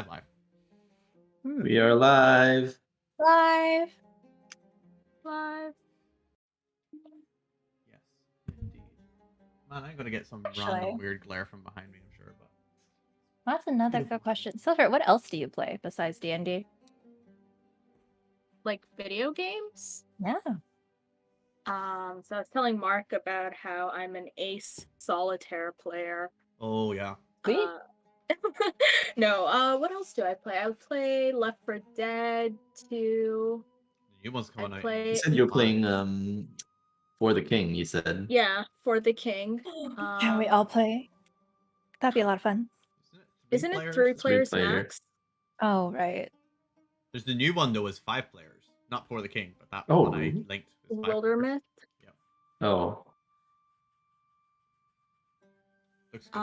Live. We are live. Live. Yes, indeed. Man, I'm gonna get some Actually. random weird glare from behind me, I'm sure, but That's another good question. Silver, what else do you play besides D&D? Like video games? Yeah. So I was telling Mark about how I'm an ace solitaire player. oh yeah. Sweet. No, what else do I play? I play Left 4 Dead 2. The new one's coming out. You said you're playing For the King, you said. Yeah, For the King. Can we all play? That'd be a lot of fun. Isn't it 3 players Three-player. max? Oh, right. There's the new one though is 5 players. Not For the King, but that Oh, one I really? linked is 5 players. Wildermyth? Oh. Looks good.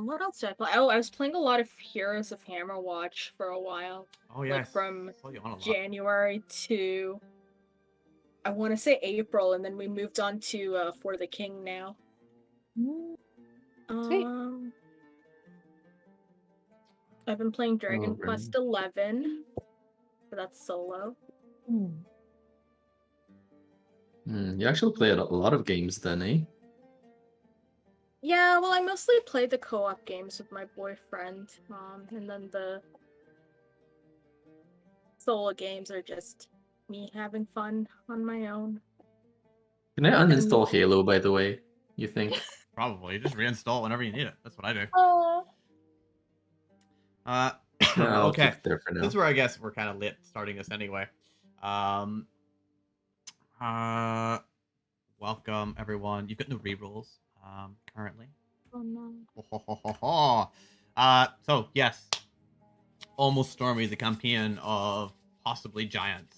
What else did I play? Oh, I was playing a lot of Heroes of Hammerwatch for a while. Oh yeah. Like from I saw you on a lot. January to I want to say April, and then we moved on to For the King now. Sweet. I've been playing Dragon Oh, Quest 11, but that's solo. You actually play a lot of games then, eh? Yeah, well, I mostly play the co-op games with my boyfriend, and then the solo games are just me having fun on my own. Can I uninstall Halo, by the way? You think? Probably. Just reinstall whenever you need it. That's what I do. I'll Okay. keep it there for now. This is where I guess we're kind of late starting this anyway. Welcome everyone. You've got no rerolls currently. Oh no. So yes, almost Stormy, the campaign of possibly giants.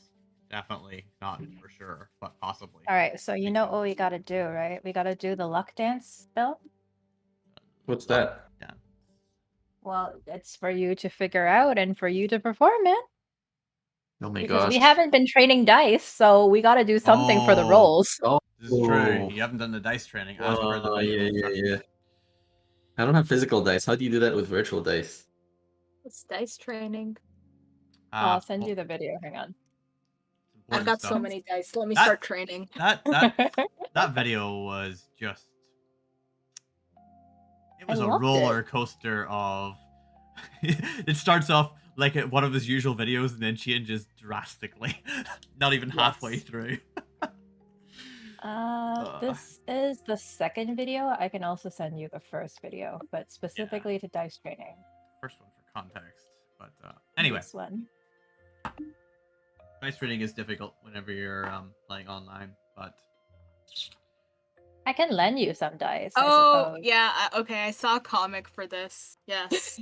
Definitely not for sure, but possibly. All right, so you know what we gotta do, right? We gotta do the luck dance, Bill. What's that? Yeah. Well, it's for you to figure out and for you to perform it. Oh my Because gosh. we haven't been training dice, so we gotta do something for the Oh. rolls. Oh, This is true. You haven't done the dice training as per the video instructions. yeah. I don't have physical dice. How do you do that with virtual dice? It's dice training. I'll send you the video. Hang on. I've got stuff. so many dice. Let me start training. That video was just... It was a roller coaster of... It starts off like one of his usual videos and then changes drastically. Not even halfway through. This is the second video. I can also send you the first video, but specifically to dice training. First one for context. But anyway. This one. Dice training is difficult whenever you're playing online, but... I can lend you some dice, I Oh, suppose. yeah. Okay, I saw a comic for this. Yes.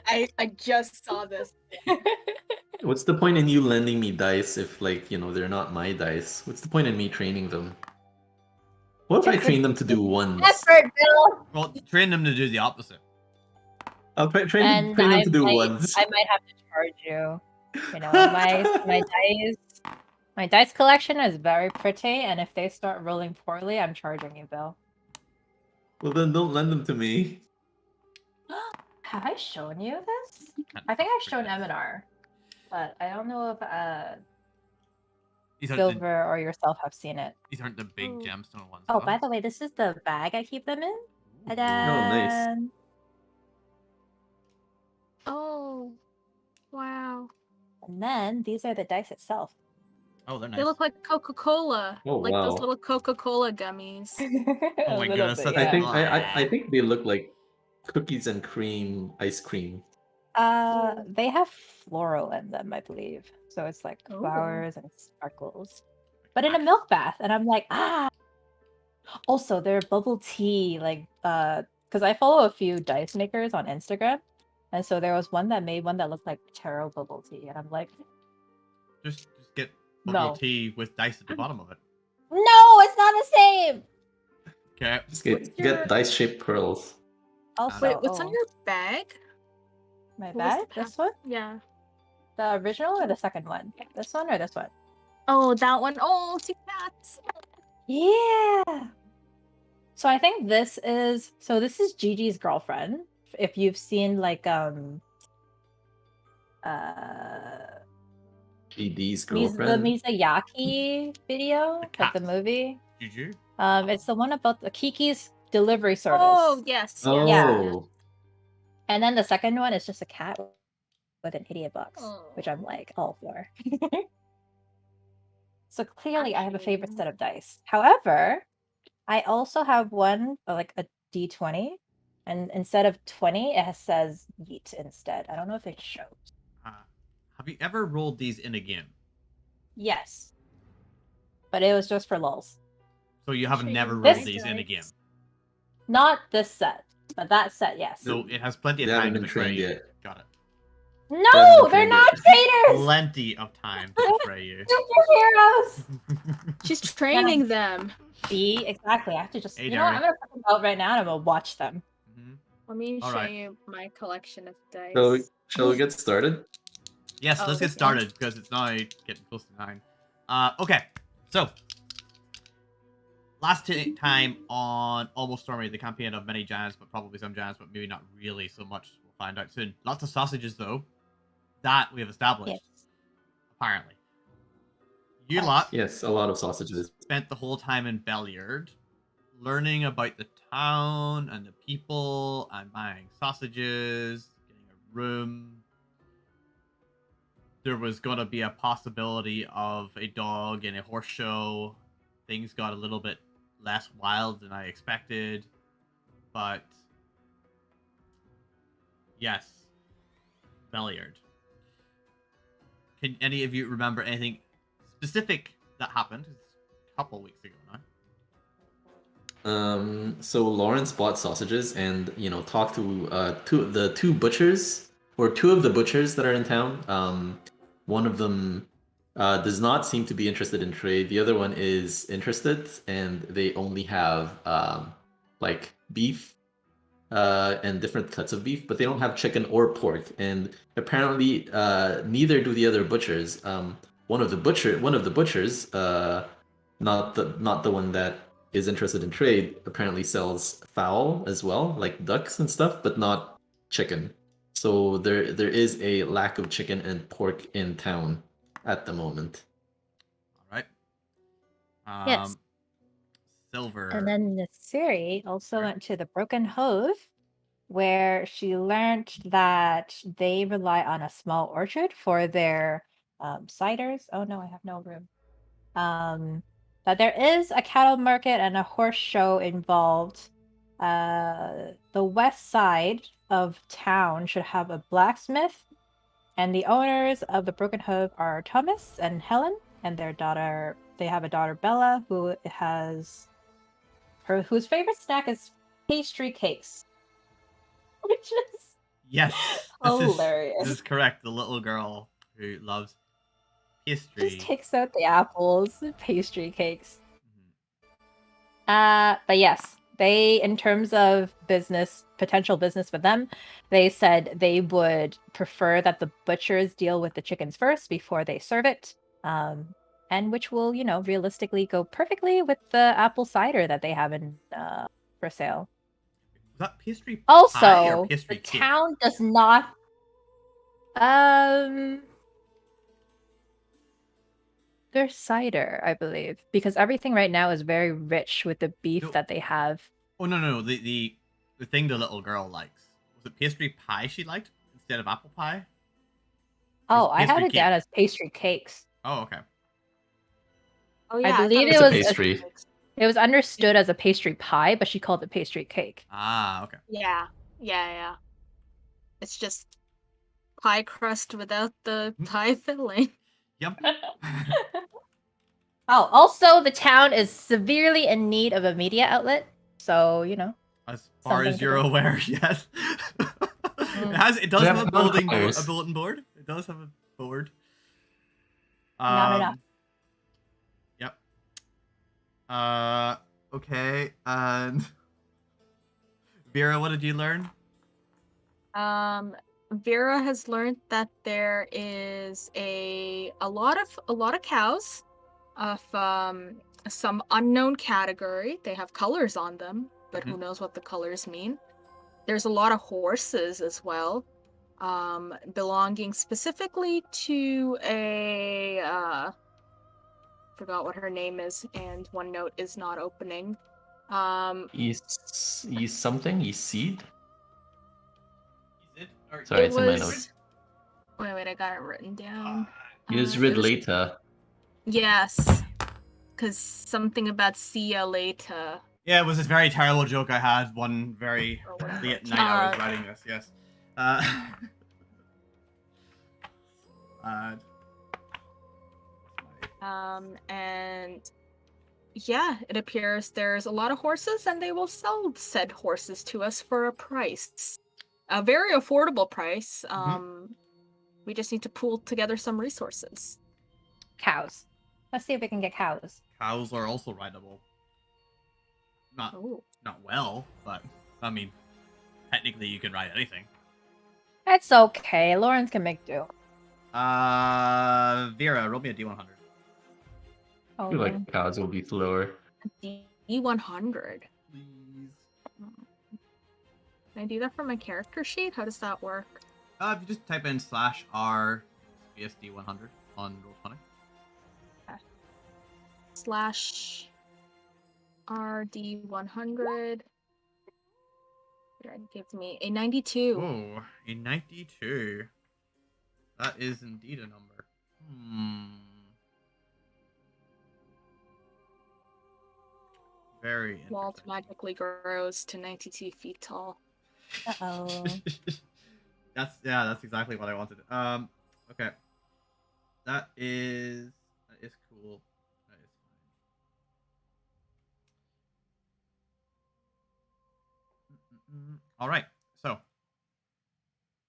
I just saw this. What's the point in you lending me dice if, like, you know, they're not my dice? What's the point in me training them? What if I train them to do ones? Effort, Bill! Well, train them to do the opposite. I'll train them to do ones. I might have to charge you. You know, my dice collection is very pretty, and if they start rolling poorly, I'm charging you, Bill. Well, then don't lend them to me. Have I shown you this? I think I've shown Emenar, but I don't know if Silver or yourself have seen it. These aren't the big gemstone ones. Oh, by the way, this is the bag I keep them in. Oh, nice. Oh, wow. And then these are the dice itself. Oh, they're nice. They look like Coca-Cola. Oh, like wow. those little Coca-Cola gummies. Oh my goodness. Bit, I think they look like cookies and cream ice cream. They have floral in them, I believe. So it's like flowers and sparkles. But in a milk bath. And I'm like, Also, they're bubble tea, like, because I follow a few dice makers on Instagram. And so there was one that made one that looked like tarot bubble tea. And I'm like, just get bubble tea with dice at the bottom of it. No, it's not the same. Okay. Just get dice-shaped pearls. Also, wait, what's on your bag? My bag? This one? Yeah. The original or the second one? This one or this one? Oh, that one. Oh, two cats. Yeah. So I think this is Gigi's girlfriend. If you've seen like GD's the girlfriend. Mizuyaki video, The like the cat. movie. Juju? It's the one about the Kiki's delivery service. Oh yes. Oh, Yeah. And then the second one is just a cat with an idiot box, which I'm Oh. like all for. So clearly I have a favorite Actually- set of dice. However, I also have one like a D20, and instead of 20, it says yeet instead. I don't know if it shows. Have you ever rolled these in a game? Yes. But it was just for lulz. So you have Show never you rolled my these in a dice. game? Not this set, but that set, yes. So it has plenty of They haven't time to been betray trained you. yet. Got it. No, they're trained not yet. traitors! Plenty of time to betray you. Superheroes! She's training them. See, exactly. I have to just, Hey, you know what? Derry. I'm gonna put them out right now and I'm gonna watch them. Mhm. Let me All show right. you my collection of dice. So, shall we get started? Yes, Oh, let's get okay. started because it's now getting close to 9. Okay, so last time on Almost Stormy, the campaign of many giants, but probably some giants, but maybe not really so much. We'll find out soon. Lots of sausages, though. That we have established, Yes. apparently. You Yes. lot Yes, a lot of sausages. spent the whole time in Belliard, learning about the town and the people, and buying sausages, getting a room. There was gonna be a possibility of a dog in a horse show. Things got a little bit less wild than I expected, but yes, Belliard. Can any of you remember anything specific that happened? It's a couple weeks ago now. So Lawrence bought sausages and talked to two butchers or two of the butchers that are in town. One of them does not seem to be interested in trade. The other one is interested, and they only have like beef and different cuts of beef, but they don't have chicken or pork. And apparently, neither do the other butchers. One of the butchers, not the one that is interested in trade, apparently sells fowl as well, like ducks and stuff, but not chicken. So there is a lack of chicken and pork in town at the moment. All right. Yes. Silver. And then Niserie also went to the Broken Hove, where she learned that they rely on a small orchard for their ciders. Oh no, I have no room. That there is a cattle market and a horse show involved. The west side of town should have a blacksmith, and the owners of the Broken Hove are Thomas and Helen, and their daughter. They have a daughter, Bella, whose favorite snack is pastry cakes, which is Yes, this hilarious. is correct. The little girl who loves history. Just takes out the apples, pastry cakes. Mhm. But yes, they, in terms of potential business for them, they said they would prefer that the butchers deal with the chickens first before they serve it. And which will, realistically go perfectly with the apple cider that they have in for sale. Was that pastry pie or Also, pastry the cake? town does not. Their cider, I believe, because everything right now is very rich with the beef No. that they have. Oh no, the thing the little girl likes. Was it pastry pie she liked instead of apple pie? Oh, Or I have pastry it down cake? as pastry cakes. Oh, okay. Oh yeah, I believe thought it It's a was pastry. It was understood as a pastry pie, but she called it pastry cake. Ah, okay. Yeah. It's just pie crust without the Mm. pie filling. Yep. Oh, also the town is severely in need of a media outlet, so As far Something as to you're do. aware, yes. It does They have have a bulletin colours. board. It does have a board. Not enough. Yep. Okay. And Vera, what did you learn? Vera has learned that there is a lot of cows of some unknown category. They have colors on them, but who knows what the colors mean. There's a lot of horses as well. belonging specifically to a forgot what her name is, and OneNote is not opening. East something? East Seed? Is it? Or Sorry, It it's in my was- notes. Wait, I got it written down. Niserie it was- later. Yes, because something about see ya later. Yeah, it was this very terrible joke I had one very Or whatever. late night I was writing this, yes. And yeah, it appears there's a lot of horses, and they will sell said horses to us for a price, a very affordable price. We just need to pool together some resources. Cows. Let's see if we can get cows. Cows are also rideable. Not well, but I mean, technically you can ride anything. That's okay. Lawrence can make do. Vera, roll me a D100. I Oh, feel like cows will be slower. D100. Please. Can I do that for my character sheet? How does that work? If you just type in /R space D100 on Roll20. /RD100. That gives me a 92. Oh, a 92. That is indeed a number. Very interesting. Walt magically grows to 92 feet tall. Uh-oh. that's exactly what I wanted. Okay. That is cool. That is fine. All right. So,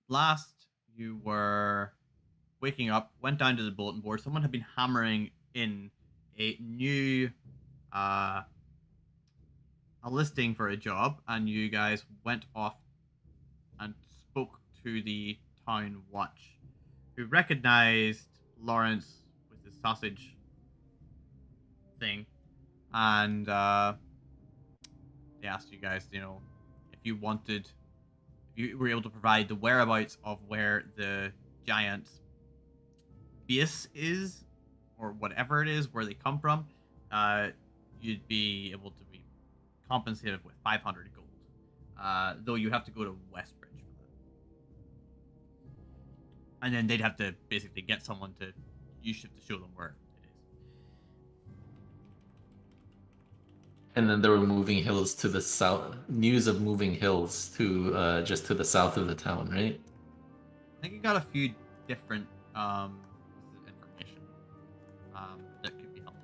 last you were waking up, went down to the bulletin board. Someone had been hammering in a new a listing for a job, and you guys went off and spoke to the town watch, who recognized Lawrence with his sausage thing, and they asked you guys, if you were able to provide the whereabouts of where the giant base is, or whatever it is, where they come from, you'd be able to be compensated with 500 gold. Though you have to go to Westbridge for that. And then they'd have to basically get someone to use it to show them where it is. And then there were moving hills to the south. News of moving hills to just to the south of the town, right? I think you got a few different pieces of information that could be helpful.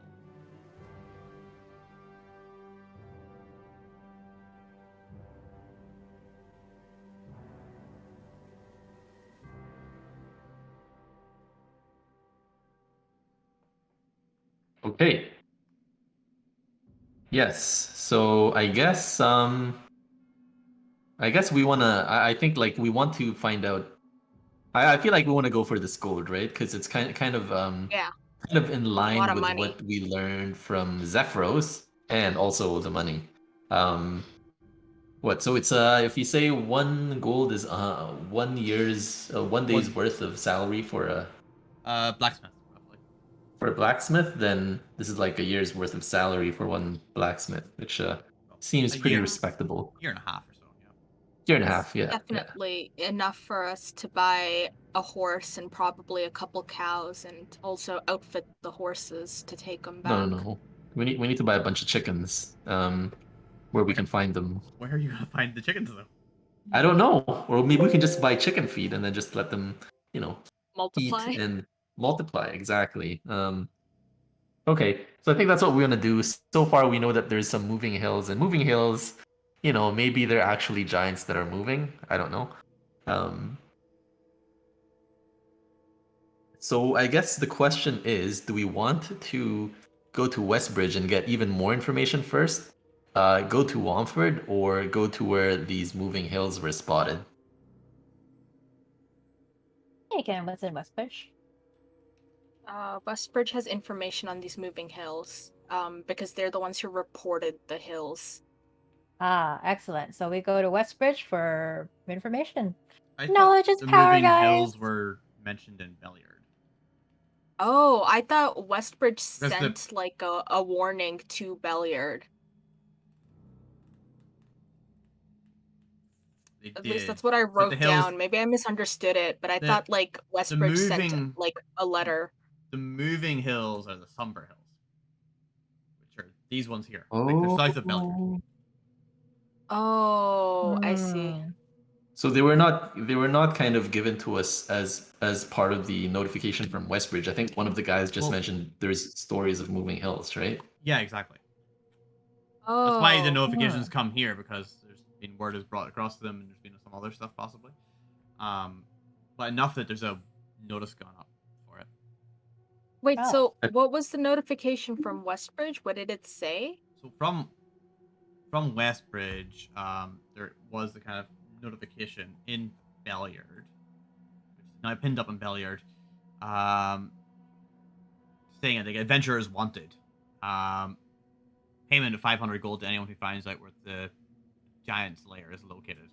Okay. Yes. So I guess we wanna. I think like we want to find out. I feel like we want to go for this gold, right? Because it's kind of Yeah. kind of in lot line of with money. what we learned from Zephyros and also the money. What? So it's if you say 1 gold is 1 day's worth of salary for a Blacksmith, roughly. for a blacksmith, then this is like a year's worth of salary for one blacksmith, which seems A pretty year. respectable. Year and a half or so, yeah. Year and a It's half, yeah. definitely enough for us to buy a horse and probably a couple cows, and also outfit the horses to take them back. No. We need to buy a bunch of chickens. Where we can find them. Where are you gonna find the chickens though? I don't know. Or maybe we can just buy chicken feed and then just let them, Multiply. eat and multiply. Exactly. Okay, so I think that's what we're gonna do. So far, we know that there's some moving hills, and moving hills, maybe they're actually giants that are moving. I don't know. So I guess the question is, do we want to go to Westbridge and get even more information first? Go to Wamford, or go to where these moving hills were spotted? Hey, again, what's in Westbridge? Westbridge has information on these moving hills, because they're the ones who reported the hills. Ah, excellent. So we go to Westbridge for information. I No, thought they're just the power moving guys. hills were mentioned in Belliard. Oh, I thought Westbridge the- sent like a warning to Belliard. They At least did. that's what I the wrote hills- down. Maybe I misunderstood it, but I the- thought like Westbridge sent moving- like a letter. The moving hills are the somber hills, which are these ones here. Like they're south of Belliard. Oh, I see. Hmm. So they were not kind of given to us as part of the notification from Westbridge. I think one of the guys just Well- mentioned there's stories of moving hills, right? Yeah, exactly. Oh, That's why the notifications come here, because there's been word is brought across to them, and there's been some other stuff possibly. But enough that there's a notice gone up for it. Wait, Oh. so what was the notification from Westbridge? What did it say? So from Westbridge, there was the kind of notification in Belliard, which is now pinned up in Belliard, saying that the adventurers wanted payment of 500 gold to anyone who finds out where the giant's lair is located.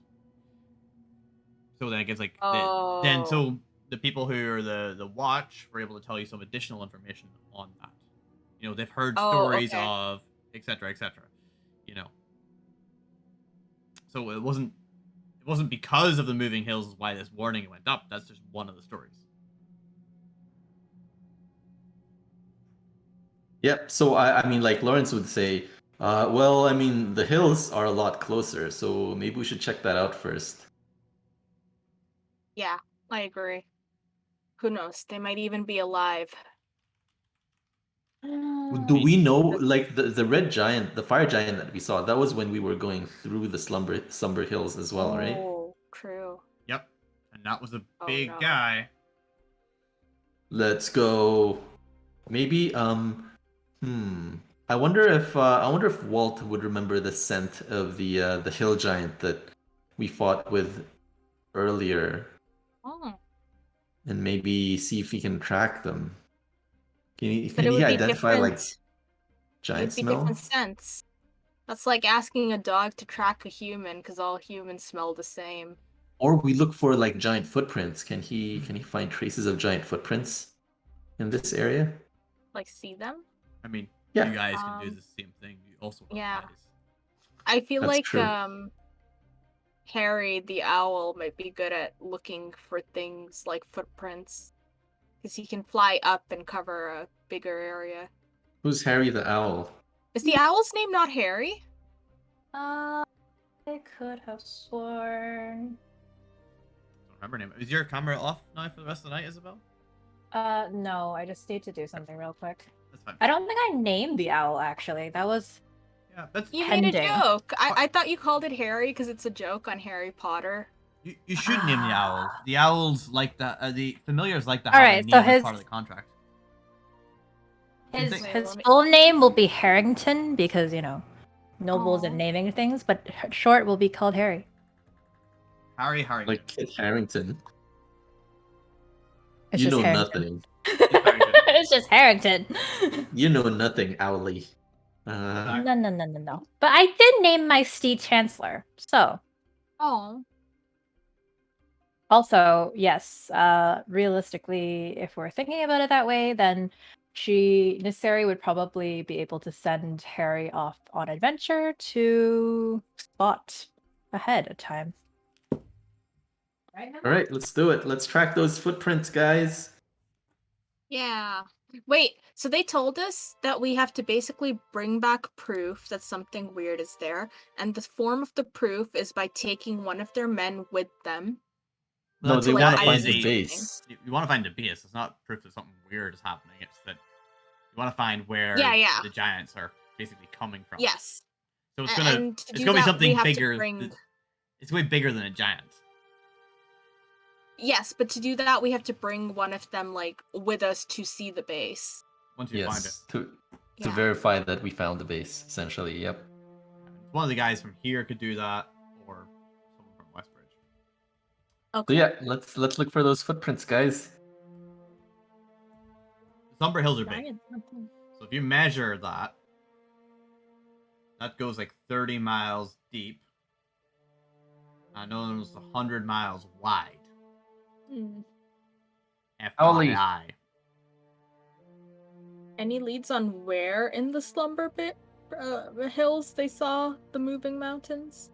So then it gets like so the people who are the watch were able to tell you some additional information on that. You know, they've heard stories okay. of etc. etc. You know, so it wasn't because of the moving hills is why this warning went up. That's just one of the stories. Yep. So I mean, like Lawrence would say, well, I mean, the hills are a lot closer, so maybe we should check that out first. Yeah, I agree. Who knows? They might even be alive. Do we know, like the red giant, the fire giant that we saw? That was when we were going through the slumber hills as well, right? Oh, true. Yep, and that was a Oh, big no. guy. Let's go. Maybe I wonder if Walt would remember the scent of the hill giant that we fought with earlier, Oh. and maybe see if he can track them. Can But it he would be identify like different. It giant would be smell? different scents. That's like asking a dog to track a human because all humans smell the same. Or we look for like giant footprints. Can he find traces of giant footprints in this area? Like, see them? I mean, Yeah. you guys can do the same thing. You also have yeah. eyes. I feel That's like true. Harry the owl might be good at looking for things like footprints. Because he can fly up and cover a bigger area. Who's Harry the owl? Is the owl's name not Harry? I could have sworn. Don't remember name. Is your camera off now for the rest of the night, Isabel? No, I just need to do something real quick. That's fine. I don't think I named the owl actually. That was Yeah, that's You made a Pending. joke. I thought you called it Harry because it's a joke on Harry Potter. you should name the owls. The owls like the familiars like to All have right, a so name as his- part of the contract. his Wait, his full name will be Harrington because nobles and Aw. naming things, but short will be called Harry. Harry Harrington. Like Kit Harington. It's You just know Harrington. nothing. Harrington. It's just Harrington. You know nothing, Owly. No. But I did name my steed Chancellor. So Oh. also, yes, realistically, if we're thinking about it that way, then Niserie would probably be able to send Harry off on adventure to spot ahead of time. Right? All right, let's do it. Let's track those footprints, guys. Yeah. Wait, so they told us that we have to basically bring back proof that something weird is there, and the form of the proof is by taking one of their men with them. No, That's they like- want to that find is the a- base. You want to find the base. It's not proof that something weird is happening. It's that you want to find where Yeah. the giants are basically coming from. Yes. So it's And to it's do gonna be that, something we have to bigger. bring- It's way bigger than a giant. Yes, but to do that, we have to bring one of them with us to see the base. Once you find it. Yes, to Yeah. verify that we found the base, essentially. Yep. One of the guys from here could do that, or someone from Westbridge. So yeah, let's look for those footprints, guys. The Somber Hills are big. So if you measure that, that goes like 30 miles deep. known as 100 miles wide. Hmm. Holy. FYI. Any leads on where in the slumber hills they saw the moving mountains?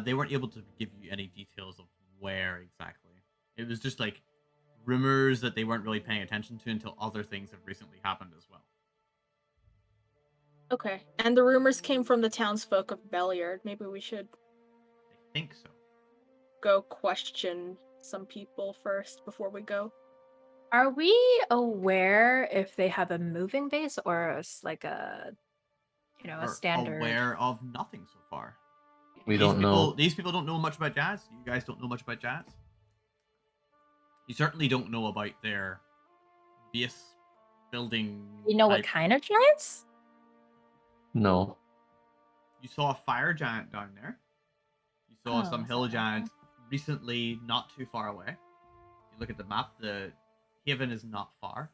They weren't able to give you any details of where exactly. It was just like rumors that they weren't really paying attention to until other things have recently happened as well. Okay, and the rumors came from the townsfolk of Belliard. Maybe we should I think so. go question some people first before we go. Are we aware if they have a moving base or like a, a We're standard? aware of nothing so far. We don't know. These people don't know much about jazz. You guys don't know much about jazz. You certainly don't know about their base building. You know what type. kind of giants? No. You saw a fire giant down there. You saw some Oh, hill okay. giants recently, not too far away. You look at the map, the haven is not far.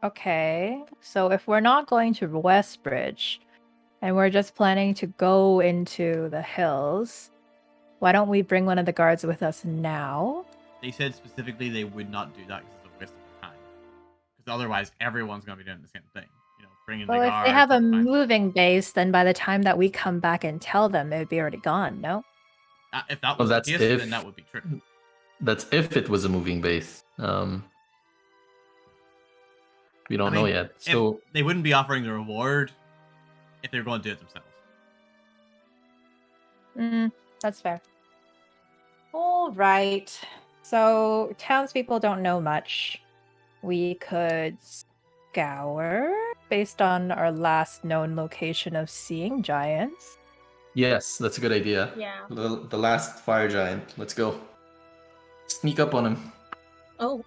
Okay. So if we're not going to Westbridge and we're just planning to go into the hills, why don't we bring one of the guards with us now? They said specifically they would not do that because it's a waste of time. Because otherwise, everyone's going to be doing the same thing. Bringing Well, the if guards. they have a and fine. moving base, then by the time that we come back and tell them, it would be already gone, no? If that Well, was the that's case, if- then that would be true. That's if it was a moving base. We don't know yet. So they wouldn't be offering the reward if they were going to do it themselves. That's fair. All right. So townspeople don't know much. We could scour based on our last known location of seeing giants. yes, that's a good idea. Yeah. The last fire giant. Let's go. Sneak up on him. Oh, All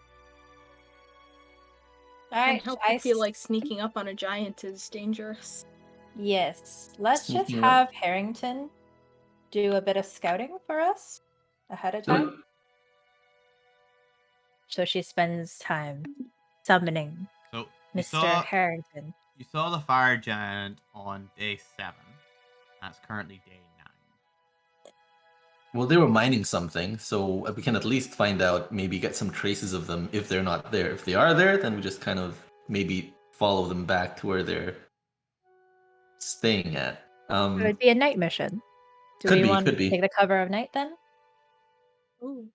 can't right. help but feel like sneaking up on a giant is dangerous. Yes. Let's just Sneaking up. have Harrington do a bit of scouting for us ahead of time. So she spends time summoning So you Mr. Harrington. you saw the fire giant on day 7. That's currently day 9. Well, they were mining something, so we can at least find out, maybe get some traces of them if they're not there. If they are there, then we just kind of maybe follow them back to where they're staying at. It would be a night mission. Do Could we be, want could to be. take the cover of night then? Ooh.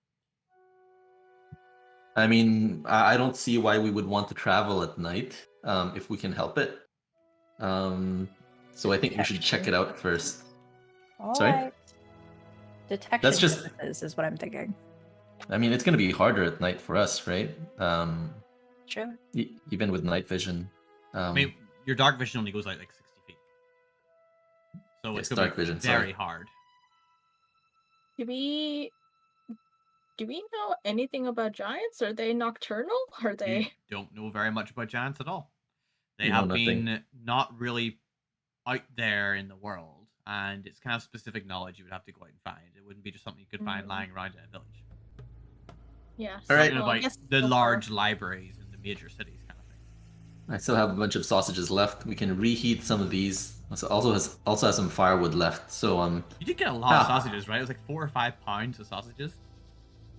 I mean, I don't see why we would want to travel at night if we can help it. So I think we should check it out first. All Sorry? right. Detection That's just- purposes is what I'm thinking. I mean, it's going to be harder at night for us, right? True. Even with night vision. I mean, your dark vision only goes out like 60 feet. So Yes, it's going dark to be vision, very sorry. hard. Do we know anything about giants? Are they nocturnal? Are You they? don't know very much about giants at all. They You know have nothing. been not really out there in the world, and it's kind of specific knowledge you would have to go out and find. It wouldn't be just something you could find lying around in a village. Yeah. All right. Talking Well, I about guess the so far- large libraries in the major cities kind of thing. I still have a bunch of sausages left. We can reheat some of these. Also has some firewood left. So You did get a lot of Ah. sausages, right? It was like 4 or 5 pounds of sausages.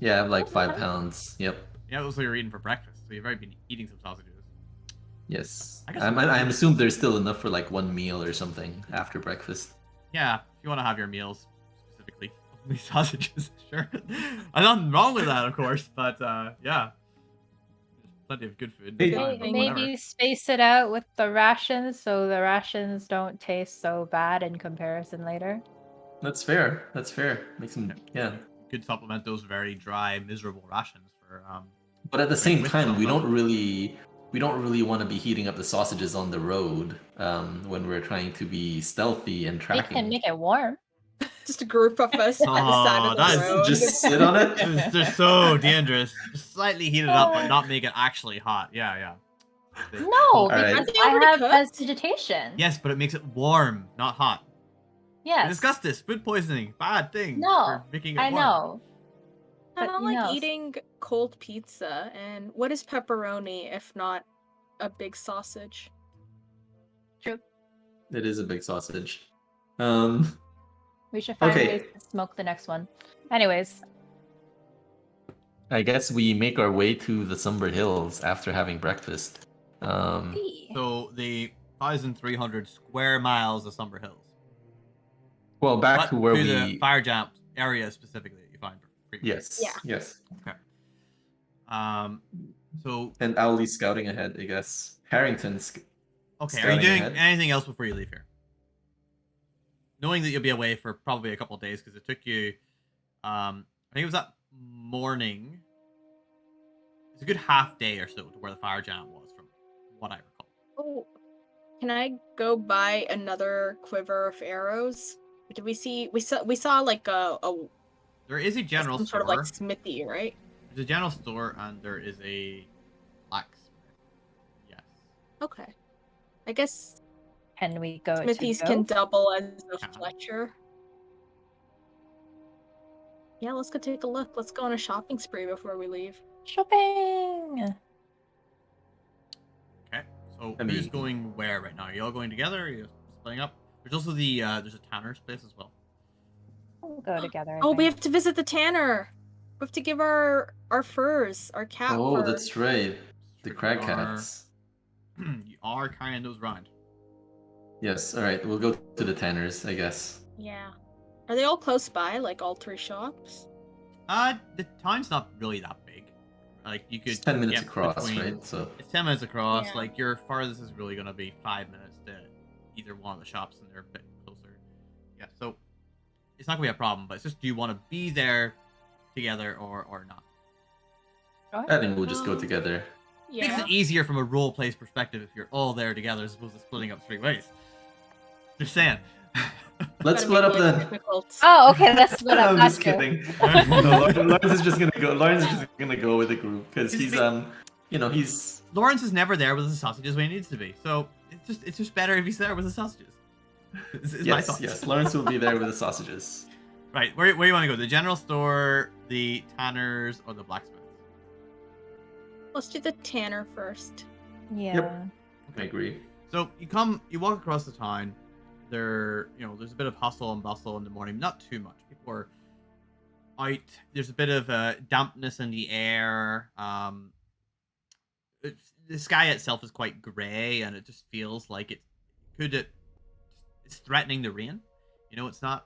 yeah, I have like Oh, 5 nice. pounds. Yep. Yeah, that was what you were eating for breakfast. So you've already been eating some sausages. Yes. I guess- I'm assuming there's still enough for like one meal or something after breakfast. Yeah, if you want to have your meals specifically, only sausages, sure. There's nothing wrong with that, of course, but yeah. There's plenty of good food. Hey, fine, but whatever. Maybe space it out with the rations so the rations don't taste so bad in comparison later. That's fair. That's fair. Makes them yeah. You could supplement those very dry, miserable rations for But at the same with time, some we don't love. really want to be heating up the sausages on the road when we're trying to be stealthy and We tracking. can make it warm. Just a group of us at the side Oh, of that the is road. Just sit on it. They're so dangerous. Just slightly heat it up, but not make it actually hot. Yeah. No, Alright. because Aren't they I already have cooked? vegetation. Yes, but it makes it warm, not hot. We Yes. discussed this. Food poisoning, bad thing. No, for making it I warm. know. I But, don't you like know, eating cold pizza, and what is pepperoni if not a big sausage? True. It is a big sausage. We should find Okay. ways to smoke the next one. Anyways, I guess we make our way to the Somber Hills after having breakfast. So the 1,300 square miles of Somber Hills. Well, back But to where the fire jump area specifically that you find previously. Yes. Yeah. Yes. Okay. So And Owlie's scouting ahead, I guess. Harrington's. okay, are you Scouting doing ahead. anything else before you leave here? Knowing that you'll be away for probably a couple of days because it took you, I think it was that morning. It's a good half day or so to where the fire giant was, from what I recall. Oh, can I go buy another quiver of arrows? Did we see? We saw like a There is a general some store. sort of like smithy, right? There's a general store and there is a blacksmith. Yes. Okay. I guess can we go smithies to can go? double as a Uh-huh. fletcher. Yeah, let's go take a look. Let's go on a shopping spree before we leave. Shopping! Okay. So I who's mean- going where right now? Are you all going together? Are you splitting up? There's also the there's a tanner's place as well. We'll go together. I Oh, we think. have to visit the tanner. We have to give our furs, our cat Oh, fur. that's right. The Sure, crag you are- cats. You are carrying those around. Yes. All right. We'll go to the Tanners, I guess. Yeah. Are they all close by, like all three shops? The town's not really that big. Like you could It's 10 minutes get across, between- right? So It's 10 minutes across. Yeah. Like your farthest is really gonna be 5 minutes to either one of the shops, and they're a bit closer. Yeah, so it's not gonna be a problem. But it's just, do you want to be there together or not? I think we'll just go Um, together. Makes Yeah. it easier from a role plays perspective if you're all there together as opposed to splitting up 3 ways. Just saying. Let's Gotta split make up life then. difficult. Oh, okay. Let's split up. I'm just Gotcha. kidding. No, Lawrence is just gonna go. Lawrence is just gonna go with the group because he's he's Lawrence is never there with the sausages when he needs to be, so it's just better if he's there with the sausages. Is my thoughts. yes. Lawrence will be there with the sausages. Right, where do you want to go? The general store, the tanners, or the blacksmiths? Let's do the tanner first. Yeah. I agree. So you walk across the town. There's a bit of hustle and bustle in the morning. Not too much. People are out. There's a bit of dampness in the air. The sky itself is quite grey, and it just feels like it's threatening to rain. It's not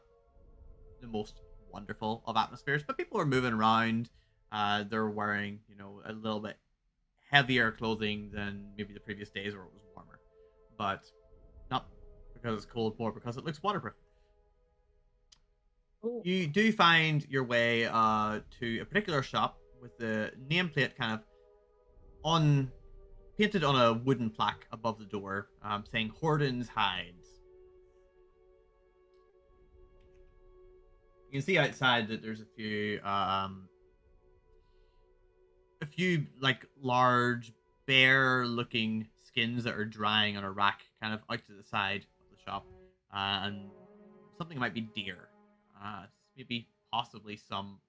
the most wonderful of atmospheres, but people are moving around. They're wearing, a little bit heavier clothing than maybe the previous days where it was warmer, but not because it's cold, more because it looks waterproof. Ooh. You do find your way to a particular shop with the nameplate kind of painted on a wooden plaque above the door, saying Horden's Hides. You can see outside that there's a few like large bear-looking skins that are drying on a rack, kind of out to the side of the shop, and something might be deer, maybe possibly some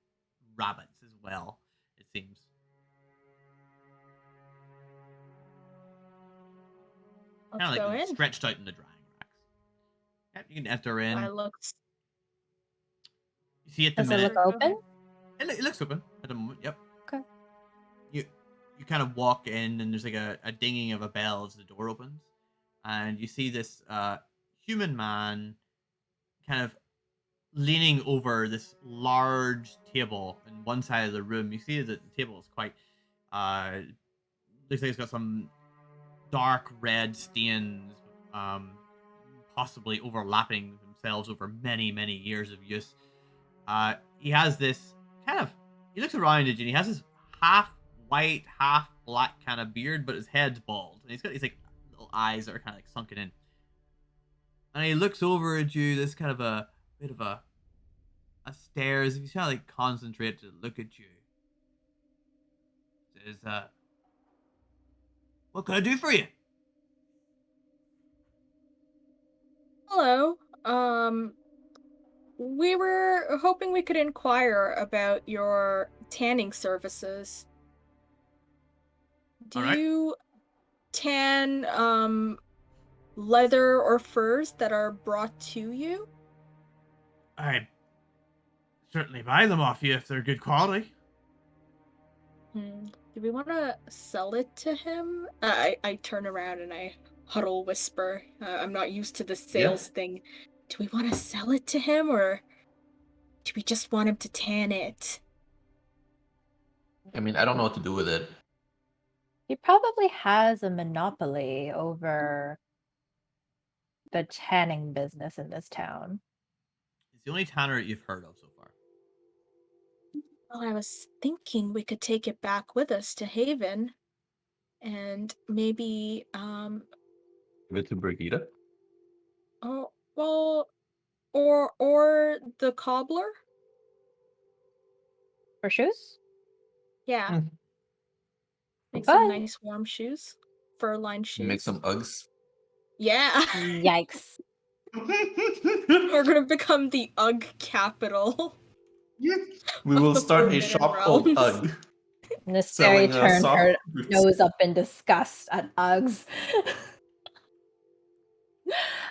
rabbits as well. It seems. Let's Kind of go like in. stretched out in the drying racks. Yep, you can enter in. I looked. You see at the Does it minute. look open? It looks open at the moment. Yep. Okay. You kind of walk in, and there's like a dinging of a bell as the door opens, and you see this human man kind of leaning over this large table in one side of the room. You see that the table is quite looks like it's got some dark red stains, possibly overlapping themselves over many years of use. He has this he looks around at you, and he has this half white, half black kind of beard, but his head's bald, and he's got these like little eyes that are kind of like sunken in. And he looks over at you, this kind of a bit of a stare, as if he's trying to like concentrate to look at you. Says, what can I do for you? Hello. We were hoping we could inquire about your tanning services. Do All right. you tan leather or furs that are brought to you? I'd certainly buy them off you if they're good quality. Do we want to sell it to him? I turn around and I huddle whisper. I'm not used to the sales thing. Do we want to sell it to him, or do we just want him to tan it? I mean, I don't know what to do with it. He probably has a monopoly over the tanning business in this town. He's the only tanner you've heard of so far. Well, I was thinking we could take it back with us to Haven, and maybe Give it to Brigitte. oh well, or the cobbler. For shoes? Yeah. Hmm. Make some But- nice warm shoes, fur-lined shoes. Make some Uggs. Yeah. Yikes. We're gonna become the Ugg capital. We Of will the start a Forbidden shop called Realms. Ugg. Niserie Selling turned soft her boots. nose up in disgust at Uggs.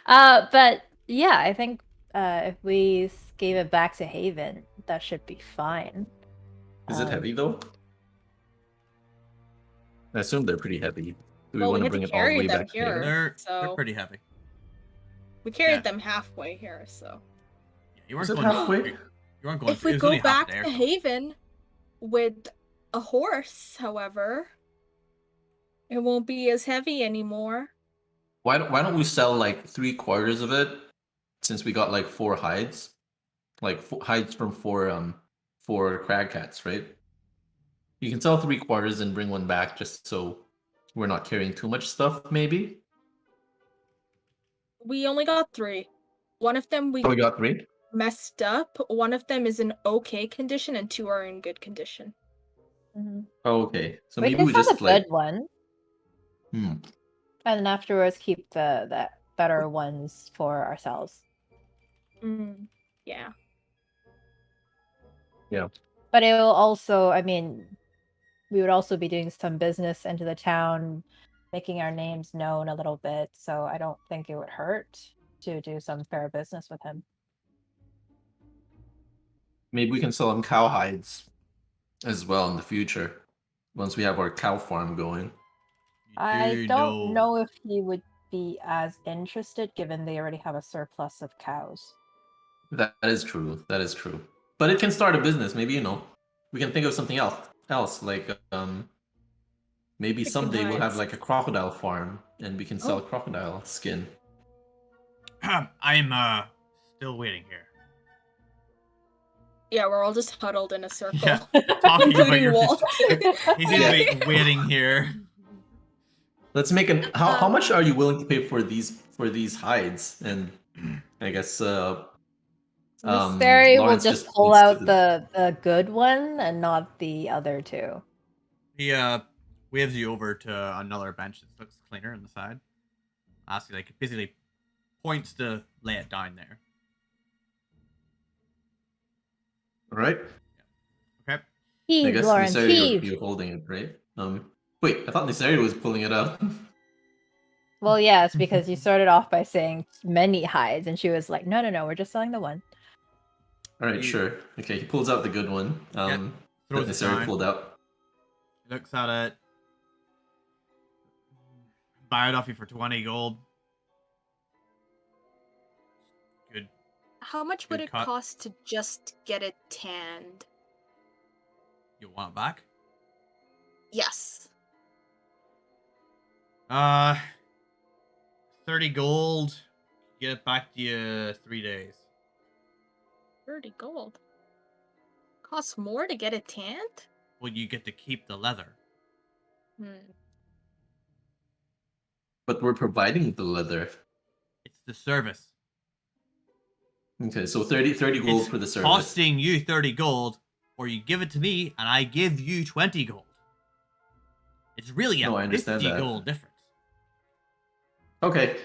But yeah, I think if we gave it back to Haven, that should be fine. Is it heavy though? I assume they're pretty heavy. Do we Well, want we to had to bring it all the carry way them back to here. Haven? They're So- pretty heavy. We carried Yeah. them halfway here, so Yeah, you weren't Is it going halfway? You weren't going. if we it was only go half back a day or to so. Haven with a horse, however, it won't be as heavy anymore. Why don't we sell like 3/4 of it, since we got like 4 hides, like hides from 4 crag cats, right? You can sell 3/4 and bring one back, just so we're not carrying too much stuff. Maybe. We only got 3. One of them we Oh, we got 3. messed up. One of them is in okay condition, and 2 are in good condition. Mhm. Oh, okay. So We maybe can we sell just the like. good one, Hmm. and then afterwards keep the better ones for ourselves. Yeah. But it will also, I mean, we would also be doing some business into the town, making our names known a little bit. So I don't think it would hurt to do some fair business with him. Maybe we can sell them cow hides as well in the future, once we have our cow farm going. You I do don't know if he would be as interested, given they already have a surplus of cows. That is true. That is true. But it can start a business. Maybe we can think of something else like maybe Chicken someday we'll have hides. like a crocodile farm and we can sell Oh. crocodile skin. I'm still waiting here. Yeah, we're all just huddled in a circle. Yeah, talking about Including your. Walt. He seems to be waiting here. Let's make an. How much are you willing to pay for these hides? And I guess Niserie will Lawrence just just pull needs out to- the good one and not the other two. He waves you over to another bench that looks cleaner on the side. Asks you, like, basically points to lay it down there. All right. Okay. I Heave, guess Lawrence, Niserie heave. you're holding it, right? Wait, I thought Niserie was pulling it out. Well, yes, because you started off by saying many hides, and she was like, no, we're just selling the one. All right, You- sure. Okay, he pulls out the good one. That Throws it Niserie down. pulled out. Looks at it. Buy it off you for 20 gold. Good. How much would Good it cut. cost to just get it tanned? You want it back? Yes. 30 gold. Get it back to you 3 days. 30 gold. Costs more to get it tanned? Well, you get to keep the leather. But we're providing the leather. It's the service. Okay, so 30 gold It's for the service. costing you 30 gold, or you give it to me and I give you 20 gold. It's really a No, I 50 understand that. gold difference. Okay.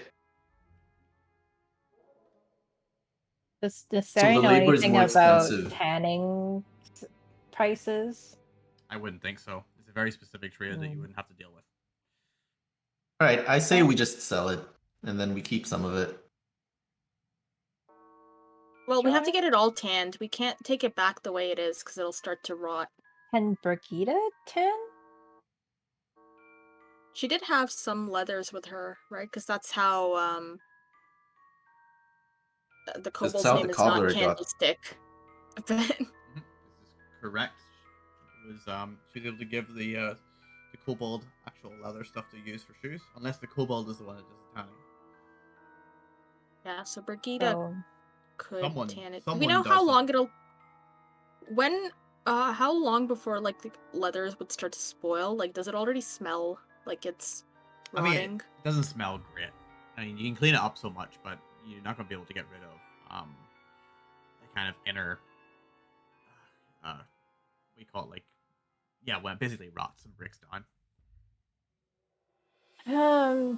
Does Niserie the know labor is anything more about expensive. tanning prices? I wouldn't think so. It's a very specific trade that you wouldn't have to deal with. All right, I say we just sell it. and then we keep some of it. Well, we have to Sure. get it all tanned. We can't take it back the way it is because it'll start to rot. Can Brigida tan? She did have some leathers with her, right? Because that's how the kobold's how name the is not cobbler Candy got- Stick. But This is correct. It was she was able to give the kobold actual leather stuff to use for shoes, unless the kobold is the one that does the tanning. yeah, so Brigida So could Someone- tan it. Do someone we know does how it. long it'll? When? How long before like the leathers would start to spoil? Like, does it already smell like it's I mean, rotting? it doesn't smell great. I mean, you can clean it up so much, but you're not going to be able to get rid of the kind of inner, we call it like, yeah, when it basically rots and breaks down.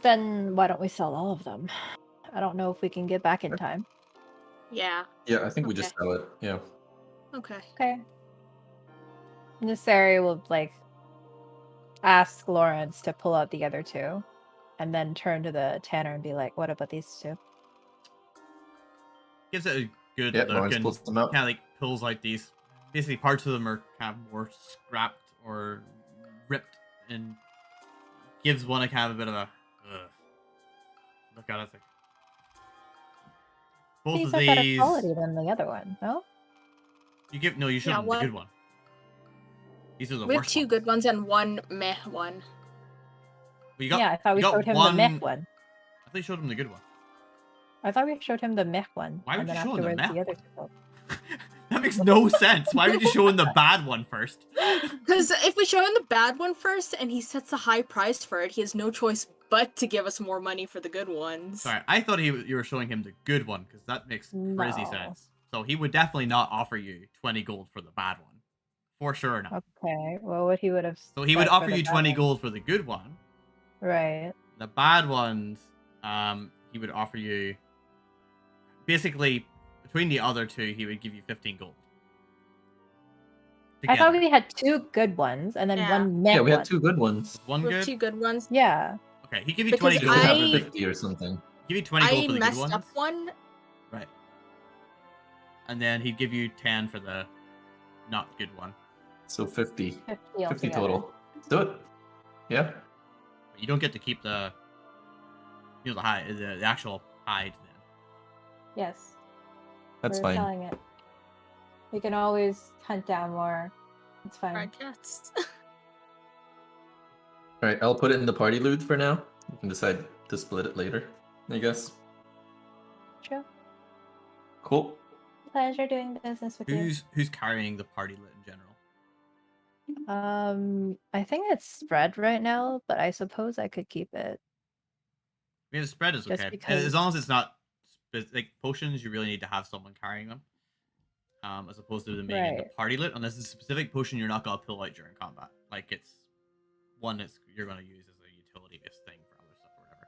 then why don't we sell all of them? I don't know if we can get back in time. Yeah. Yeah, I think we just Okay. sell it. Yeah. Okay. Okay. Niserie will like ask Lawrence to pull out the other two, and then turn to the tanner and be like, "What about these two?" Gives it a good Yeah, look Lawrence and pulls them out. kind of like pulls out these. Basically, parts of them are kind of more scrapped or ripped, and gives one a kind of a bit of a look at it. It's like, both These of are better these. quality than the other one, no? You showed Yeah, them the one- good one. These are the We have worst two ones. good ones and one meh one. Well, you got, Yeah, I thought we you got showed him one... the mech one. I thought you showed him the good one. I thought we showed him the mech one. Why would and then you show him the afterwards mech the other one? two. That makes no sense. Why would you show him the bad one first? Because if we show him the bad one first and he sets a high price for it, he has no choice but to give us more money for the good ones. Sorry, I thought you were showing him the good one because that makes crazy No. sense. So he would definitely not offer you 20 gold for the bad one. For sure not. Okay, well, what he would have. So he would said for offer the you bad 20 one. gold for the good one. Right. The bad ones, he would offer you... Basically, between the other two, he would give you 15 gold. I thought Together. we had two good ones and then Yeah. one mech Yeah, we one. had two good ones. One We have good? two good ones. Yeah. Okay, he give you Because 20 You gold. should have I- 50 or something. Give you 20 gold I for the good messed ones. up one. Right. And then he'd give you 10 for the not good one. So 50. 50 50 altogether. total. Let's do it. Yeah. But you don't get to keep the the hide, the actual hide then. Yes. That's We're fine. selling it. We can always hunt down more. It's fine. Right, yes. Alright, I'll put it in the party loot for now. You can decide to split it later, I guess. True. Cool. Pleasure doing business with you. Who's carrying the party lit in general? I think it's spread right now, but I suppose I could keep it. I mean, the spread is Just okay. because- As long as it's not like potions, you really need to have someone carrying them. As opposed to them being in the Right. party lit, unless it's a specific potion you're not gonna pull out during combat. Like it's one that you're gonna use as a utility based thing for other stuff or whatever.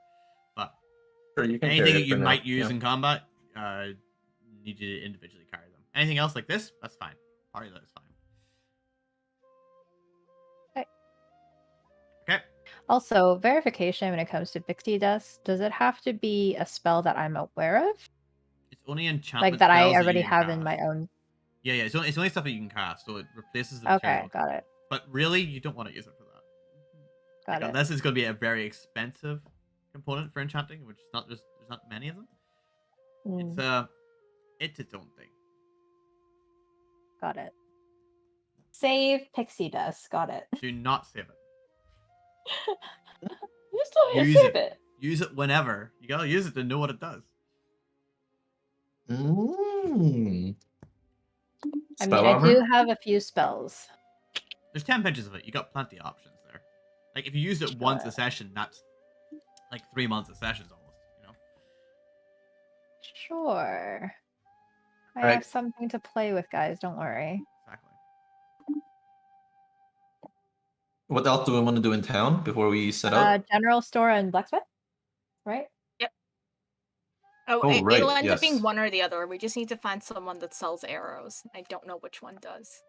But Sure, you can anything carry that it you for now. might use Yeah. in combat, need you to individually carry them. Anything else like this, that's fine. Party lit is fine. Okay. Also, verification when it comes to pixie dust, does it have to be a spell that I'm aware of? It's only enchantment Like that I spells you already can have in cast. my own. Yeah, it's only stuff that you can cast, so it replaces the Okay, material. got it. But really, you don't want to use it for that. Got Like, it. unless it's going to be a very expensive component for enchanting, which is not just there's not many of them. Mm, It's its own thing. got it. Save pixie dust. Got it. Do not save it. You still Use save it. it. Use it whenever. You gotta use it to know what it does. Mm. I Spell mean, I armor? do have a few spells. There's 10 pinches of it. You got plenty of options there. Like if you use it once a Sure. session, that's like 3 months of sessions almost. You know. Sure. I Alright. have something to play with, guys. Don't worry. Exactly. What else do we want to do in town before we set out? General store and blacksmith, right? Oh, Oh, right, it'll end up being yes. one or the other. We just need to find someone that sells arrows. I don't know which one does.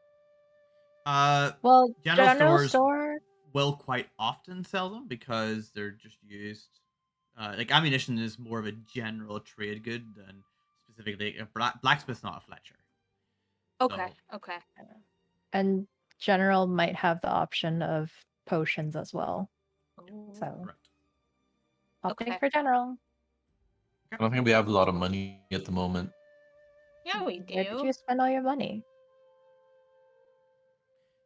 Well, General general stores store. will quite often sell them because they're just used like ammunition is more of a general trade good than specifically a blacksmith's not a Fletcher. Okay. So, Okay. And general might have the option of potions as well. So correct. opting Okay. for general. I don't think we have a lot of money at the moment. Yeah, we Where did do. you spend all your money?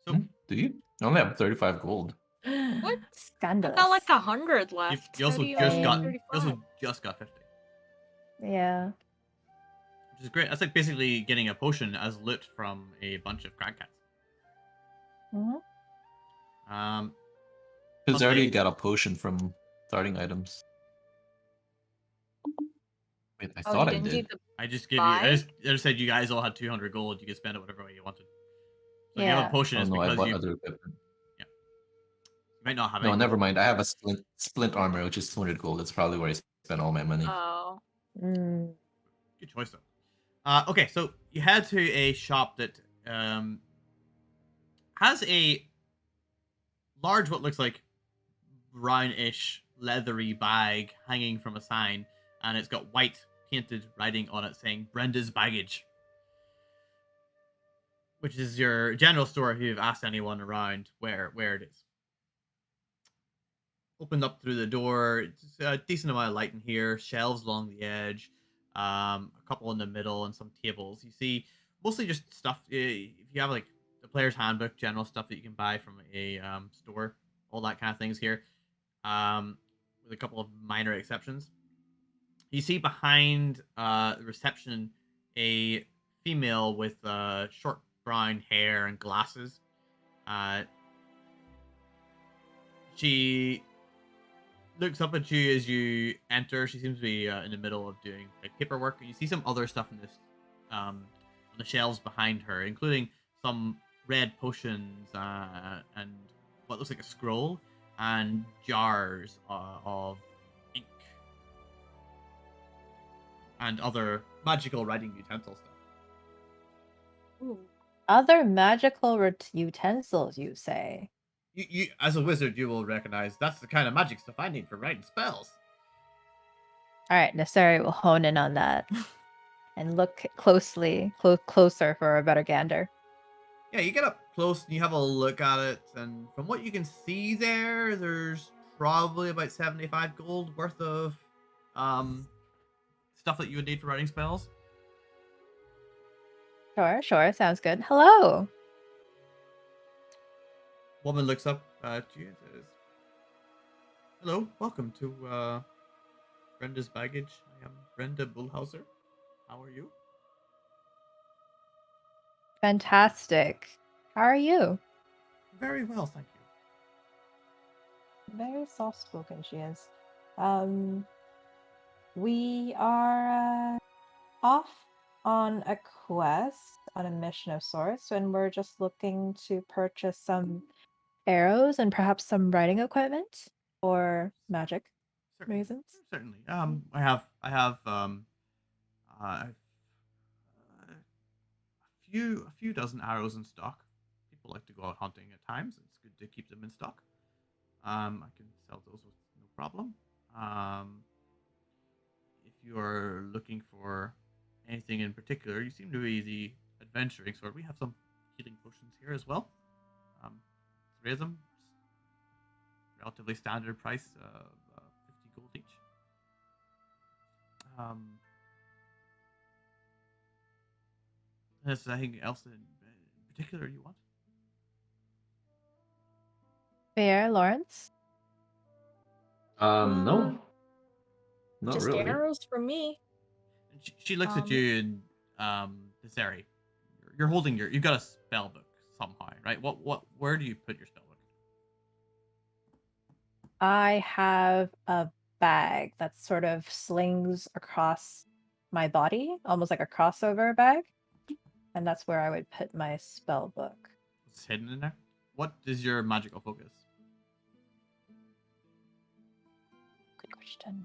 So Do you? I only have 35 gold. What? I've Scandalous. got like 100 you, left. you also How do you just only got have Same. you also 35? just got 50, Yeah. which is great. That's like basically getting a potion as loot from a bunch of crag cats. Mhm. Because I Lovely. already got a potion from starting items. Wait, I Oh, thought I didn't you did. the I just give you. I buy? just said you guys all had 200 gold. You could spend it whatever way you wanted. So if you have a Yeah. potion, Oh it's no, I because bought you other equipment. might not have No, any never gold. mind. I have a splint armor, which is 200 gold. That's probably where I spent all my money. Oh. Mm. Good choice though. Okay, so you head to a shop that has a large, what looks like brownish leathery bag hanging from a sign, and it's got white painted writing on it saying Brenda's Baggage, which is your general store if you've asked anyone around where it is. Opened up through the door. It's a decent amount of light in here. Shelves along the edge, a couple in the middle, and some tables. You see mostly just stuff. If you have like the player's handbook, general stuff that you can buy from a store, all that kind of things here. With a couple of minor exceptions. You see behind the reception a female with short brown hair and glasses. Uh, she looks up at you as you enter. She seems to be in the middle of doing like paperwork. You see some other stuff in this on the shelves behind her, including some red potions and what looks like a scroll and jars of ink and other magical writing utensil stuff. Ooh. Other magical utensils, you say? You, as a wizard, you will recognize that's the kind of magic stuff I need for writing spells. All right, Niserie will hone in on that and look closer for a better gander. Yeah, you get up close and you have a look at it, and from what you can see there's probably about 75 gold worth of stuff that you would need for writing spells. Sure, sounds good. Hello. Woman looks up at you and says, "Hello, welcome to Brenda's Baggage. I am Brenda Bullhauser. How are you?" Fantastic. How are you? Very well, thank you. Very soft-spoken she is. We are off on a quest, on a mission of sorts, and we're just looking to purchase some arrows and perhaps some writing equipment for magic Certainly, reasons. certainly. I have a few dozen arrows in stock. People like to go out hunting at times. It's good to keep them in stock. I can sell those with no problem. If you are looking for anything in particular, you seem to be the adventuring sort. We have some healing potions here as well. 3 of them, relatively standard price of 50 gold each. Is there anything else in particular you want? Fair, Lawrence? No, not Just really. arrows from me. And she looks at you and Niserie, you're holding you've got a spell book somehow, right? Where do you put your spell book? I have a bag that sort of slings across my body, almost like a crossover bag. And that's where I would put my spell book. It's hidden in there. What is your magical focus? Good question.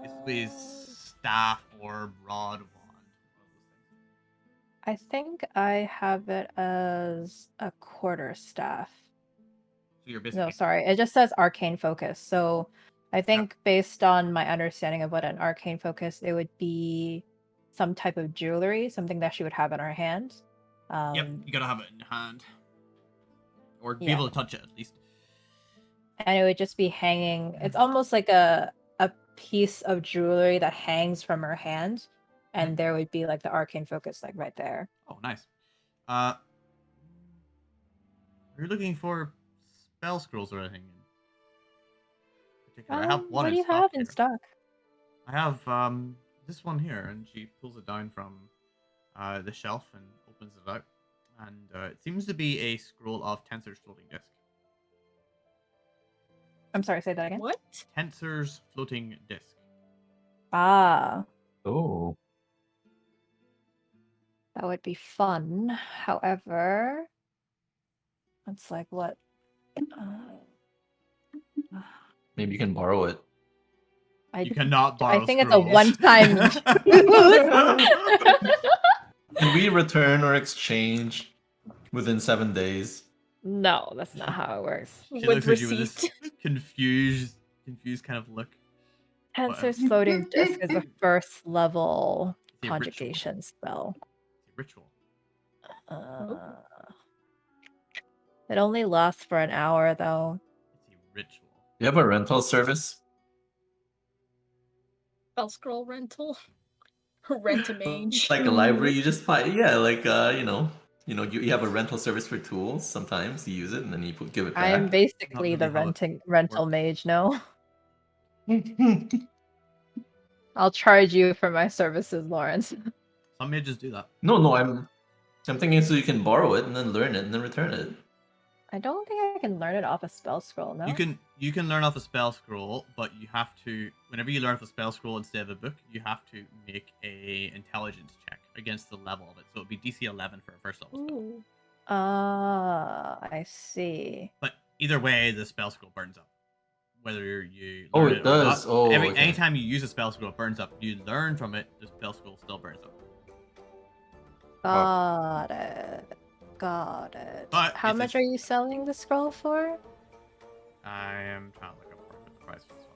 Basically, staff or broad wand. One of those things. I think I have it as a quarter staff. So you're basically No, sorry. It just says arcane focus. So I think based on my understanding of what an arcane focus, it would be some type of jewelry, something that she would have in her hand. Yep, you gotta have it in hand. Or be Yeah. able to touch it at least. And it would just be hanging. It's almost like a piece of jewelry that hangs from her hand, and there would be like the arcane focus like right there. Oh, nice. Are you looking for spell scrolls or anything in particular? I have one What in do you stock have here. in stock? I have this one here, and she pulls it down from the shelf and opens it out, and it seems to be a scroll of Tensor's floating disc. I'm sorry, say that again. What? Tensor's floating disc. Ah, Oh. that would be fun. However, it's like what? Maybe you can borrow it. You cannot borrow I think it's a scrolls. one-time Can we return or exchange within 7 days? No, that's not how it works. She With looks at you with this receipt. confused kind of look. Tensor's floating disc is a first level It's a ritual. conjugation spell. It's a ritual. It only lasts for an hour though. It's a ritual. You have a rental service? Spell scroll rental. Rent a mage. Like a library, you just buy, yeah, like you have a rental service for tools. Sometimes you use it and then you give it back. I'm basically really the how it rental works. mage, no? I'll charge you for my services, Lawrence. Some mages do that. No, I'm thinking so you can borrow it and then learn it and then return it. I don't think I can learn it off a spell scroll, no? You can learn off a spell scroll, but you have to, whenever you learn off a spell scroll instead of a book, you have to make a intelligence check against the level of it. So it'd be DC 11 for a first level spell. Ooh. I see. But either way, the spell scroll burns up. Whether you Oh, learn it or does. not. Oh, okay. Anytime you use a spell scroll, it burns up. You learn from it, the spell scroll still burns up. Got it. Got it. But How it's much a- are you selling the scroll for? I am trying to look up the price for this one.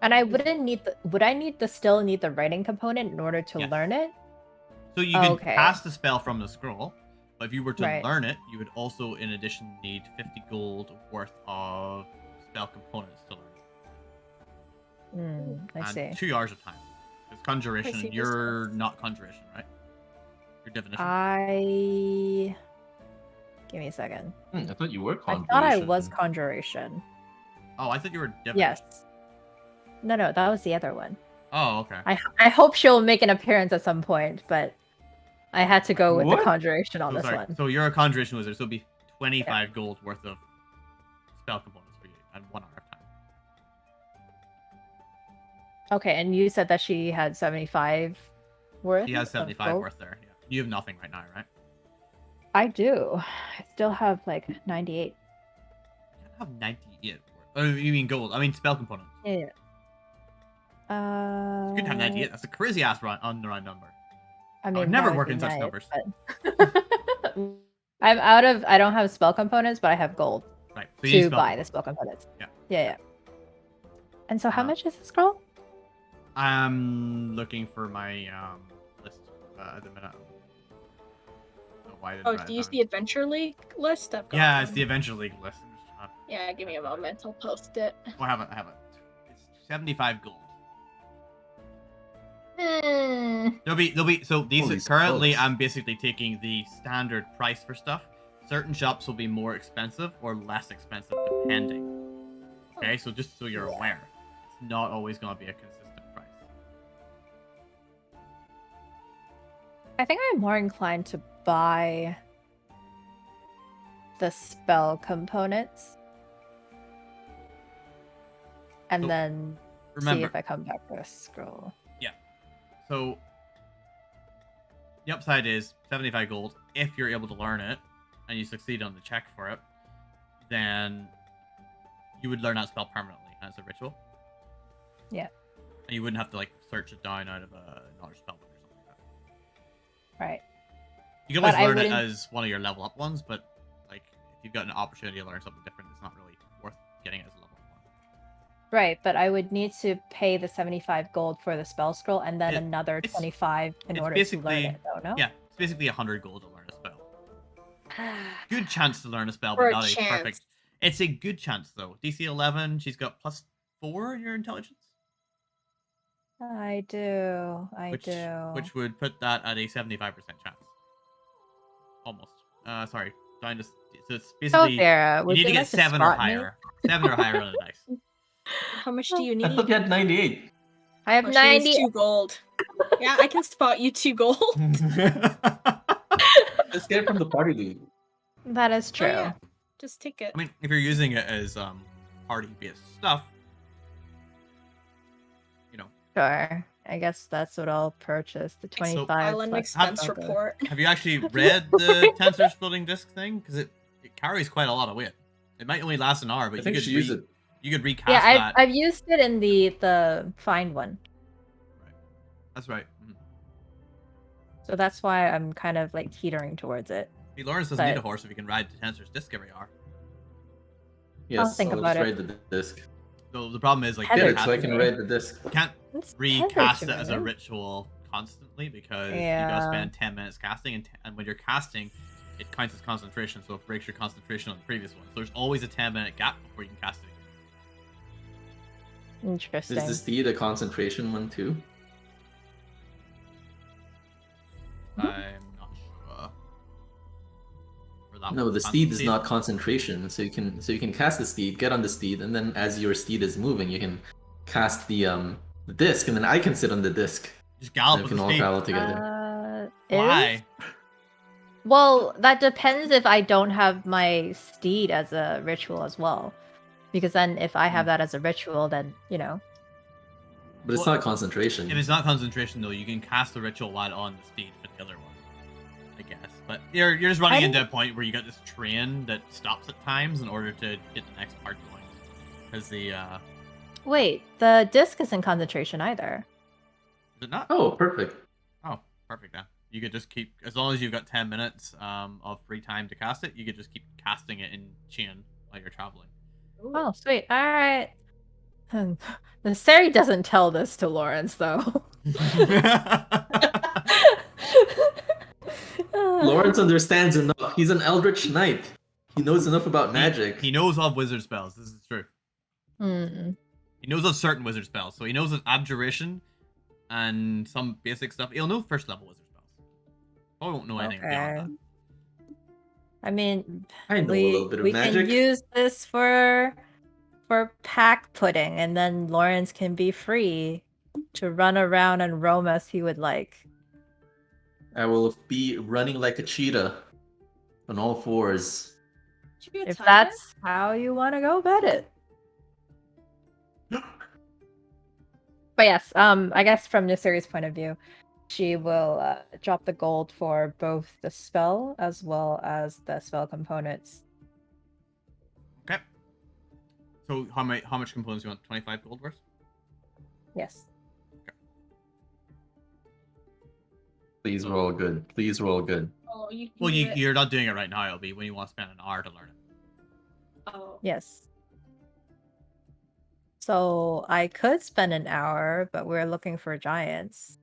And I wouldn't need the. Would I still need the writing component in order to Yes. learn it? So you can Okay. cast the spell from the scroll, but if you were to Right. learn it, you would also, in addition, need 50 gold worth of spell components to learn. I and see. 2 hours of time. Because conjuration, this you're one. not conjuration, right? You're divination. Give me a second. I thought you were I conjuration. thought I was conjuration. Oh, I thought you were divination. Yes. No, that was the other one. Oh, okay. I hope she'll make an appearance at some point, but I had to go with What? the conjuration on So, this sorry, one. so you're a conjuration wizard, so it'll be 25 gold worth of spell components for you and 1 hour of time. Okay, and you said that she had 75 worth. She has of 75 gold? worth there. Yeah. You have nothing right now, right? I do. I still have like 98. You can't have 98 worth. Oh, you mean gold? I mean spell components. Yeah. You could have 98. That's a crazy ass round number. I would mean, never that work be in such nice, numbers. but- I don't have spell components, but I have gold Right. So you need to spell buy the components. spell components. Yeah. Yeah. And so how Uh, much is the scroll? I'm looking for my list at the minute. So why didn't Oh, I do you use have the it? Adventure League list? I've got Yeah, it's one. the Adventure League list. I'm just trying to- Yeah, give me a moment. I'll post it. Oh, I have it. It's 75 gold. There'll be so these Holy currently smokes. I'm basically taking the standard price for stuff. Certain shops will be more expensive or less expensive depending. Okay, so just so you're aware, it's not always going to be a consistent price. I think I'm more inclined to buy the spell components and So, then see Remember, if I come back with a scroll. so the upside is 75 gold. If you're able to learn it and you succeed on the check for it, then you would learn that spell permanently as a ritual. Yeah. And you wouldn't have to like search it down out of another spell book or something like that. Right. You can But always I learn it wouldn't- as one of your level up ones, but like if you've got an opportunity to learn something different, it's not really worth getting it as a level up one. Right, but I would need to pay the 75 gold for the spell scroll and then It- another it's- 25 in it's order to learn basically- it, though, no? Yeah, it's basically 100 gold to learn a spell. Good chance to learn a spell, For but a not a chance. perfect. It's a good chance though. DC 11, she's got +4 in your intelligence, I do. which would put that at a 75% chance. Almost. Sorry, so it's basically Vera, you would need to you get like to 7 or spot me? higher. 7 or higher on the dice. How much do you I thought need? you had 98. I have Oh, she needs 90. 2 gold. Yeah, I can spot you 2 gold. Just get it from the party loot. That is true. Oh, yeah. Just take it. I mean, if you're using it as party-based stuff, you know. Sure. I guess that's what I'll purchase. The 25 File an plus expense other. report. Have you actually read the Tensor floating disc thing? Because it carries quite a lot of weight. It might only last an hour, but I think you should use it. You could recast Yeah, that. I've used it in the find one. Right. That's right. So that's why I'm kind of like teetering towards it. Lawrence doesn't need a But- horse if he can ride the Tensor's disc every hour. Yes, think I'll about just it. ride the disc. So the problem is like Heather Get you it so I can't, can Heather. ride the disc. can't It's recast Heather it to as a me. ritual constantly because you Yeah. gotta spend 10 minutes casting, and when you're casting, it counts as concentration, so it breaks your concentration on the previous one. So there's always a 10-minute gap before you can cast it again. Interesting. Is the steed a concentration one too? Mm-hmm. I'm not sure. For that No, one. the steed is not concentration. So you can cast the steed, get on the steed, and then as your steed is moving, you can cast the disc, and then I can sit on the disc. Just And gallop we with can the all steed. travel together. Why? Well, that depends if I don't have my steed as a ritual as well. Because then if I have that as a ritual, then, But it's Well, not concentration. If it's not concentration though, you can cast the ritual while on the steed for the other one, I guess. But you're just running I into a point where you got this train that stops at times in order to get the next part going. Because the Wait, the disc isn't concentration either. is it not? Oh, perfect. Oh, perfect then. You could just keep, as long as you've got 10 minutes of free time to cast it, you could just keep casting it in chain while you're traveling. Oh, sweet. All right. The Niserie doesn't tell this to Lawrence, though. Lawrence understands enough. He's an eldritch knight. He knows enough about magic. He knows of wizard spells. This is true. Hmm. He knows of certain wizard spells. So he knows of abjuration and some basic stuff. He'll know first level wizard spells. Probably won't know anything beyond that. I mean, I know a little bit of we magic. can use this for pack pudding, and then Lawrence can be free to run around and roam as he would like. I will be running like a cheetah on all fours. Should be a If timer? that's how you want to go about it. But yes, I guess from Niserie's point of view, she will drop the gold for both the spell as well as the spell components. Okay. So how much components you want? 25 gold worth? Yes. Please roll good. Please roll good. Oh, you can Well, do it. you're not doing it right now. It'll be when you want to spend an hour to learn it. Oh. Yes. So I could spend an hour, but we're looking for giants.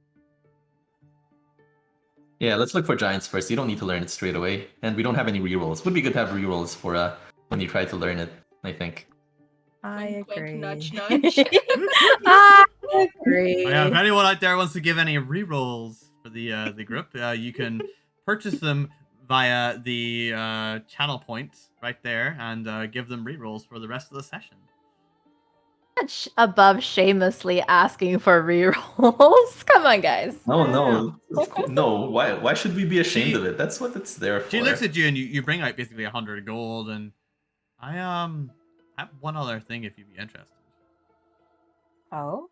Yeah, let's look for giants first. You don't need to learn it straight away. And we don't have any rerolls. Would be good to have rerolls for when you try to learn it, I think. I Wink, wink, agree. nudge, nudge. I agree. Oh, yeah, if anyone out there wants to give any rerolls for the group, you can purchase them via the channel points right there and give them rerolls for the rest of the session. Above shamelessly asking for rerolls. Come on, guys. No. Why should we be ashamed of it? That's what it's there for. She looks at you and you bring out basically 100 gold, and I have one other thing if you'd be interested. Oh?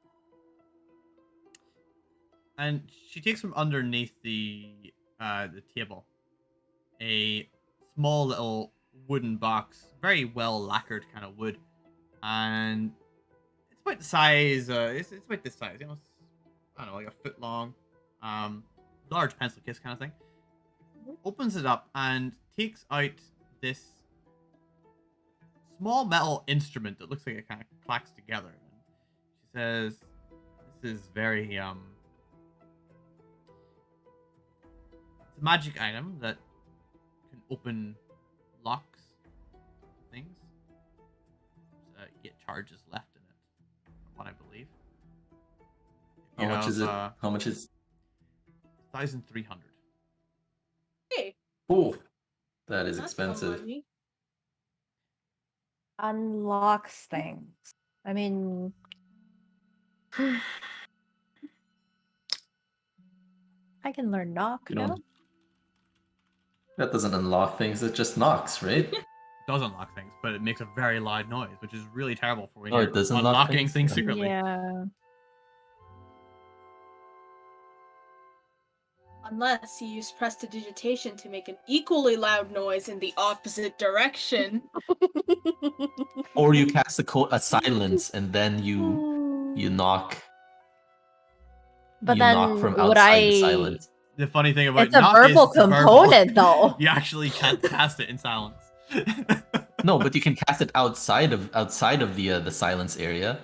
And she takes from underneath the table a small little wooden box, very well lacquered kind of wood, and it's about the size. It's about this size, you know. I don't know, like a foot long, large pencil case kind of thing. Opens it up and takes out this small metal instrument that looks like it kind of clacks together. says this is very it's a magic item that can open locks to things. You get charges left in it, from what I believe. How much is it? How much is? 1,300. Hey, Ooh, that is that's some expensive. money. Unlocks things. I mean, I can learn knock. You No, don't. That doesn't unlock things. It just knocks, right? It does unlock things, but it makes a very loud noise, which is really terrible for when Oh, you're it does unlock unlocking things? things secretly. yeah. Unless you use prestidigitation to make an equally loud noise in the opposite direction. Or you cast a silence and then you knock. But you then knock from would outside the I? silence. The funny thing about It's a knock verbal is it's a verbal. component, though. You actually can't cast it in silence. No, but you can cast it outside of the silence area,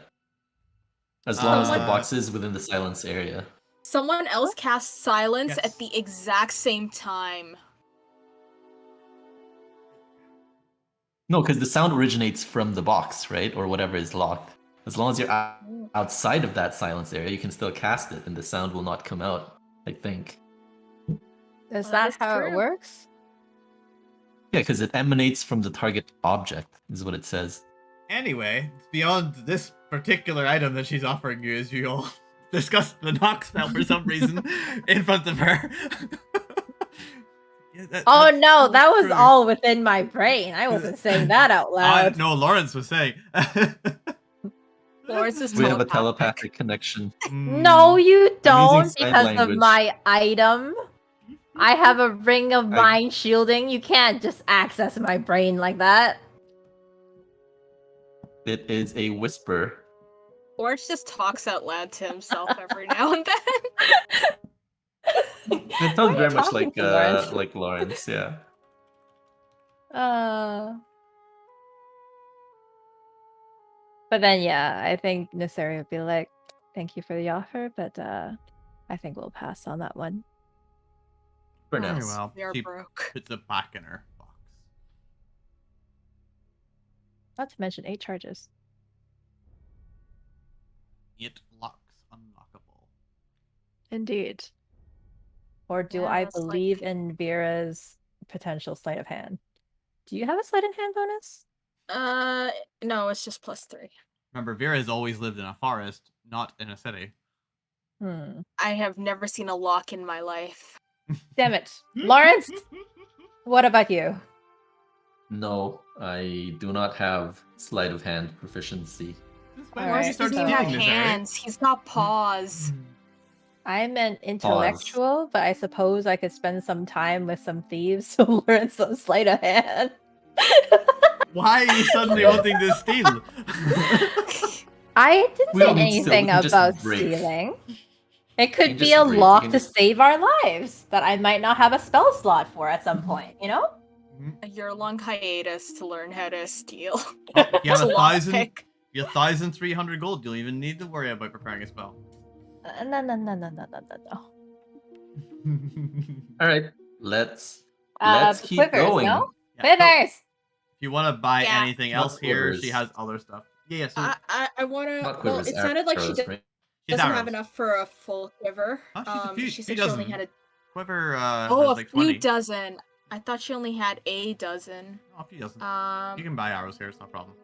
as long as the box is within the silence area. Someone else casts silence Yes. at the exact same time. No, because the sound originates from the box, right, or whatever is locked. As long as you're outside of that silence area, you can still cast it, and the sound will not come out. I think. Is That that is how it true. works? Yeah, because it emanates from the target object, is what it says. Anyway, beyond this particular item that she's offering you, as you all discuss the knock spell for some reason in front of her. Yeah, Oh that's no, so that was true. all within my brain. I wasn't saying that out loud. No, Lawrence was saying. Lawrence is We have a telepathic. telepathic connection. No, you I'm using don't, sign because of language. my item. I have a ring of I- mind shielding. You can't just access my brain like that. It is a whisper. Lawrence just talks out loud to himself every now and then. It Why sounds are you very much talking like to Lawrence? like Lawrence, yeah. But then, yeah, I think Niserie would be like, "Thank you for the offer, but I think we'll pass on that one." For now. Very well. We are She broke. puts it back in her box. Not to mention 8 charges. It locks unlockable. Indeed. Or do Yeah, I it's like- believe in Vera's potential sleight of hand? Do you have a sleight of hand bonus? No, it's just +3. Remember, Vera has always lived in a forest, not in a city. I have never seen a lock in my life. Damn it. Lawrence, what about you? No, I do not have sleight of hand proficiency. Since All when right, did you start Doesn't so- even have stealing this, Eric? hands. He's got paws. I'm an intellectual, but I suppose I could spend some time with some thieves to learn some sleight of hand. Why are you suddenly wanting to steal? I didn't We say don't need to steal, anything we can just about break. stealing. It You could can be just a break, you lock can to just- save our lives that I might not have a spell slot for at some point, you know? A year-long hiatus to learn how to steal. Oh, you have It's a $1,000. lockpick. You have 1,300 gold. You don't even need to worry about preparing a spell. No. Alright, let's keep quivers, going. no? Yeah, so Quivers! if you want to buy Yeah. anything Not else here, she quivers. has other stuff. Yeah, so I wanna. Not Well, quivers, it sounded like she arrows, right? she's doesn't arrows. have enough for a full quiver. Oh, she's She a few said she only dozen. had a. Quiver Oh, has a like few 20. dozen. I thought she only had a dozen. Oh, a few dozen. You can buy arrows here, it's no problem.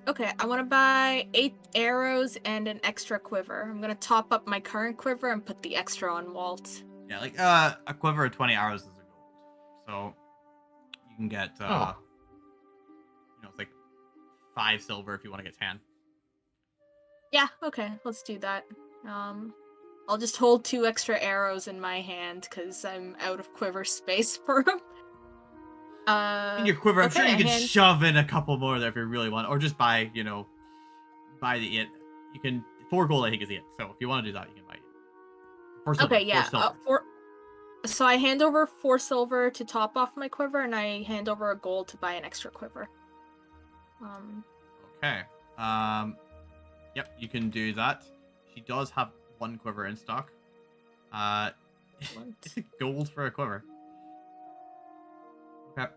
Okay, I want to buy 8 arrows and an extra quiver. I'm gonna top up my current quiver and put the extra on Walt. Yeah, like a quiver of 20 arrows is a gold. So you can get it's like 5 silver if you want to get 10. Yeah, okay, let's do that. I'll just hold 2 extra arrows in my hand because I'm out of quiver space for them. In your quiver, I'm okay, sure you I can hand- shove in a couple more there if you really want, or just buy the it. You can 4 gold, I think, is it. So if you want to do that, you can buy it. 4 silver, Okay, yeah. 4 silver. So I hand over 4 silver to top off my quiver, and I hand over a gold to buy an extra quiver. Okay. Yep, you can do that. She does have one quiver in stock. It's gold for a quiver. Okay.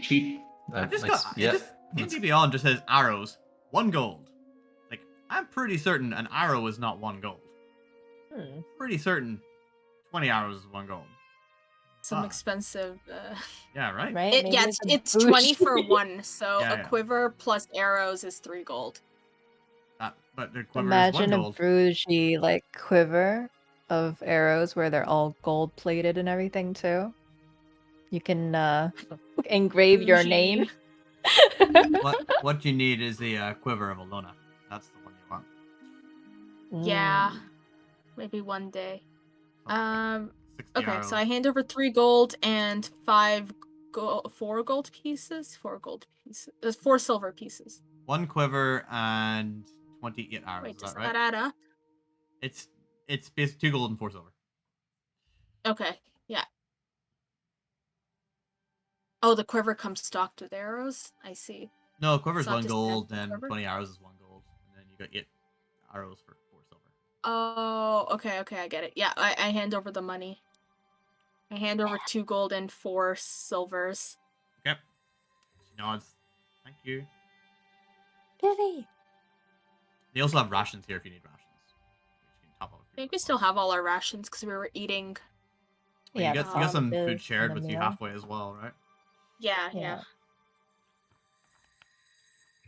Cheap. I've just Nice. got Yeah. it. Just D&D Beyond just says arrows, 1 gold. Like I'm pretty certain an arrow is not 1 gold. Pretty certain 20 arrows is 1 gold. Some expensive. Yeah, right. Right? Maybe It's a 20 bougie. for 1, so Yeah, a yeah. quiver plus arrows is 3 gold. But the quiver Imagine is 1 a gold. bougie like quiver of arrows where they're all gold plated and everything too. You can engrave your Bougie. name. What you need is the quiver of Alona. That's the one you want. Yeah, Mm. maybe one day. Something like 60 Okay, arrows. so I hand over 3 gold and 4 gold pieces. 4 gold pieces. 4 silver pieces. 1 quiver and 28 arrows. Wait, Is does that right? that add up? It's basically 2 gold and 4 silver. Okay, yeah. Oh, the quiver comes stocked with arrows? I see. No, quiver's It's not 1 just gold, empty then quiver? 20 arrows is 1 gold, and then you got 8 arrows for 4 silver. Oh, okay, I get it. Yeah, I hand over the money. I hand over 2 gold and 4 silvers. Okay. She nods. Thank you. Billy. They also have rations here if you need rations. Which you can top up I think we still have all our rations because we were eating. Well, Yeah, you the got some sausages food shared and the with you meal. halfway as well, right? Yeah.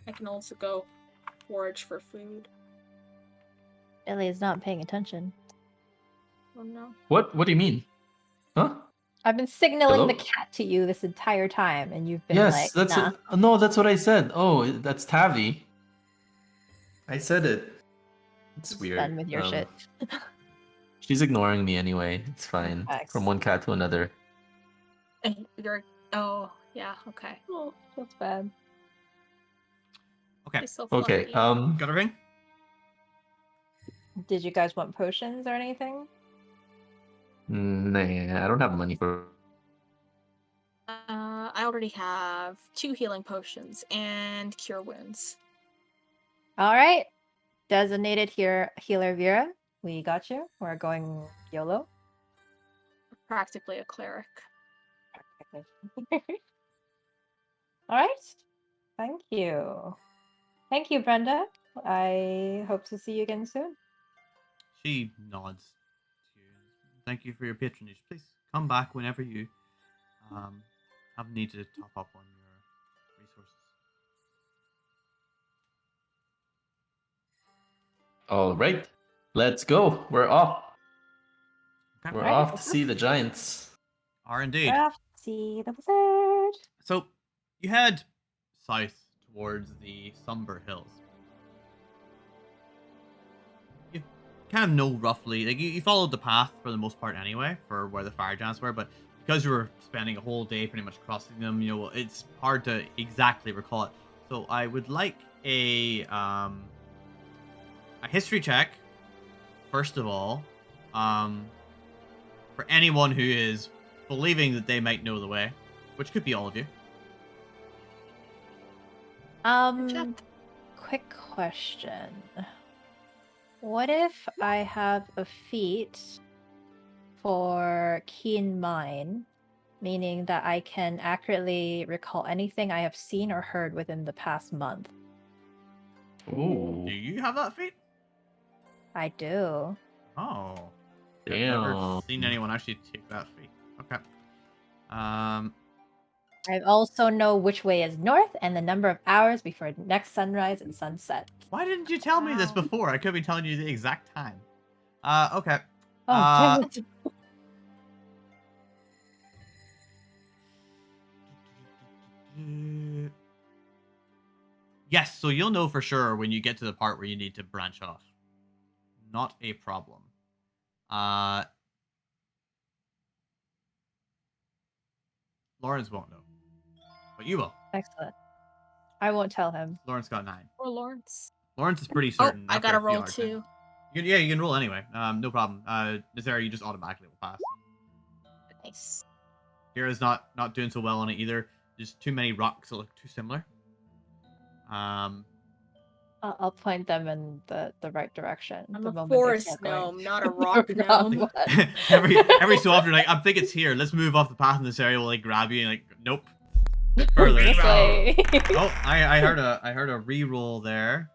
I can also go forage for food. Billy is not paying attention. Oh no. What do you mean? Huh? I've been signaling the Hello? cat to you this entire time, and you've been Yes, like, that's nah. it. No, that's what I said. Oh, that's Tavi. I said it. It's Just weird. done with your shit. She's ignoring me anyway. It's fine. Facts. From one cat to another. Oh, yeah, okay. Oh, that's bad. Okay. She's so Okay. fluffy. Got a ring? Did you guys want potions or anything? Nah, I don't have money for. I already have 2 healing potions and cure wounds. All right. Designated healer Vera. We got you. We're going YOLO. Practically a cleric. All right. Thank you. Thank you, Brenda. I hope to see you again soon. She nods to you. Thank you for your patronage. Please come back whenever you have need to top up on your resources. All right. Let's go. We're off. Okay. We're Right, off to let's see the giants. Are indeed. Off to see the wizard. So you head south towards the Somber Hills. You kind of know roughly, like you followed the path for the most part anyway, for where the fire giants were, but because you were spending a whole day pretty much crossing them, it's hard to exactly recall it. So I would like a history check, first of all, for anyone who is believing that they might know the way, which could be all of you. Quick question. What if I have a feat for keen mind, meaning that I can accurately recall anything I have seen or heard within the past month? Ooh. Do you have that feat? I do. Oh. I've Damn. never seen anyone actually take that feat. Okay. I also know which way is north and the number of hours before next sunrise and sunset. Why didn't you tell me this Wow. before? I could be telling you the exact time. Okay. Oh, damn it. Yes, so you'll know for sure when you get to the part where you need to branch off. Not a problem. Lawrence won't know. But you will. Excellent. I won't tell him. Lawrence got 9. Or Lawrence. Lawrence is pretty Oh, certain. I after gotta a few roll hours, too. you can roll anyway. No problem. Niserie, you just automatically will pass. Nice. Vera's not doing so well on it either. There's too many rocks that look too similar. I'll point them in the right direction. I'm the a moment they forest start going. gnome, not a You're rock not gnome. one. every so often, like, I think it's here. Let's move off the path in this area. We'll like grab you and like, nope. Further. Say. Oh, I heard a reroll there.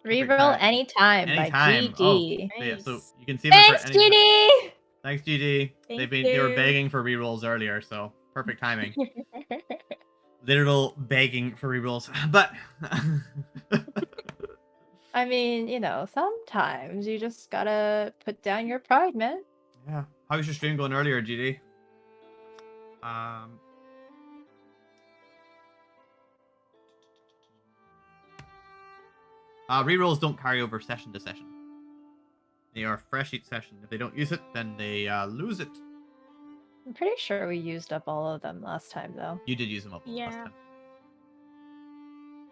Reroll anytime by Anytime. GD. Oh, so yeah. So Nice. you can see them Thanks, for any. GD. Thanks, GD. Thank They were you. begging for rerolls earlier, so perfect timing. Literal begging for rerolls, but I mean, sometimes you just gotta put down your pride, man. yeah. How was your stream going earlier, GD? Rerolls don't carry over session to session. They are fresh each session. If they don't use it, then they lose it. I'm pretty sure we used up all of them last time, though. You did use them up last Yeah. time.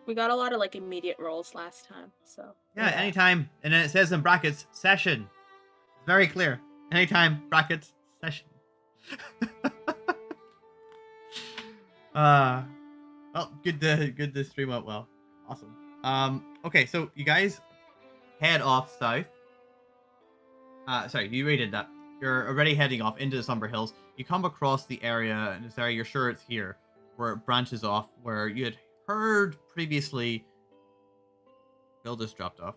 We got a lot of like immediate rolls last time, so. Yeah, Yeah. anytime. And then it says in brackets, session. It's very clear. Anytime, brackets, session. Well, good to stream out well. Awesome. Okay, so you guys head off south. Sorry, you rated that. You're already heading off into the Somber Hills. You come across the area, and Niserie, you're sure it's here, where it branches off, where you had heard previously. Bill just dropped off.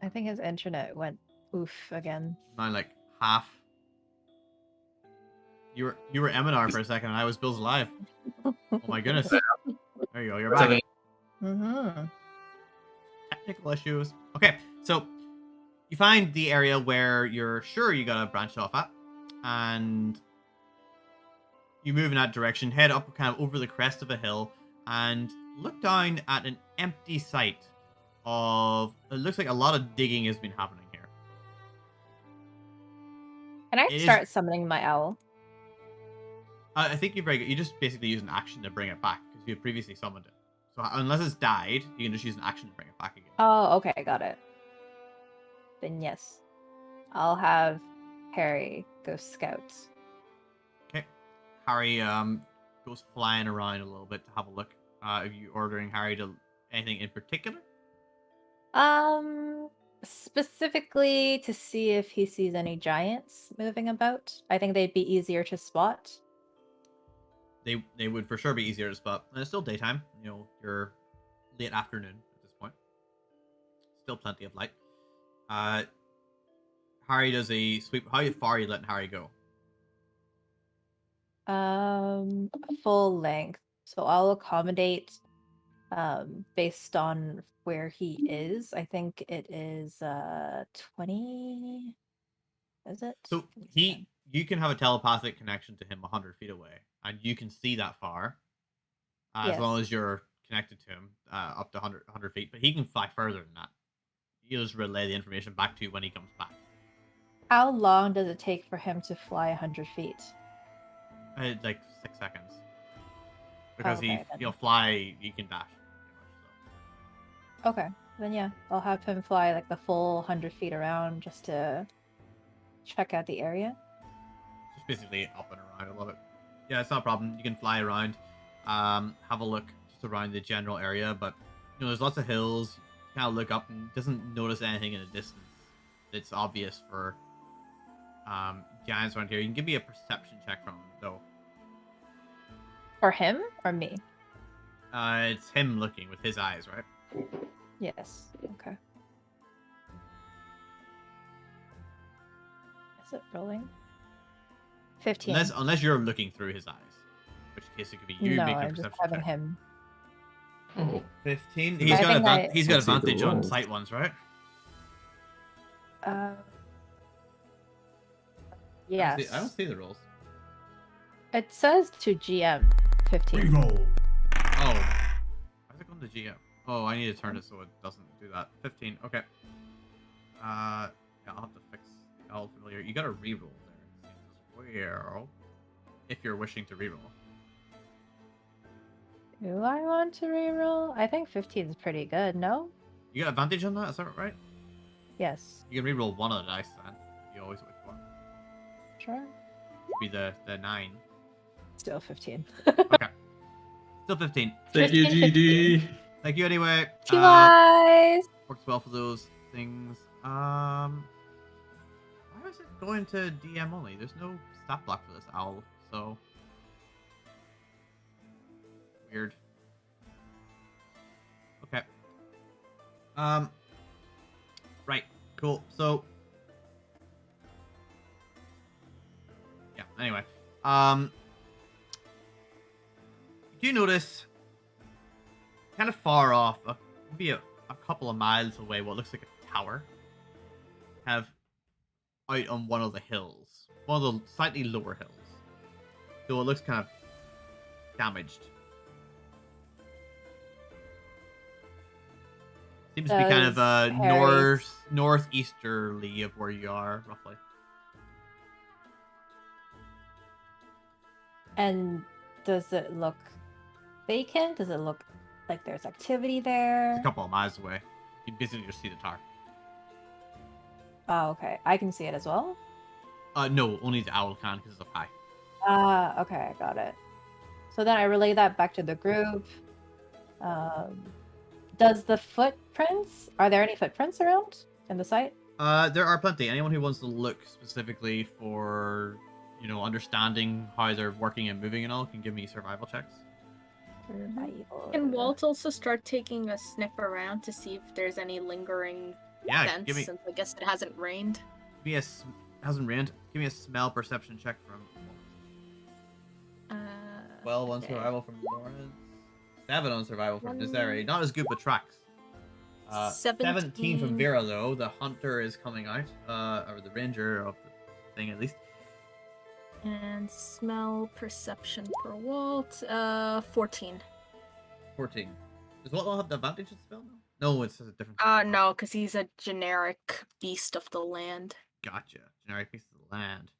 I think his internet went oof again. Mine like half. You were Emenar for a second, and I was Billsalive. Oh my goodness. There you go. You're back. Mm-hmm. Technical issues. Okay, so you find the area where you're sure you gotta branch off at, and you move in that direction, head up kind of over the crest of a hill, and look down at an empty site of, it looks like a lot of digging has been happening here. Can I It start summoning my owl? I think you're very good. You just basically use an action to bring it back, because you had previously summoned it. So unless it's died, you can just use an action to bring it back again. Oh, okay, got it. Then yes, I'll have Harry go scout. Okay. Harry goes flying around a little bit to have a look. Are you ordering Harry to anything in particular? Specifically to see if he sees any giants moving about. I think they'd be easier to spot. They would for sure be easier to spot. And it's still daytime. You know, you're late afternoon at this point. Still plenty of light. Harry does a sweep. How far are you letting Harry go? Full length. So I'll accommodate based on where he is. I think it is 20. Is it? So you can have a telepathic connection to him 100 feet away, and you can see that far, as Yes. long as you're connected to him up to 100 feet. But he can fly further than that. You'll just relay the information back to you when he comes back. How long does it take for him to fly 100 feet? Like 6 seconds. Because Okay, then. he'll fly, he can dash. Okay, then yeah, I'll have him fly like the full 100 feet around just to check out the area. Just basically up and around. I love it. Yeah, it's not a problem. You can fly around, have a look just around the general area. But there's lots of hills. You kind of look up and doesn't notice anything in the distance. It's obvious for giants around here. You can give me a perception check from him, though. For him or me? It's him looking with his eyes, right? Yes. Okay. Is it rolling? 15. Unless you're looking through his eyes, in which case it could be you no, making a I'm just perception having check. him. Oh, 15. I He's got think he's got Let's see the advantage on rolls. sight ones, right? Yes. I don't see the rolls. It says to GM 15. Reroll. Oh. Why is it going to GM? Oh, I need to turn it so it doesn't do that. 15. Okay. Yeah, I'll have to fix the all familiar. You got to reroll there. It seems well, if you're wishing to reroll. Do I want to reroll? I think 15 is pretty good, no? You got advantage on that? Is that right? Yes. You can reroll one of the dice then. You always wish for. Sure. Be the 9. Still 15. Okay. Still 15. Thank you, 15, 15. GD. Thank you anyway. Thank you guys. Works well for those things. Why is it going to DM only? There's no stat block for this owl, so weird. Okay. Right. Cool. So yeah. Anyway, you do notice kind of far off, maybe a couple of miles away, what looks like a tower, have out on one of the hills, one of the slightly lower hills. So it looks kind of damaged. Seems to be kind of Harry- northeasterly of where you are, roughly. And does it look vacant? Does it look like there's activity there? It's a couple of miles away. You basically just see the tower. Oh, okay. I can see it as well. No, only the owl can because it's up high. Okay, got it. So then I relay that back to the group. Does the footprints? Are there any footprints around in the site? There are plenty. Anyone who wants to look specifically for, understanding how they're working and moving and all can give me survival checks. Survival. Can Walt also start taking a sniff around to see if there's any lingering Yeah, scents, give me. since I guess it hasn't rained? Hasn't rained. Give me a smell perception check from. 12 on okay. survival from Lawrence. 7 on survival from Niserie. Not as good with tracks. 17 from Vera though. The hunter is coming out, or the ranger of the thing at least. And smell perception for Walt, 14. 14. Does Walt have the advantage of spell now? No, it's a different. No, because he's a generic beast of the land. Gotcha. Generic piece of the land.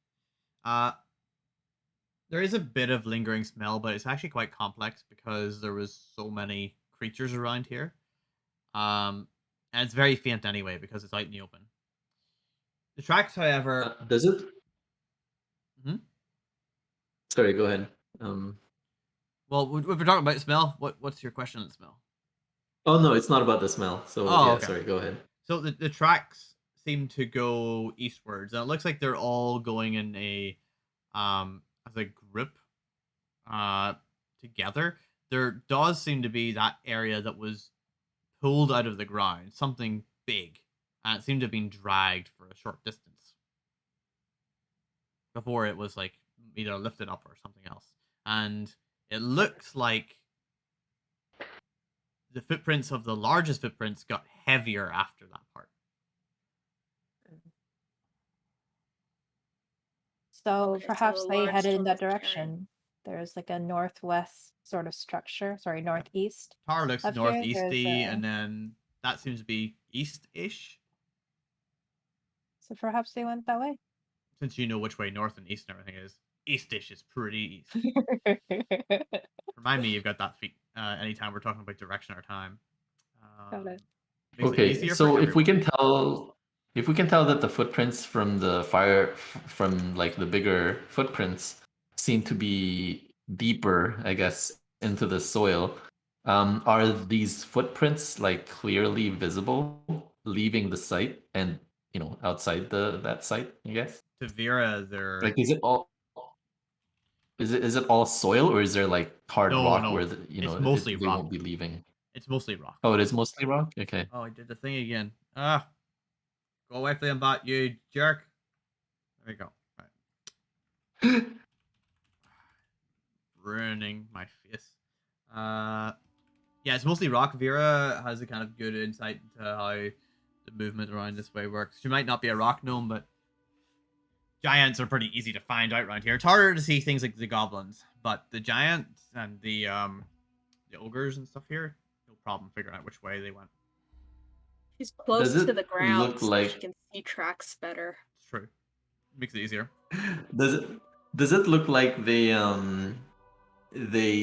There is a bit of lingering smell, but it's actually quite complex because there was so many creatures around here. And it's very faint anyway because it's out in the open. The tracks, however, Does it? Mhm. Sorry, go ahead. Well, if we're talking about smell, what's your question on smell? Oh no, it's not about the smell. So Oh, yeah, okay. sorry, go ahead. So the tracks seem to go eastwards, and it looks like they're all going in a as a group together. There does seem to be that area that was pulled out of the ground, something big, and it seemed to have been dragged for a short distance before it was like either lifted up or something else. And it looks like the footprints of the largest footprints got heavier after that part. So Okay, so perhaps the they large headed in one that was carrying. direction. There's like a northwest sort of structure. Sorry, northeast. Tower looks Up here, northeasty, there's a- and then that seems to be east-ish. So perhaps they went that way. Since you know which way north and east and everything is, east-ish is pretty east. Remind me, you've got that feat anytime we're talking about direction or time. Got it. Makes it Okay, easier so for if we everyone. can tell that the footprints from the fire from like the bigger footprints seem to be deeper, I guess, into the soil. Are these footprints like clearly visible leaving the site and outside that site, I guess? To Vera, they're Like is it all soil, or is there like hard rock no. where It's mostly they rock. won't be leaving? It's mostly rock. Oh, it is mostly rock? Okay. Oh, I did the thing again. Go away from the bot, you jerk. There we go. Right. Ruining my face. Yeah, it's mostly rock. Vera has a kind of good insight into how the movement around this way works. She might not be a rock gnome, but giants are pretty easy to find out around here. It's harder to see things like the goblins, but the giants and the ogres and stuff here, no problem figuring out which way they went. She's close Does to it the ground, look so like- she can see tracks better. It's true. Makes it easier. Does it look like they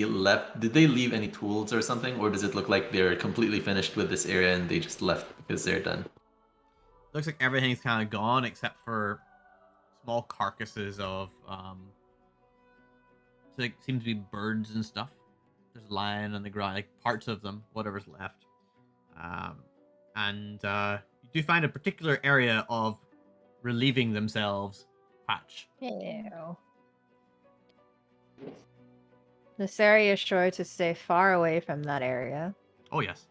left? Did they leave any tools or something, or does it look like they're completely finished with this area and they just left because they're done? Looks like everything's kind of gone except for small carcasses of so it seems to be birds and stuff. There's lying on the ground, like parts of them, whatever's left. And you do find a particular area of relieving themselves patch. Ew. Niserie is sure to stay far away from that area. Oh yes.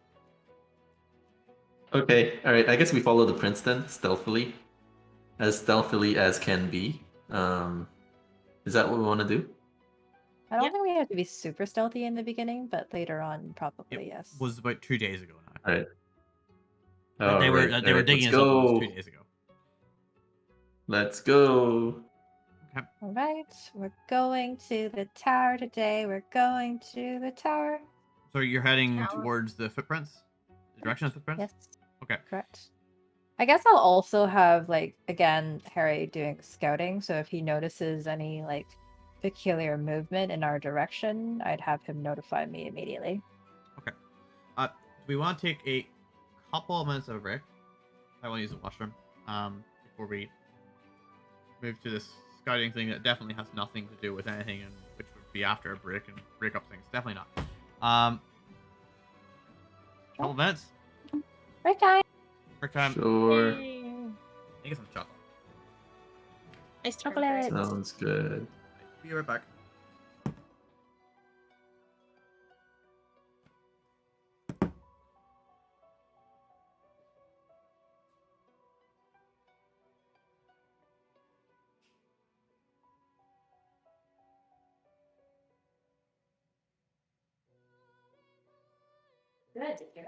Okay, alright, I guess we follow the prince then, stealthily. As stealthily as can be. Is that what we want to do? I don't Yeah. think we have to be super stealthy in the beginning, but later on, probably It yes. was about 2 days ago now. Alright. They were digging us up. It was 2 days ago. Let's go. Okay. All right, we're going to the tower today. We're going to the tower. So you're heading Tower. towards the footprints? The direction of footprints? Yes. Okay. Correct. I guess I'll also have, like, again, Harry doing scouting. So if he notices any, like, peculiar movement in our direction, I'd have him notify me immediately. Okay. We want to take a couple of minutes of a break. I want to use the washroom. Before we move to this scouting thing that definitely has nothing to do with anything, and which would be after a break and break up things. Definitely not. Couple minutes. Right, guys. Break time. Sure. I get some chocolate. Nice Chocolate. Sounds good. Be right back. Good to hear.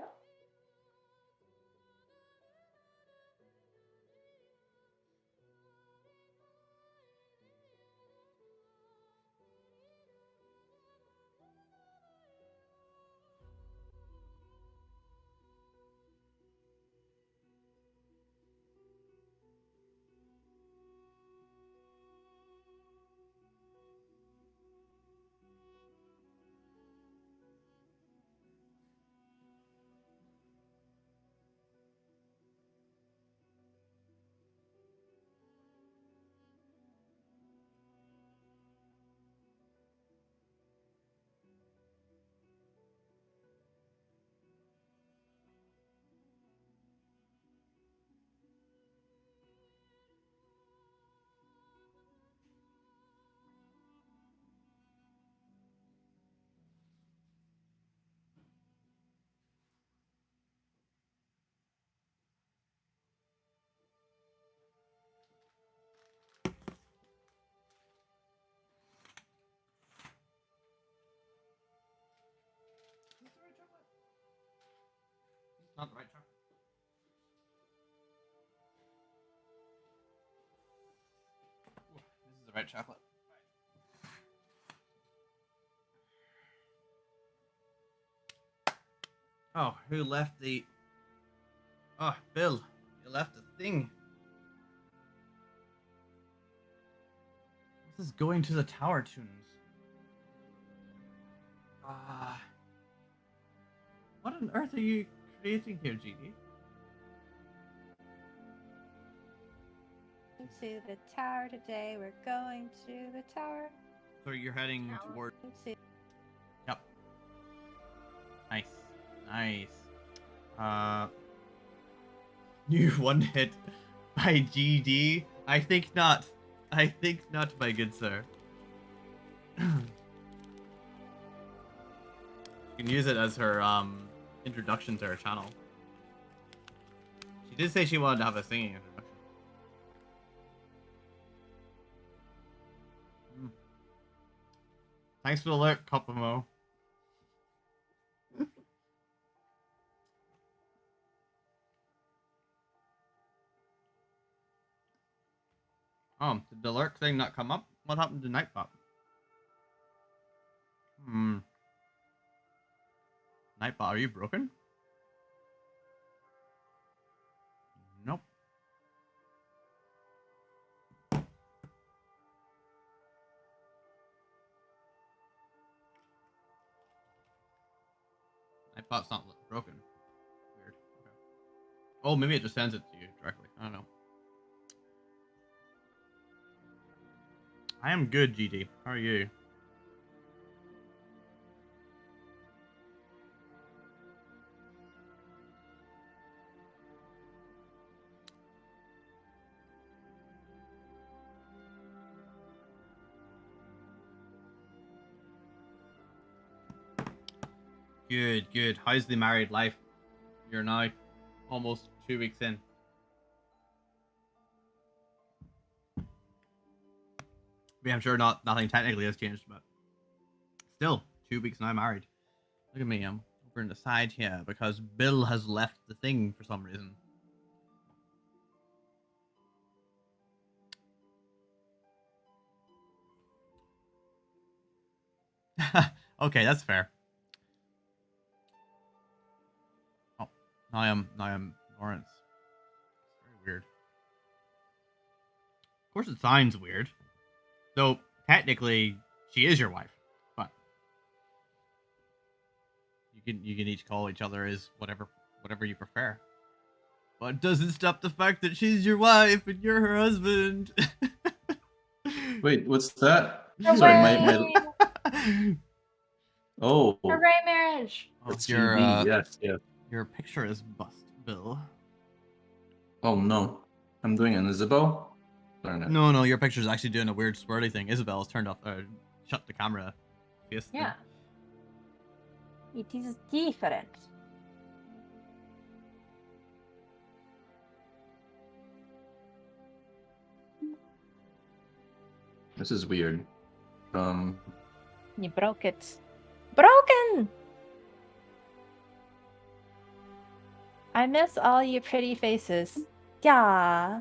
Not the right chocolate. Ooh, this is the right chocolate. Oh, who left the... Oh, Bill, you left the thing. This is going to the tower tunes. What on earth are you creating here, GD? To the tower today. We're going to the tower. So you're heading Tower. toward... To... Yep. Nice. Nice. You one hit by GD? I think not. I think not, my good sir. You can use it as her introduction to her channel. She did say she wanted to have a singing introduction. Thanks for the alert, Kopomo. Did the alert thing not come up? What happened to Nightbot? Nightbot, are you broken? Nope. Nightbot's not broken. Weird. Okay. Oh, maybe it just sends it to you directly. I don't know. I am good, GD. How are you? Good, good. How's the married life? You're now almost 2 weeks in. Yeah, I'm sure nothing technically has changed, but still 2 weeks now married. Look at me, I'm over in the side here because Bill has left the thing for some reason. Okay, that's fair. Oh, now I'm Lawrence. It's very weird. Of course, it sounds weird. Though technically, she is your wife, but you can each call each other as whatever you prefer. But it doesn't stop the fact that she's your wife and you're her husband. Wait, what's that? Hooray! Sorry, my oh, Hooray, marriage! Oh, that's your TV. Yes, yes. your picture is bust, Bill. Oh no, I'm doing an Isabel. Darn it. No, your picture's actually doing a weird swirly thing. Isabel has turned off, shut the camera. Face thing. Yeah. It is different. This is weird. You broke it. Broken! I miss all your pretty faces. Yeah.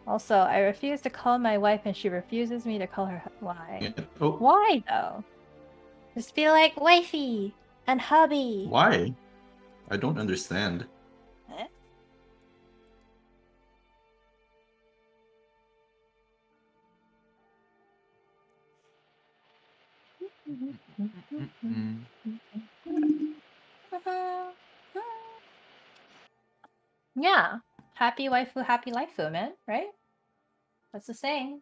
Also, I refuse to call my wife and she refuses me to call her. Why? Yeah. Oh, Why, though? Just be like wifey and hubby. why? I don't understand. Eh? Yeah. Happy waifu, happy lifeu, man, right? That's the saying.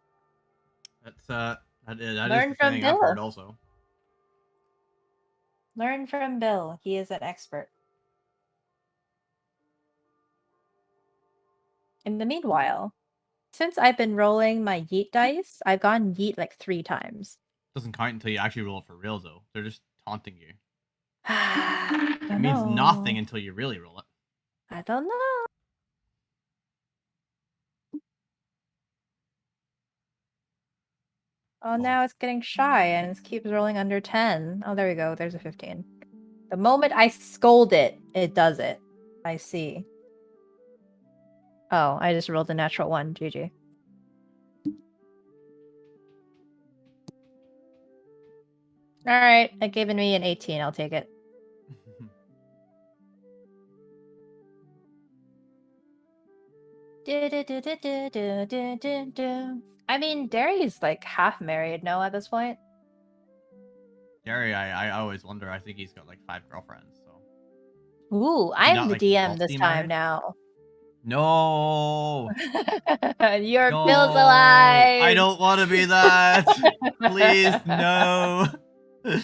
That's that is Learn the from thing I've heard Bill. also. Learn from Bill. He is an expert. In the meanwhile, since I've been rolling my yeet dice, I've gone yeet like 3 times. Doesn't count until you actually roll it for real, though. They're just taunting you. It It means nothing until you really roll it. I don't know. Oh, now it's getting shy and it keeps rolling under 10. Oh, there we go. There's a 15. The moment I scold it, it does it. I see. Oh, I just rolled a natural 1. GG. Alright, it given me an 18. I'll take it. I mean, Derry's like half married, no, at this point? Gary, I always wonder. I think he's got like 5 girlfriends. So Ooh, He I'm not, the like, DM this multi-married? time now. no, You're no, Billsalive! I don't want to be that. Please, no.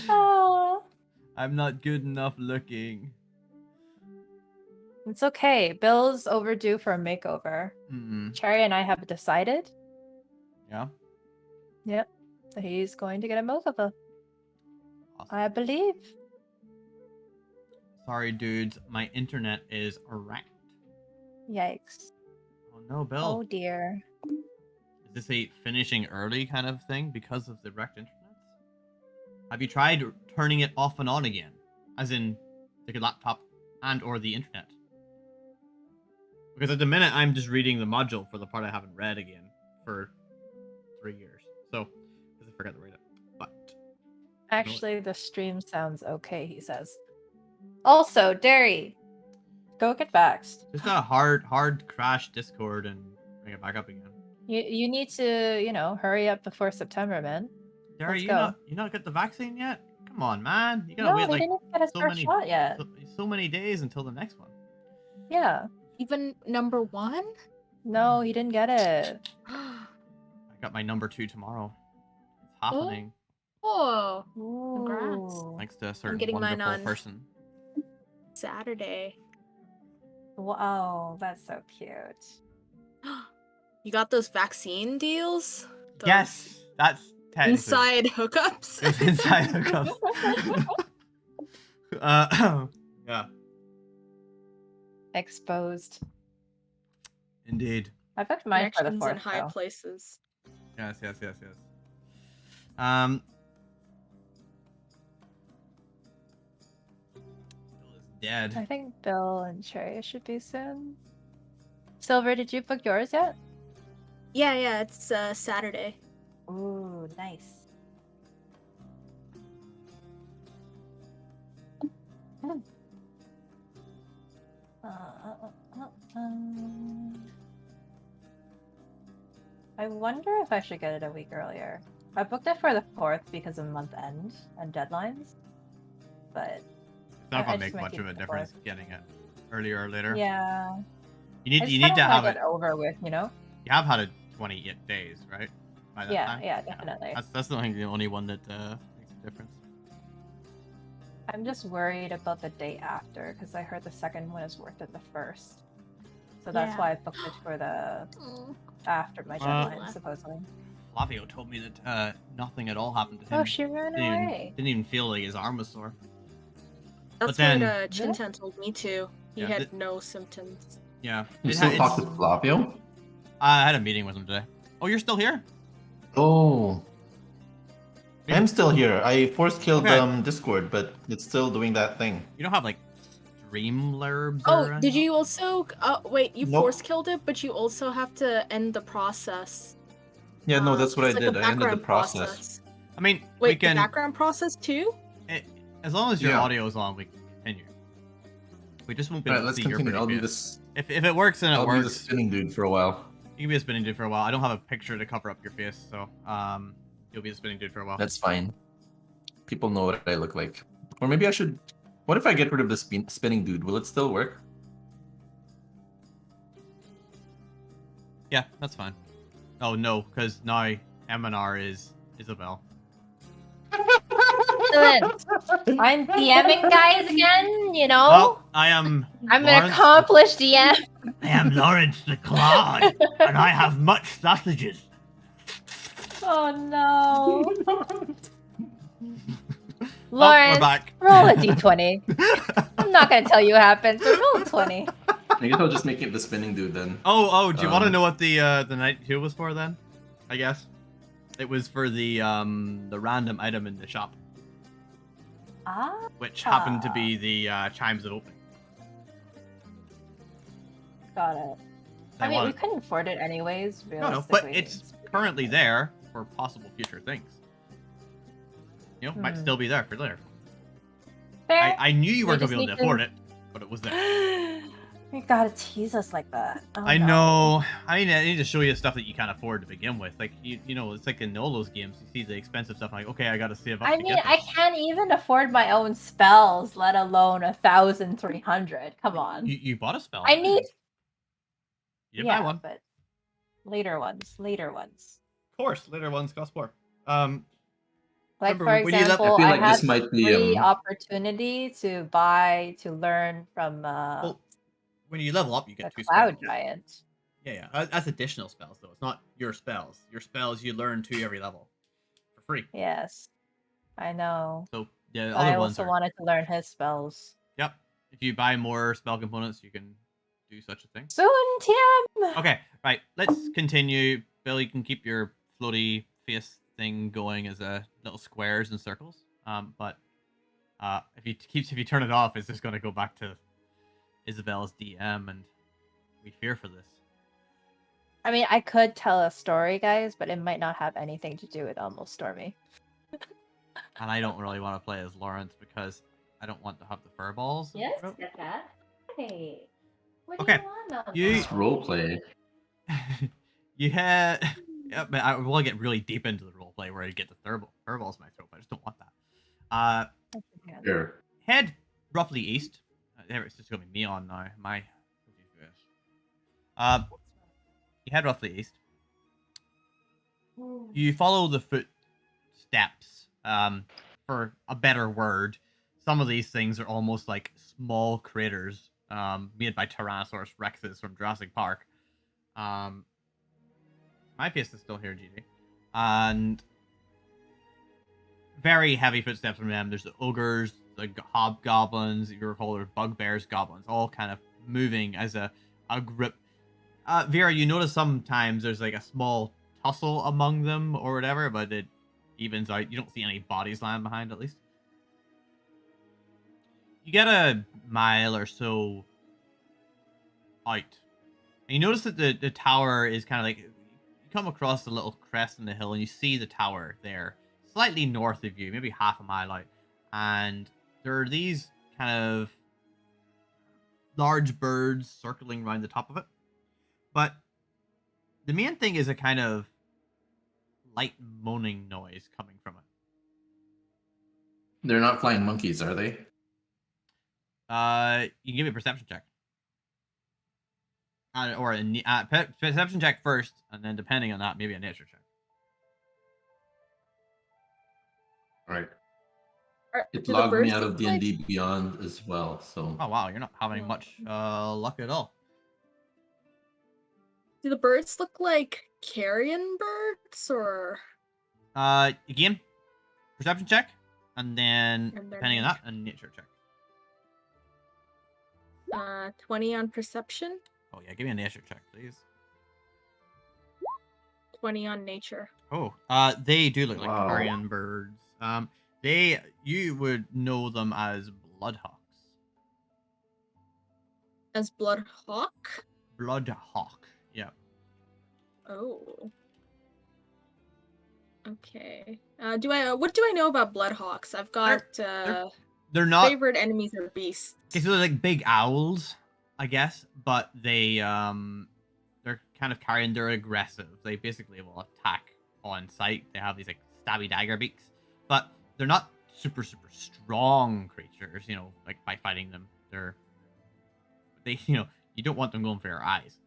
Aw. I'm not good enough looking. It's okay. Bill's overdue for a makeover. Cherry and I have decided. Yeah. Yep. So he's going to get a makeover. Awesome. I believe. Sorry, dudes. My internet is wrecked. Yikes. Oh no, Bill. Oh dear. Is this a finishing early kind of thing because of the wrecked internet? Have you tried turning it off and on again? As in, like a laptop and or the internet? Because at the minute, I'm just reading the module for the part I haven't read again for 3 years. So, because I forgot to read it. But Actually, the stream sounds okay, he says. Also, Derry, go get vaxxed. just a hard crash Discord and bring it back up again. You need to, hurry up before September, man. Derry, Let's you not get the vaccine yet? Come on, man. You gotta No, wait he like didn't get his so first many shot yet. so many days until the next one. Yeah. Even number 1? No, he didn't get it. I got my number 2 tomorrow. It's happening. Oh, congrats. Ooh. Thanks to a certain getting mine wonderful on person. Saturday. Wow, that's so cute. You got those vaccine deals? Those Yes, that's technically Inside hookups? Those inside hookups. Yeah, Exposed. indeed. I booked mine for the Connections in 4th, high though. Yes. places. Bill is I dead. think Bill and Cherry should be soon. Silver, did you book yours yet? Yeah, it's Saturday. Ooh, nice. I wonder if I should get it a week earlier. I booked it for the 4th because of month end and deadlines, but It's not I gonna just make might much keep of a it the difference 4th. getting it earlier or later. Yeah, You I need just to kinda have wanna it. get over with, you know? You have had it 28 days, right? By that Yeah, time? yeah, definitely. That's the only one that makes a difference. I'm just worried about the day after because I heard the second one is worse than the first. So that's Yeah. why I booked it for the after my deadline, supposedly. Flavio told me that nothing at all happened to him. Oh, she ran away. Didn't even feel like his arm was sore. That's then- what Chintan told me too. He Yeah, had no symptoms. Yeah. You It still ha- talk to it's- Flavio? I had a meeting with him today. Oh, you're still here? Oh. Maybe- I'm still here. I force killed Okay. Discord, but it's still doing that thing. You don't have like Streamlabs Oh, or did you also? Wait, you Nope. force killed it, but you also have to end the process. Yeah, no, that's what I It's like a did. I ended the background process. I mean, Wait, we can. the background process too? As long as your Yeah. audio is on, we can continue. We just won't be Alright, able to let's see continue. your I'll pretty be face. this. If it works, then it I'll be the works. spinning dude for a while. You can be a spinning dude for a while. I don't have a picture to cover up your face, so you'll be a spinning dude for a while. That's fine. People know what I look like. Or maybe I should. What if I get rid of the spinning dude? Will it still work? Yeah, that's fine. Oh no, because now Emenar is Isabel. Excellent. I'm DMing guys again, you know? Oh, I am. I'm an Lawrence. accomplished DM. I am Lawrence the Clod, and I have much sausages. Oh no. We're Lawrence, back. roll a d20. I'm not gonna tell you what happens, but roll a 20. I guess I'll just make it the spinning dude then. Oh, do you want to Um, know what the 92 was for then? I guess it was for the random item in the shop, Ah, which happened to be the chimes that open. got it. I mean, we couldn't afford it anyways, No, but realistically. it's currently there for possible future things. You know, might still be there for later. Fair. I knew you We weren't gonna just be able need to afford it, but it was there. You gotta tease us like that. Oh, I no. know. I mean, I need to show you stuff that you can't afford to begin with. Like you know, it's like in all those games, you see the expensive stuff. Like, okay, I gotta save up. I to mean, get I this. can't even afford my own spells, let alone 1,300. Come on. You bought a spell. I need. You did buy one. but later ones. Of course, later ones cost more. Like Remember, for when you left- example, I feel I like had this might be, free opportunity to learn from Well, when you level up, you the get 2 Cloud spells. Giant. Yeah. That's additional spells, though. It's not your spells. Your spells you learn to every level for free. Yes, I know. So the But other I ones also are. wanted to learn his spells. Yep. If you buy more spell components, you can do such a thing. Soon, TM. Okay, right. Let's continue. Bill, you can keep your floaty face thing going as little squares and circles. But if you turn it off, it's just gonna go back to Isabel's DM, and we fear for this. I mean, I could tell a story, guys, but it might not have anything to do with Almost Stormy. And I don't really want to play as Lawrence because I don't want to have the fur balls. Yes, get that. Hey, what Okay, do you want? you- It's roleplay. You had. Yeah, but I will get really deep into the roleplay where I get the fur balls in my throat. But I just don't want that. Sure. Head roughly east. There, it's just going to be neon now. You head roughly east. You follow the footsteps. For a better word, some of these things are almost like small craters made by Tyrannosaurus Rexes from Jurassic Park. My face is still here, GD. And very heavy footsteps from them. There's the ogres, the hobgoblins, if you recall, or bugbears, goblins, all kind of moving as a group. Vera, you notice sometimes there's like a small tussle among them or whatever, but it evens out. You don't see any bodies lying behind, at least. You get a mile or so out, and you notice that the tower is kind of like, you come across the little crest in the hill, and you see the tower there, slightly north of you, maybe half a mile out, and there are these kind of large birds circling around the top of it. But the main thing is a kind of light moaning noise coming from it. They're not flying monkeys, are they? You can give me a perception check. Or a perception check first, and then depending on that, maybe a nature check. All right. It Do the logged me birds out of look like- D&D Beyond as well, so... Oh wow, you're not having much luck at all. Do the birds look like carrion birds, or? Again, perception check, and then And then depending on that, a nature check. 20 on perception, Oh yeah, give me a nature check, please. 20 on nature. Oh, they do look like Wow. carrion birds. You would know them as bloodhawks. As bloodhawk? Bloodhawk, yeah. Oh. Okay. What do I know about bloodhawks? I've got They're not favorite enemies are beasts. Okay, so they're like big owls, I guess, but they're kind of carrion. They're aggressive. They basically will attack on sight. They have these like stabby dagger beaks, but they're not super strong creatures. You know, like by fighting them, they you don't want them going for your eyes.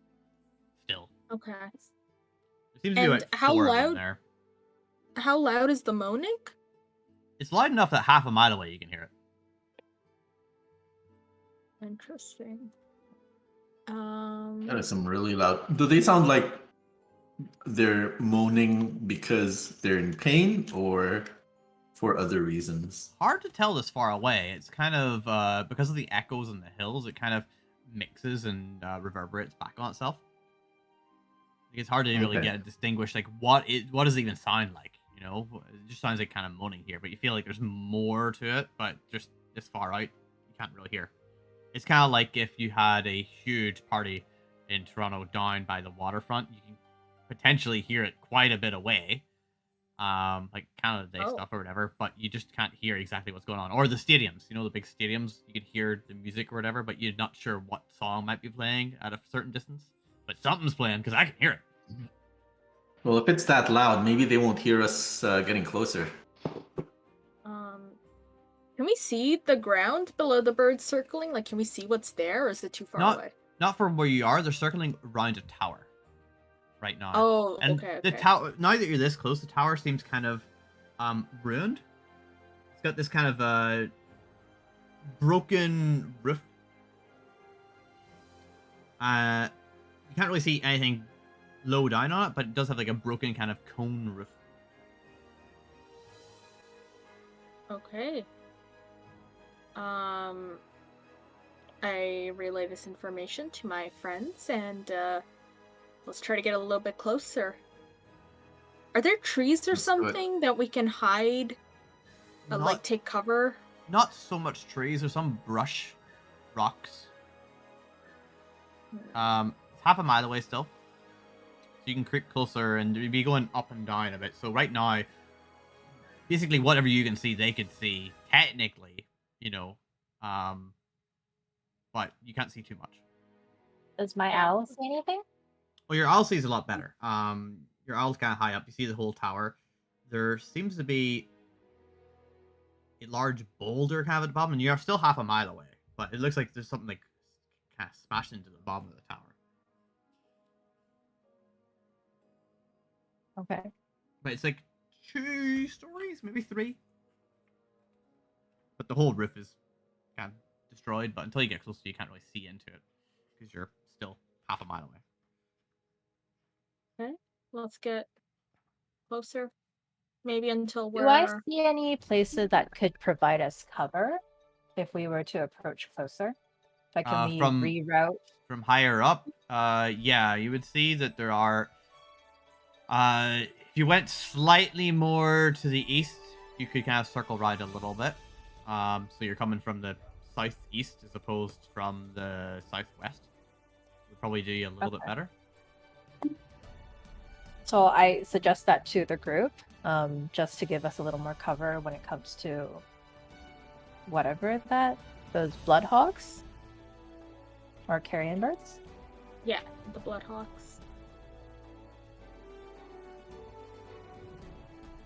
Still, Okay. there seems to be And about how 4 of them loud? there. How loud is the moaning? It's loud enough that half a mile away you can hear it. Interesting. That is some really loud... Do they sound like they're moaning because they're in pain, or for other reasons? Hard to tell this far away. It's kind of because of the echoes in the hills, it kind of mixes and reverberates back on itself. Like, it's hard to really Okay. get distinguish like what does it even sound like, you know? It just sounds like kind of moaning here, but you feel like there's more to it, but just this far out, you can't really hear. It's kind of like if you had a huge party in Toronto down by the waterfront, you can potentially hear it quite a bit away. Like Canada Day stuff or whatever, but you just can't hear exactly what's going on. Or the stadiums, you know, the big stadiums, you could hear the music or whatever, but you're not sure what song might be playing at a certain distance. But something's playing because I can hear it. Well, if it's that loud, maybe they won't hear us getting closer. Can we see the ground below the birds circling? Like, can we see what's there, or is it too far away? Not from where you are. They're circling around a tower right now. Oh, And okay. the tower, now that you're this close, the tower seems kind of ruined. It's got this kind of broken roof. You can't really see anything low down on it, but it does have like a broken kind of cone roof. Okay. I relay this information to my friends, and let's try to get a little bit closer. Are there trees or Let's do it. something that we can hide, like take cover? Not so much trees. There's some brush, rocks. It's half a mile away still. So you can creep closer and you'd be going up and down a bit. So right now, basically whatever you can see, they can see. Technically, you know. But you can't see too much. Does my owl see anything? Well, your owl sees a lot better. Your owl's kind of high up. You see the whole tower. There seems to be a large boulder kind of at the bottom, and you're still half a mile away. But it looks like there's something like kind of smashed into the bottom of the tower. Okay. But it's like 2 stories, maybe 3. But the whole roof is kind of destroyed. But until you get closer, you can't really see into it because you're still half a mile away. Okay, let's get closer. Maybe until we're... Do I see any places that could provide us cover? if we were to approach closer? Like, can we From reroute? from higher up, yeah, you would see that there are. If you went slightly more to the east, you could kind of circle right a little bit. So you're coming from the southeast as opposed from the southwest. Would probably do you a little bit better. So I suggest that to the group, just to give us a little more cover when it comes to whatever those bloodhawks or carrion birds. Yeah, the Bloodhawks.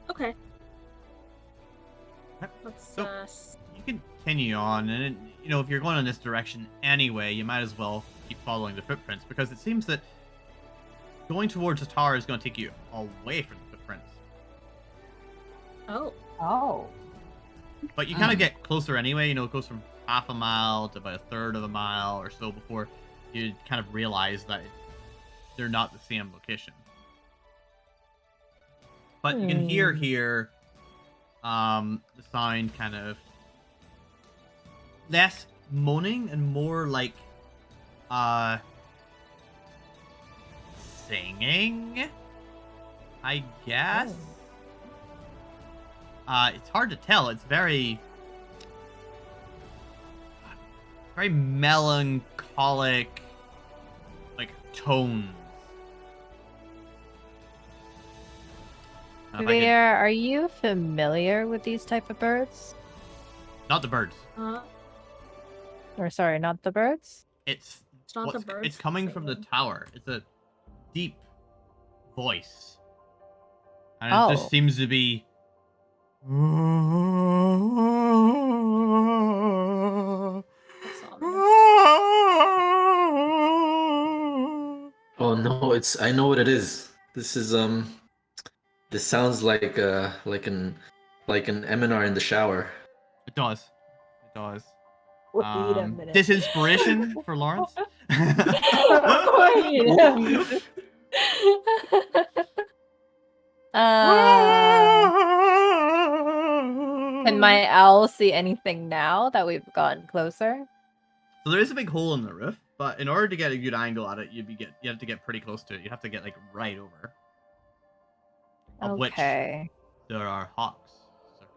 Okay. Yep. Let's So- You can continue on, and if you're going in this direction anyway, you might as well keep following the footprints because it seems that going towards the tower is going to take you away from the footprints. Oh. Oh. But you kind of get closer anyway. It goes from half a mile to about a third of a mile or so before you kind of realize that they're not the same location. But you can hear here the sound kind of less moaning and more like singing, I guess. It's hard to tell. It's very melancholic, like tones. Vera, are you familiar with these type of birds? Not the birds. Or sorry, not the birds? It's not the birds It's coming from the singing. tower. It's a deep voice, and it just Oh. seems to be. That's ominous. Oh no, I know what it is. This is this sounds like an Emenar in the shower. It does. It does. Wait a minute. Disinspiration for Lawrence. Wait a minute. Can my owl see anything now that we've gotten closer? So there is a big hole in the roof, but in order to get a good angle at it, you have to get pretty close to it. You'd have to get like right over. Of which Okay. there are hawks circling.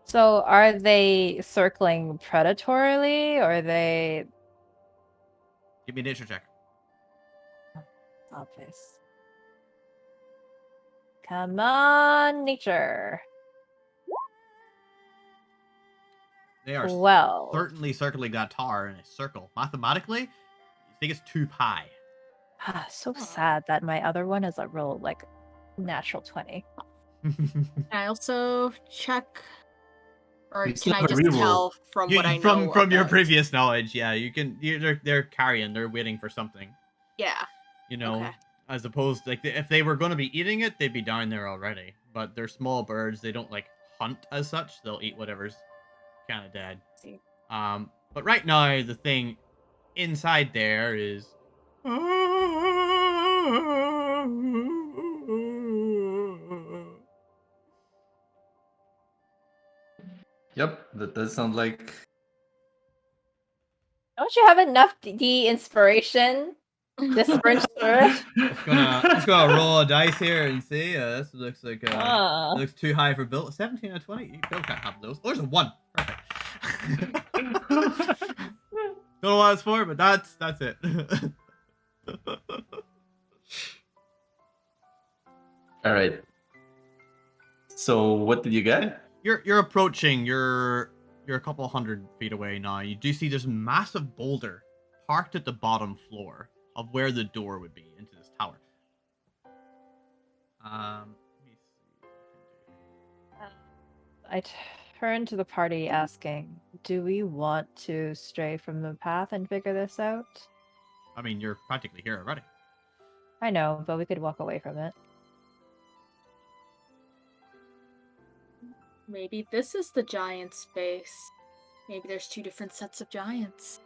So are they circling predatorily or are they Give me a nature check. obvious? Come on, nature. They are 12. certainly circling that tower in a circle. Mathematically, you think it's too high. So sad that my other one is a real natural 20. Can I also check, or You can still I have a just reroll. tell from what I know? From your about- previous knowledge, yeah, you can. They're carrying. They're waiting for something. Yeah. Okay. Okay. As opposed, if they were going to be eating it, they'd be down there already. But they're small birds. They don't hunt as such. They'll eat whatever's kind of dead. See. But right now, the thing inside there is. Yep, that does sound like. Don't you have enough inspiration? Dispersed earth? Just gonna roll a dice here and see. This looks like Ah. looks too high for Bill. 17 out of 20. Bill can't have those. Oh, there's a 1. Perfect. Don't know what it's for, but that's it. All right. So what did you get? You're approaching. You're a couple hundred feet away now. You do see this massive boulder parked at the bottom floor of where the door would be into this tower. Let me see what I can do. I turn to the party asking, do we want to stray from the path and figure this out? I mean, you're practically here already. I know, but we could walk away from it. Maybe this is the giant space. Maybe there's 2 different sets of giants.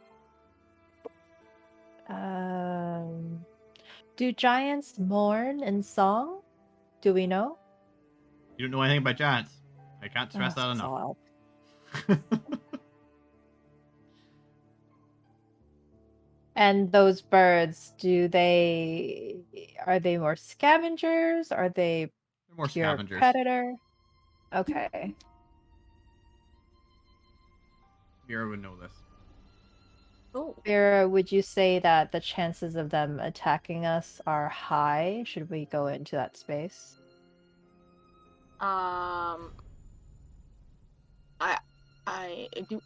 Do giants mourn in song? Do we know? You don't know anything about giants. I can't stress that enough. So And those birds, are they more scavengers? Are they They're more pure scavengers. predator? Okay. Vera would know this. Oh. Vera, would you say that the chances of them attacking us are high? Should we go into that space?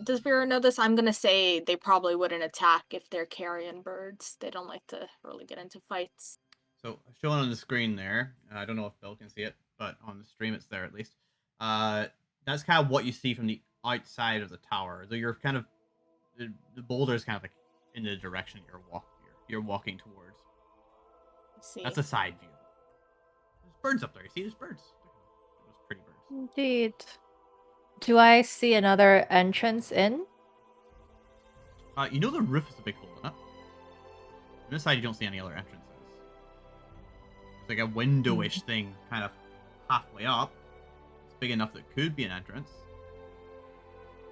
Does Vera know this? I'm gonna say they probably wouldn't attack if they're carrion birds. They don't like to really get into fights. So showing on the screen there, I don't know if Bill can see it, but on the stream it's there at least. That's kind of what you see from the outside of the tower. So you're kind of the boulder is kind of like in the direction you're walking towards. Let's see. That's a side view. There's birds up there. You see, there's birds. Those pretty birds. Indeed. Do I see another entrance in? You know the roof is a big hole in it. On this side, you don't see any other entrances. It's like a windowish thing, kind of halfway up. It's big enough that it could be an entrance,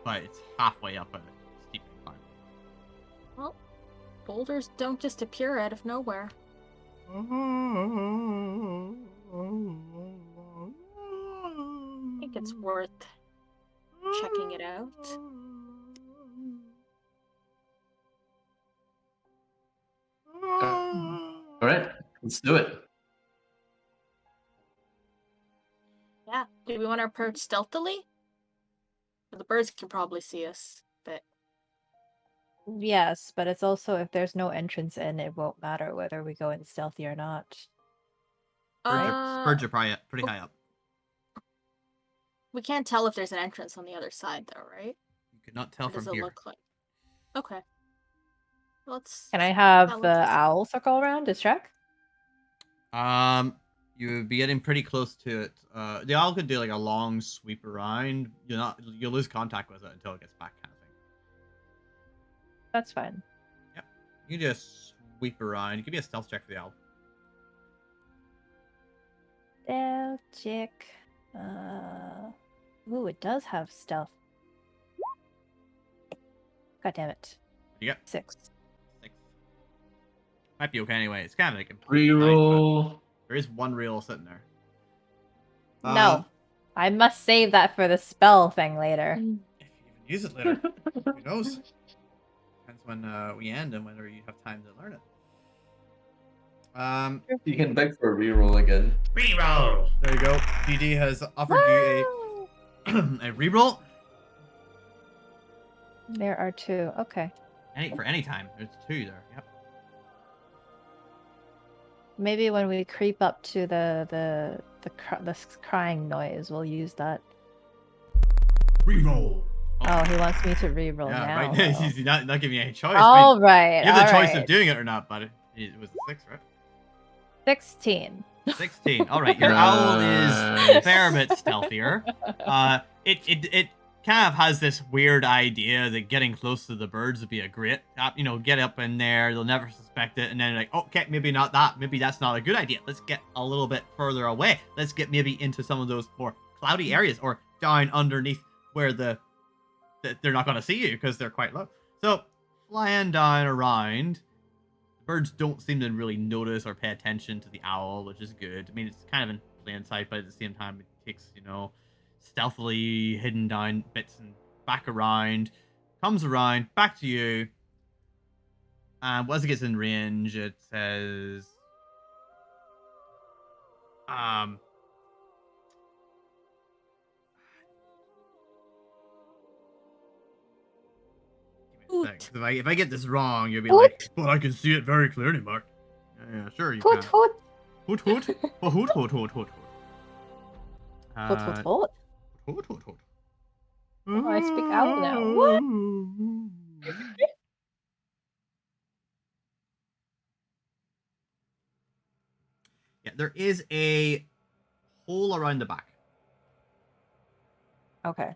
but it's halfway up a steep climb. Well, boulders don't just appear out of nowhere. I think it's worth checking it out. All right, let's do it. Yeah. Do we want to approach stealthily? The birds can probably see us, but Yes, but it's also if there's no entrance in, it won't matter whether we go in stealthy or not. Birds are probably pretty high up. we can't tell if there's an entrance on the other side, though, right? You could not tell What does from it here. look like? Okay. Let's. Can I have Yeah, the let's- owl circle around to check? You would be getting pretty close to it. The owl could do like a long sweep around. You'll lose contact with it until it gets back, kind of thing. That's fine. Yep. You can just sweep around. Give me a stealth check for the owl. Stealth check. Ooh, it does have stealth. God damn it. You get 6. 6. Might be okay anyway. It's kind of like a complete night, but Reroll. there is one reel sitting there. No. I must save that for the spell thing later. If you even use it later, who knows? Depends when we end and whether you have time to learn it. You can beg for a reroll again. Reroll. There you go. DD has offered you a reroll. There are 2. Okay. For any time. There's 2 there. Yep. Maybe when we creep up to the crying noise, we'll use that. Reroll. Oh, he wants me to reroll Yeah, now. right. though. He's not giving you any choice. All right. You have the all choice right. of doing it or not, but it was a 6, right? 16. 16. All right, your owl is a fair bit stealthier. It kind of has this weird idea that getting close to the birds would be a great, get up in there. They'll never suspect it, and then like, okay, maybe not that. Maybe that's not a good idea. Let's get a little bit further away. Let's get maybe into some of those more cloudy areas or down underneath where they're not going to see you because they're quite low. So flying down around. Birds don't seem to really notice or pay attention to the owl, which is good. I mean, it's kind of in plain sight, but at the same time, it takes, stealthily hidden down bits and back around, comes around, back to you. And once it gets in range, it says, Hoot. if I get this wrong, you'll be like, but I can see it very clearly, Mark. Yeah, sure you Hoot can. hoot. Hoot hoot. Oh, hoot hoot hoot hoot hoot. Hoot hoot hoot. Hoot hoot hoot. Oh, I speak owl now. What? Yeah, there is a hole around the back. Okay.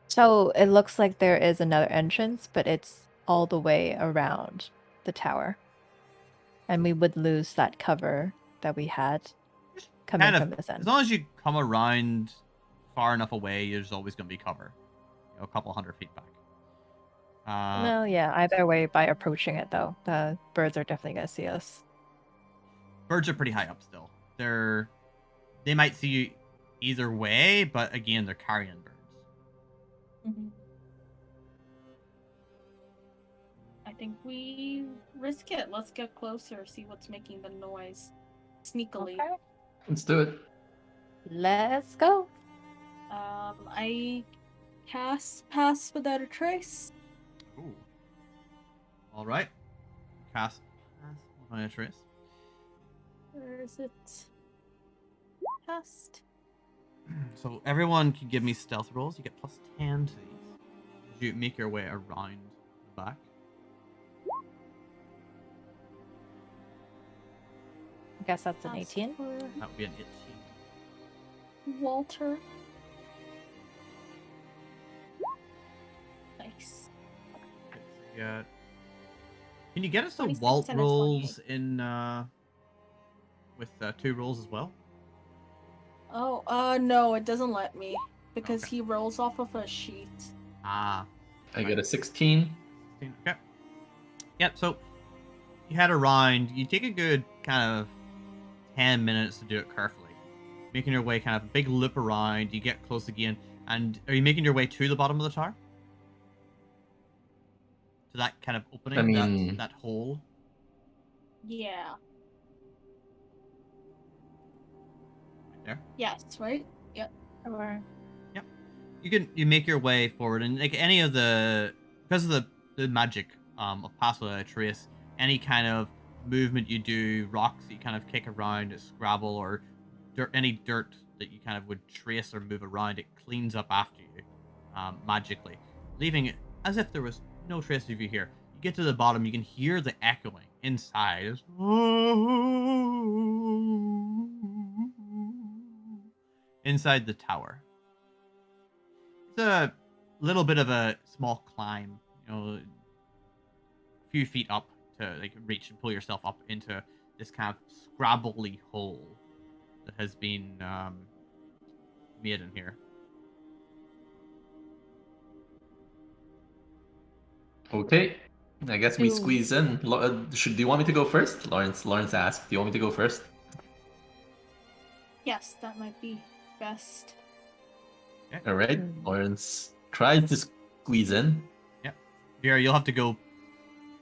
So it looks like there is another entrance, but it's all the way around the tower. And we would lose that cover that we had coming Kind of, from this end. as long as you come around far enough away, there's always going to be cover. A couple 100 feet back. Well, yeah, either way, by approaching it, though, the birds are definitely going to see us. Birds are pretty high up still. They might see you either way, but again, they're carrion birds. I think we risk it. Let's get closer, see what's making the noise. Sneakily. Okay. Let's do it. Let's go. I cast Pass Without a Trace. Ooh. All right. Cast Pass Without a Trace. Where is it? Cast. So everyone can give me stealth rolls. You get plus 10 to these. You make your way around the back. I guess that's an Pass 18. for That would be an 18. Walter. Nice. Yeah. Can you get us the 26 Walt and a rolls in with 2 rolls as well? Oh, no, it doesn't let me because Okay. he rolls off of a sheet. Ah. I get a 16. 16. Okay. Yep. So you head around. You take a good kind of 10 minutes to do it carefully, making your way kind of a big loop around. You get close again, and are you making your way to the bottom of the tower? To that kind of opening, I mean- that hole. Yeah. Right there. Yes, right? Or You make your way forward, and like any of because of the magic of Pass Without a Trace, any kind of movement you do, rocks that you kind of kick around, Scrabble, or any dirt that you kind of would trace or move around, it cleans up after you magically, leaving it as if there was no trace of you here. You get to the bottom, you can hear the echoing inside. It's, inside the tower. It's a little bit of a small climb, a few feet up to like reach and pull yourself up into this kind of scrabbly hole that has been made in here. Okay. I guess we Ooh. squeeze in. Do you want me to go first? Lawrence asked. Do you want me to go first? Yes, that might be best. All right. Lawrence tries to squeeze in. Vera, you'll have to go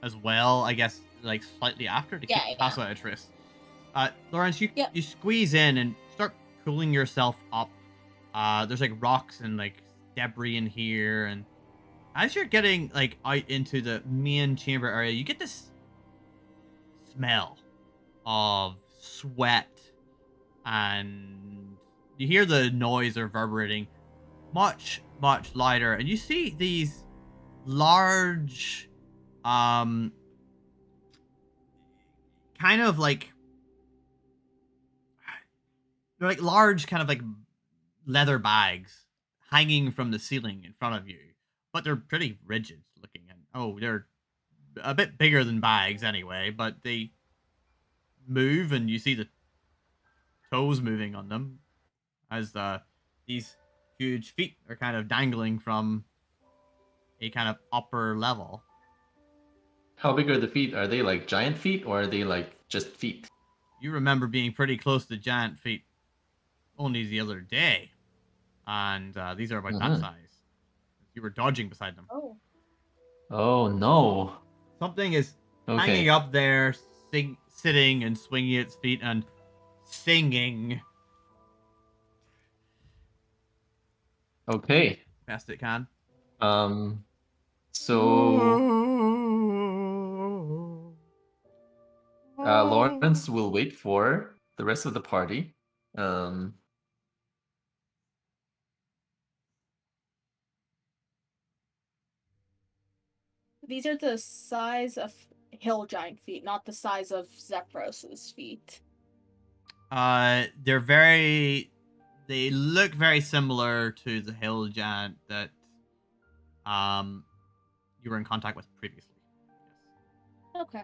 as well, I guess, like slightly after to Yeah, pass yeah. out a trace. Lawrence, you Yep. you squeeze in and start pulling yourself up. There's like rocks and like debris in here, and as you're getting like out into the main chamber area, you get this smell of sweat, and you hear the noise reverberating much louder, and you see these large kind of like they're like large kind of like leather bags hanging from the ceiling in front of you, but they're pretty rigid looking, and they're a bit bigger than bags anyway, but they move and you see the toes moving on them as these huge feet are kind of dangling from a kind of upper level. How big are the feet? Are they like giant feet or are they like just feet? You remember being pretty close to giant feet only the other day, and these are about that size. You were dodging beside them. Oh. Oh no. Something is Okay. hanging up there, sitting and swinging its feet and singing Okay. best it can. So Lawrence will wait for the rest of the party. These are the size of hill giant feet, not the size of Zephyros's feet. They look very similar to the hill giant that you were in contact with previously. Yes. Okay.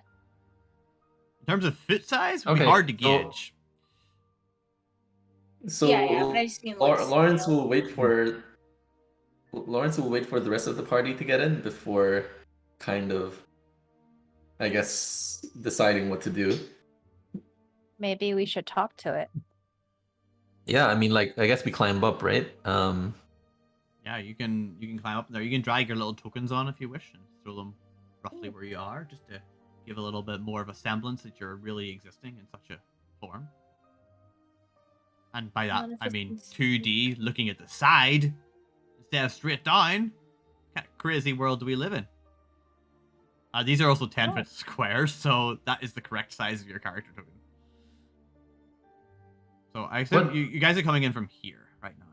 In terms of foot size, it would be Okay, hard to so- gauge. So Yeah, but I just mean like Lawrence scale. will wait for the rest of the party to get in before kind of, I guess, deciding what to do. Maybe we should talk to it. Yeah, I mean, like, I guess we climb up, right? Yeah, you can climb up there. You can drag your little tokens on if you wish and throw them roughly where you are, just to give a little bit more of a semblance that you're really existing in such a form. And by that, I mean 2D, looking at the side instead of straight down. What kind of crazy world do we live in? These are also 10-foot squares, so that is the correct size of your character token. So I assume you guys are coming in from here right now.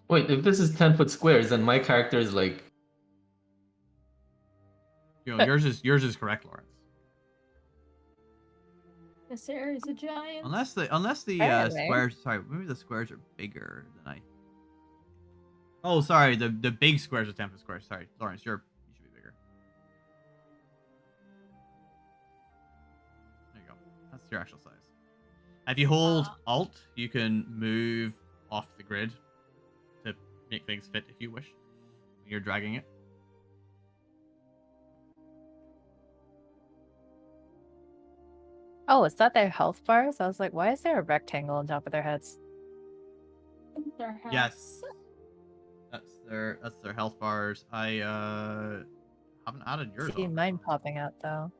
Wait, if this is 10-foot squares, then my character is like... yours is correct, Lawrence. Niserie is a giant. Unless the squares, sorry, maybe the squares are bigger than I. Oh, sorry, the big squares are 10-foot squares. Sorry, Lawrence, you should be bigger. There you go. That's your actual size. If you hold Alt, you can move off the grid to make things fit if you wish. When you're dragging it. Oh, is that their health bars? I was like, why is there a rectangle on top of their heads? Yes. That's their health bars. I haven't added yours. See mine popping out though.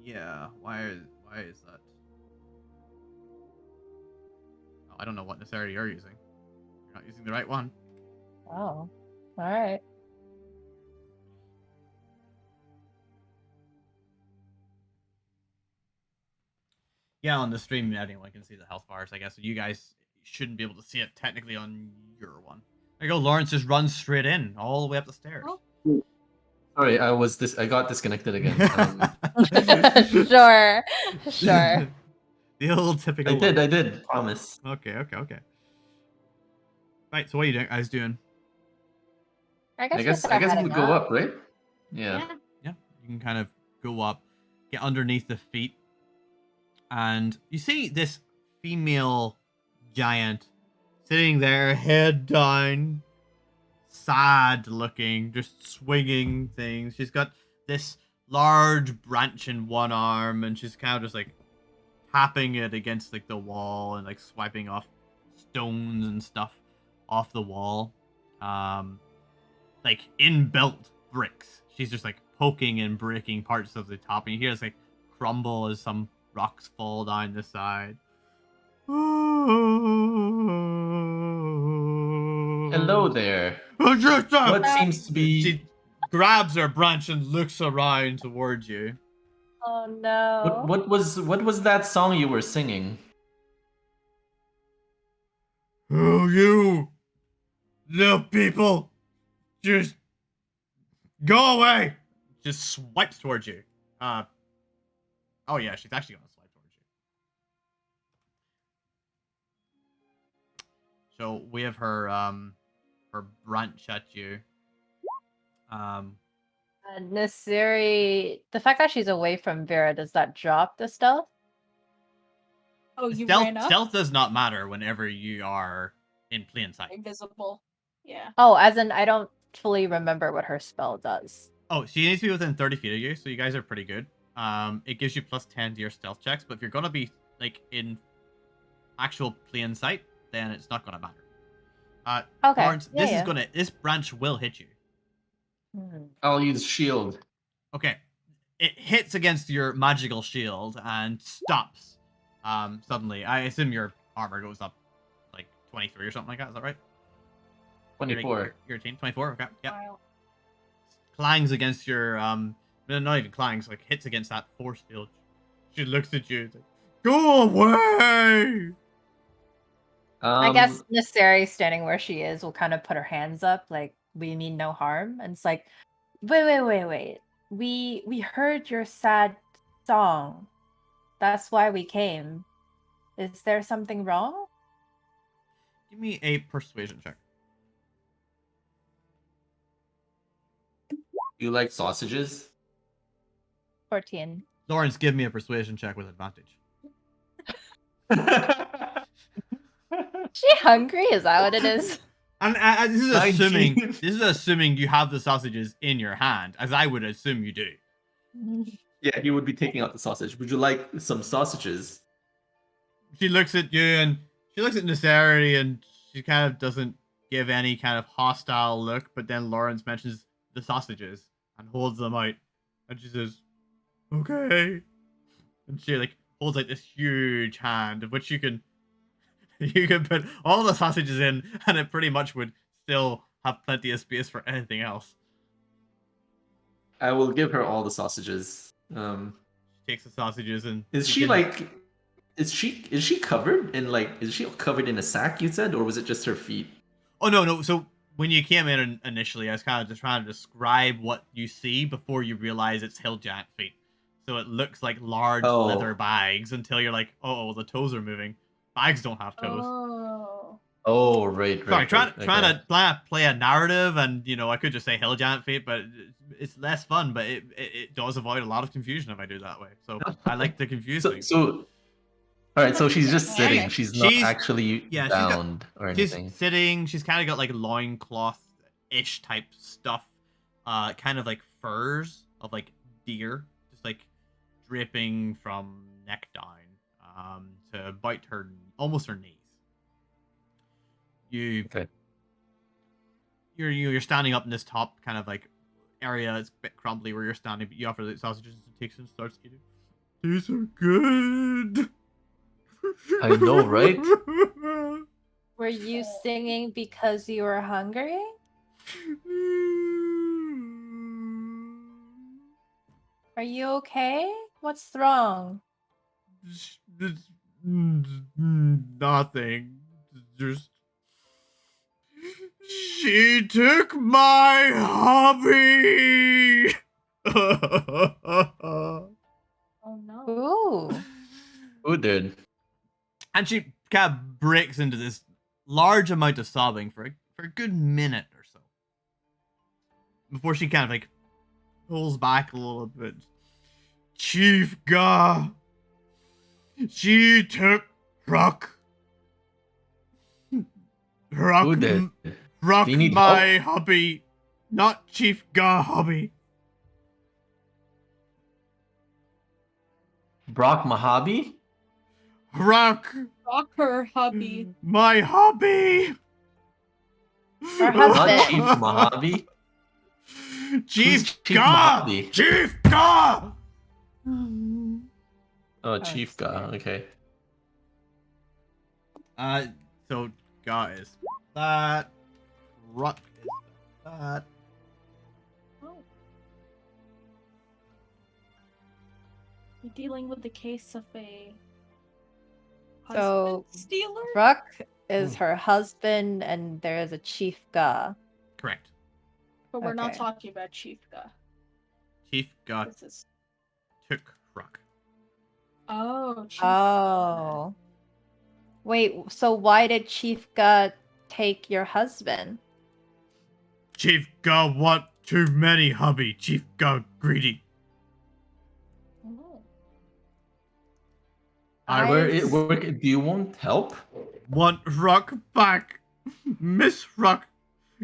Yeah. Why is that? Oh, I don't know what Niserie you're using. You're not using the right one. Oh, all right. Yeah, on the stream, anyone can see the health bars, I guess. So you guys shouldn't be able to see it technically on your one. There you go. Lawrence just runs straight in, all the way up the stairs. Oh. Sorry, I got disconnected again. Sure. The old typical. I did. Promise. Okay. Right. So what are you guys doing? I guess we go up, right? Yeah. Yeah. You can kind of go up, get underneath the feet. And you see this female giant sitting there, head down, sad looking, just swinging things. She's got this large branch in one arm, and she's kind of just like tapping it against like the wall and like swiping off stones and stuff off the wall. Like inbuilt bricks. She's just like poking and breaking parts of the top, and you hear this like crumble as some rocks fall down the side. Hello there. What seems to be... She grabs her branch and looks around towards you. Oh no. What was that song you were singing? Oh, you little people, just go away. Just swipes towards you. Oh yeah, she's actually gonna swipe towards you. So we have her her branch at you. Niserie, the fact that she's away from Vera, does that drop the stealth? Oh, you ran up? Stealth does not matter whenever you are in plain sight. Invisible. Yeah. Oh, as in I don't fully remember what her spell does. Oh, she needs to be within 30 feet of you, so you guys are pretty good. It gives you +10 to your stealth checks, but if you're gonna be like in actual plain sight, then it's not gonna matter. Okay. Lawrence, this branch will hit you. I'll use shield. Okay. It hits against your magical shield and stops. Suddenly. I assume your armor goes up like 23 or something like that, is that right? 24. Your team? 24? Okay. Yep. Wow. Clangs against your no, not even clangs, like hits against that force field. She looks at you, like, go away! I guess Niserie, standing where she is, will kind of put her hands up, like, we mean no harm. And it's like, wait. We heard your sad song. That's why we came. Is there something wrong? Give me a persuasion check. You like sausages? 14. Lawrence, give me a persuasion check with advantage. Is she hungry? Is that what it is? And this is 19. assuming you have the sausages in your hand, as I would assume you do. Yeah, he would be taking out the sausage. Would you like some sausages? She looks at you and she looks at Niserie and she kind of doesn't give any kind of hostile look, but then Lawrence mentions the sausages and holds them out. And she says, okay. And she like holds like this huge hand of which you can put all the sausages in and it pretty much would still have plenty of space for anything else. I will give her all the sausages. She takes the sausages and Is she covered in is she covered in a sack, you said, or was it just her feet? Oh no. So when you came in initially, I was kind of just trying to describe what you see before you realize it's hill giant feet. So it looks like large leather bags until you're like, oh, the toes are moving. Bags don't have toes. Oh, right. Sorry, trying to play a narrative, and I could just say hill giant feet, but it's less fun. But it does avoid a lot of confusion if I do it that way. So I like to confuse things. So, all right. So she's just sitting. She's not actually bound or anything. She's sitting. She's kind of got like loincloth-ish type stuff, kind of like furs of like deer, just like dripping from neck down, to about almost her knees. You're standing up in this top kind of like area. It's a bit crumbly where you're standing, but you offer the sausages and takes and starts eating. These are good. I know, right? Were you singing because you were hungry? Are you okay? What's wrong? Nothing. Just she took my hobby. Oh no. Ooh. Who did? And she kind of breaks into this large amount of sobbing for a good minute or so. Before she kind of like pulls back a little bit. Chief Ga. She took Rock. Who did? Rock my hobby. Not Chief Ga hobby. Brock Mojave? Rock her hobby. My hobby. Her husband. Not Chief Mojave. Chief Chief Ga. Mojave? Chief Ga. Oh, Chief Ga. Okay. So Ga is that. Rock is that. You're dealing with the case of a So stealer? Ruck is her husband, and there is a Chief Ga. Correct. But we're not Okay. talking about Chief Ga. Chief Ga This is... took Rock. Oh, Chief Oh. Wait, so why did Chief Ga take your husband? Chief Ga want too many hubby. Chief Ga greedy. Do you want help? Want Rock back. Miss Rock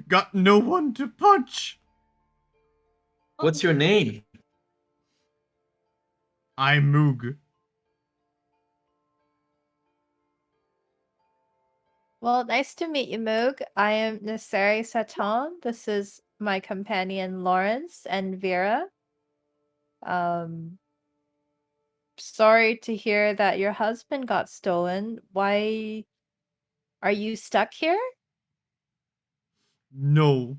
got no one to punch. What's your name? I'm Moog. Well, nice to meet you, Moog. I am Niserie Satonn. This is my companion Lawrence and Vera. Sorry to hear that your husband got stolen. Why are you stuck here? No.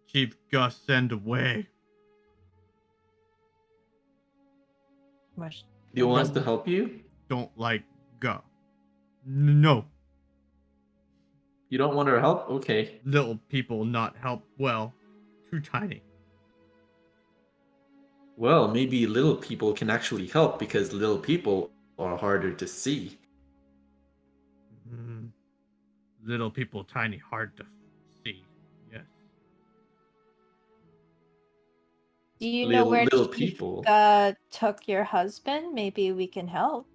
Chief Ga send away. Do you want us to help you? Don't like Ga. No. You don't want our help? Okay. Little people not help well. Too tiny. Well, maybe little people can actually help because little people are harder to see. Little people tiny, hard to see. Yes. Do you know where little Chief people Ga took your husband? Maybe we can help.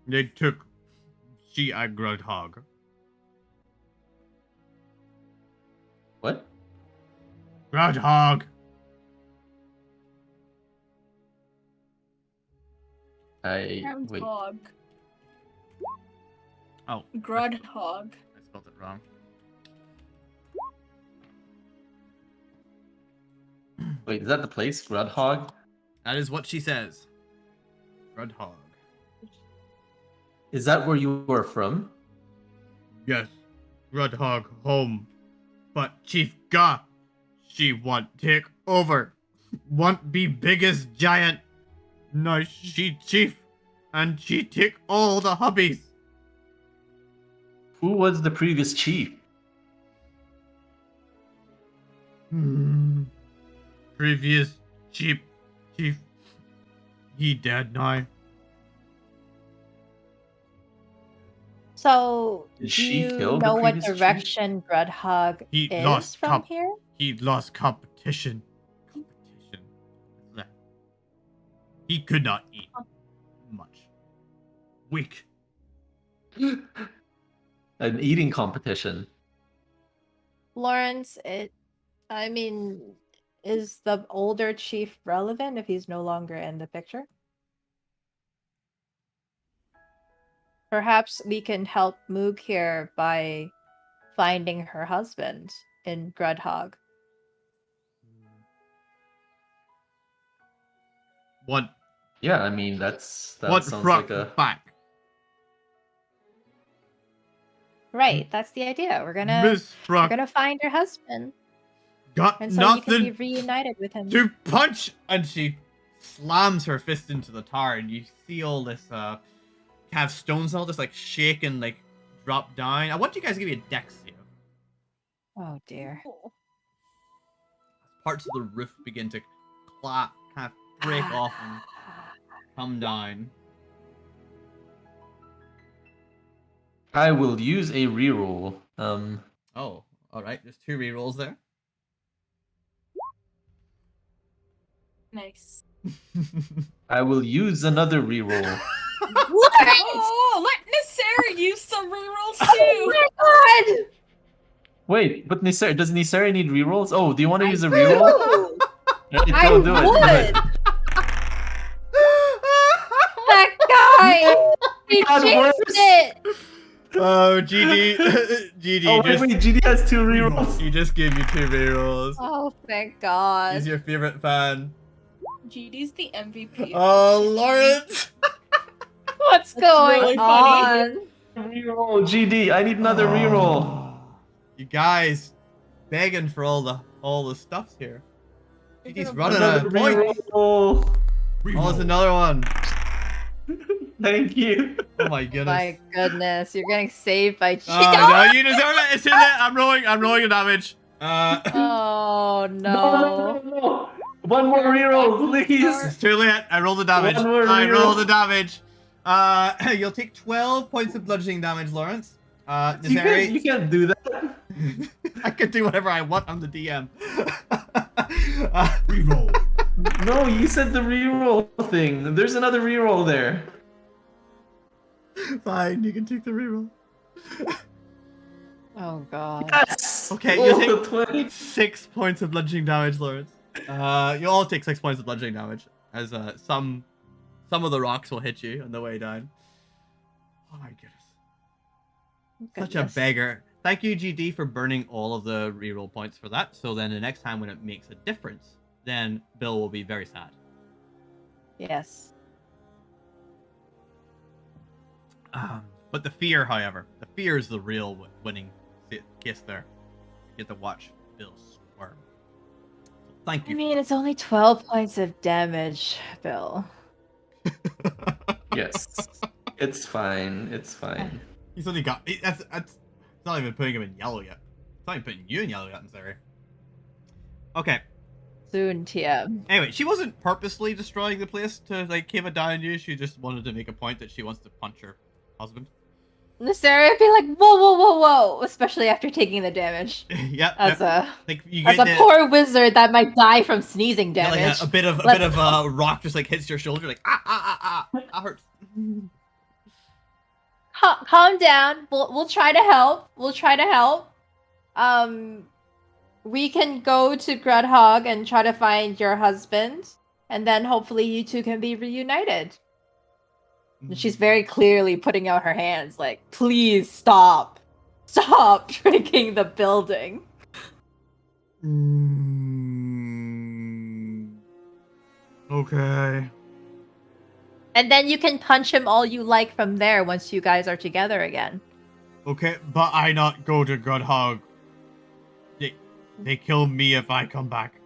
They took she a groundhog? What? Groundhog. Wait. Groundhog. Oh, Grudhog. I spelled it wrong. Wait, is that the place? Grudhog? That is what she says. Groundhog. Is that where you are from? Yes, Groundhog home. But Chief Ga, she want take over. Want be biggest giant. No, she chief. And she take all the hobbies. Who was the previous chief? Previous chief. He dead now. So, Did do she you kill the know what previous chief? direction Grudhog He is lost from here? He lost competition. He could not eat much. Weak. An eating competition. Lawrence, I mean, is the older chief relevant if he's no longer in the picture? Perhaps we can help Moog here by finding her husband in Grudhog. What? Yeah, I mean that What sounds brought like a back? Right, that's the idea. We're Miss Rock gonna find her husband, got and so you can be nothing reunited with him. to punch, and she slams her fist into the tar, and you see all this have stones all just like shake and like drop down. I want you guys to give me a dex save. Oh dear. Cool. Parts of the roof begin to clap, kind of break off and come down. I will use a reroll. Oh, all right. There's 2 rerolls there. Nice. I will use another reroll. Oh, let Niserie use some rerolls too. Oh my god! Wait, but Niserie, does Niserie need rerolls? Oh, do you want to use a do! reroll? Right, I go, do it, do would! it. That guy! He got jinxed worse. it! Oh, GD. GD. Oh, wait, GD has 2 rerolls. He just gave you 2 rerolls. Oh, thank god. He's your favorite fan. GD's the MVP. Oh, Lawrence. What's That's going really on? funny. Reroll, GD, I need another reroll. You guys begging for all the stuffs here. GD's running Another out of points. reroll. Oh, it's another one. Thank you. Oh my goodness. My goodness, you're getting saved by Oh, no, you deserve it. It's too late. I'm rolling the damage. Oh No, no. no, no. One more reroll, please. It's too late. I rolled the damage. One more I reroll. rolled the damage. You'll take 12 points of bludgeoning damage, Lawrence. Niserie, You can't do that. I can do whatever I want. I'm the DM. Reroll. No, you said the reroll thing. There's another reroll there. Fine, you can take the reroll. Oh god. Yes. Okay, Oh, you take 20. 6 points of bludgeoning damage, Lawrence. You all take 6 points of bludgeoning damage, as some of the rocks will hit you on the way down. Oh my goodness. Such a Goodness. beggar. Thank you, GD, for burning all of the reroll points for that. So then the next time when it makes a difference, then Bill will be very sad. Yes. But the fear, however, the fear is the real winning case there. You get to watch Bill squirm. So thank I you. mean, it's only 12 points of damage, Bill. Yes. It's fine. It's fine. He's only got. That's it's not even putting him in yellow yet. It's not even putting you in yellow yet, Niserie. Okay. Soon, TM. Anyway, she wasn't purposely destroying the place to like cave it down on you. She just wanted to make a point that she wants to punch her husband. Niserie would be like, whoa, whoa, whoa, whoa, especially after taking the damage. Yep. As a like you as get a poor wizard that might die from sneezing yeah, damage. like a bit of Let's rock just like hits your shoulder, like that hurts. calm down. We'll try to help. We'll try to help. We can go to Grudhog and try to find your husband, and then hopefully you two can be reunited. And she's very clearly putting out her hands, like, please stop. Stop drinking the building. Okay. And then you can punch him all you like from there once you guys are together again. Okay, but I not go to Grudhog. They kill me if I come back.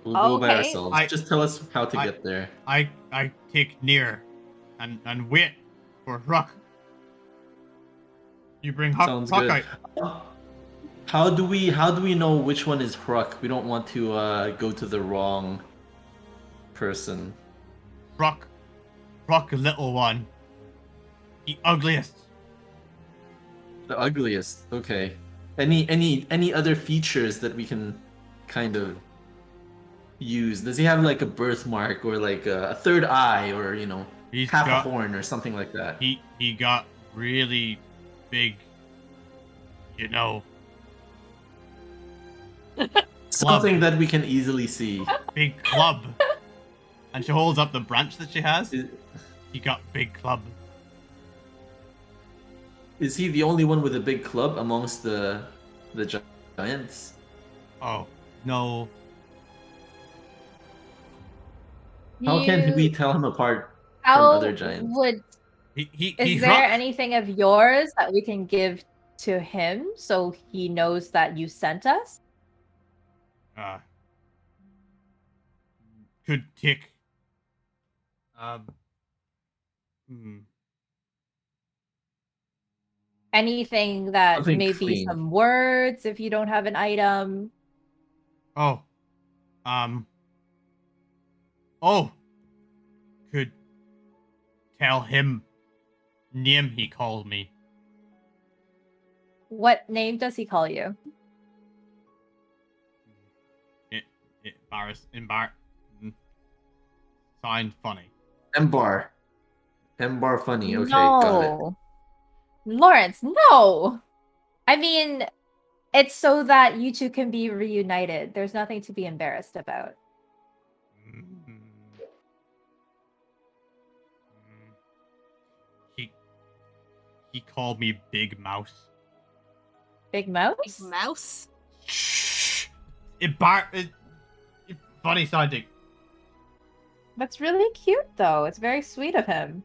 We'll go by Okay. ourselves. Just tell us how to get there. I take near and wait for Ruck. You bring Sounds Huck good. out. How do we know which one is Ruck? We don't want to go to the wrong person. Ruck, little one. The ugliest. The ugliest. Okay. Any other features that we can kind of use? Does he have like a birthmark or like a third eye or He's half got- a horn or something like that? He got really big. Something that we can easily see. Big club. And she holds up the branch that she has. Is, He got big club. is he the only one with a big club amongst the giants? Oh no. How can we tell him apart from How other giants? He Is there anything of yours that we can give to him so he knows that you sent us? Could tick. Anything that Something maybe clean. some words if you don't have an item. Oh. Oh. Could tell him name he called me. What name does he call you? Sound funny. Embar funny. Okay, got it. No. Lawrence, no. I mean, it's so that you two can be reunited. There's nothing to be embarrassed about. He called me Big Mouse. Big Mouse? Big mouse? Shh. It funny sounding. That's really cute, though. It's very sweet of him.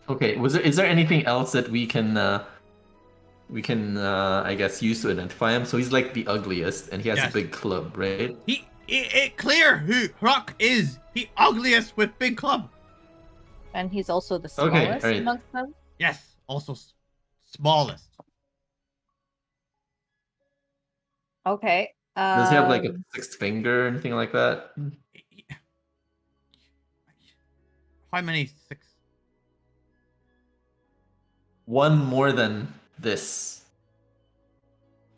Okay, is there anything else that we can I guess use to identify him? So he's like the ugliest, and he has Yes. a big club, right? It clear who Rock is. He ugliest with big club. And he's also the Okay, smallest alright. amongst them. Yes, also smallest. Okay. Does he have like a sixth finger or anything like that? How many six? One more than this.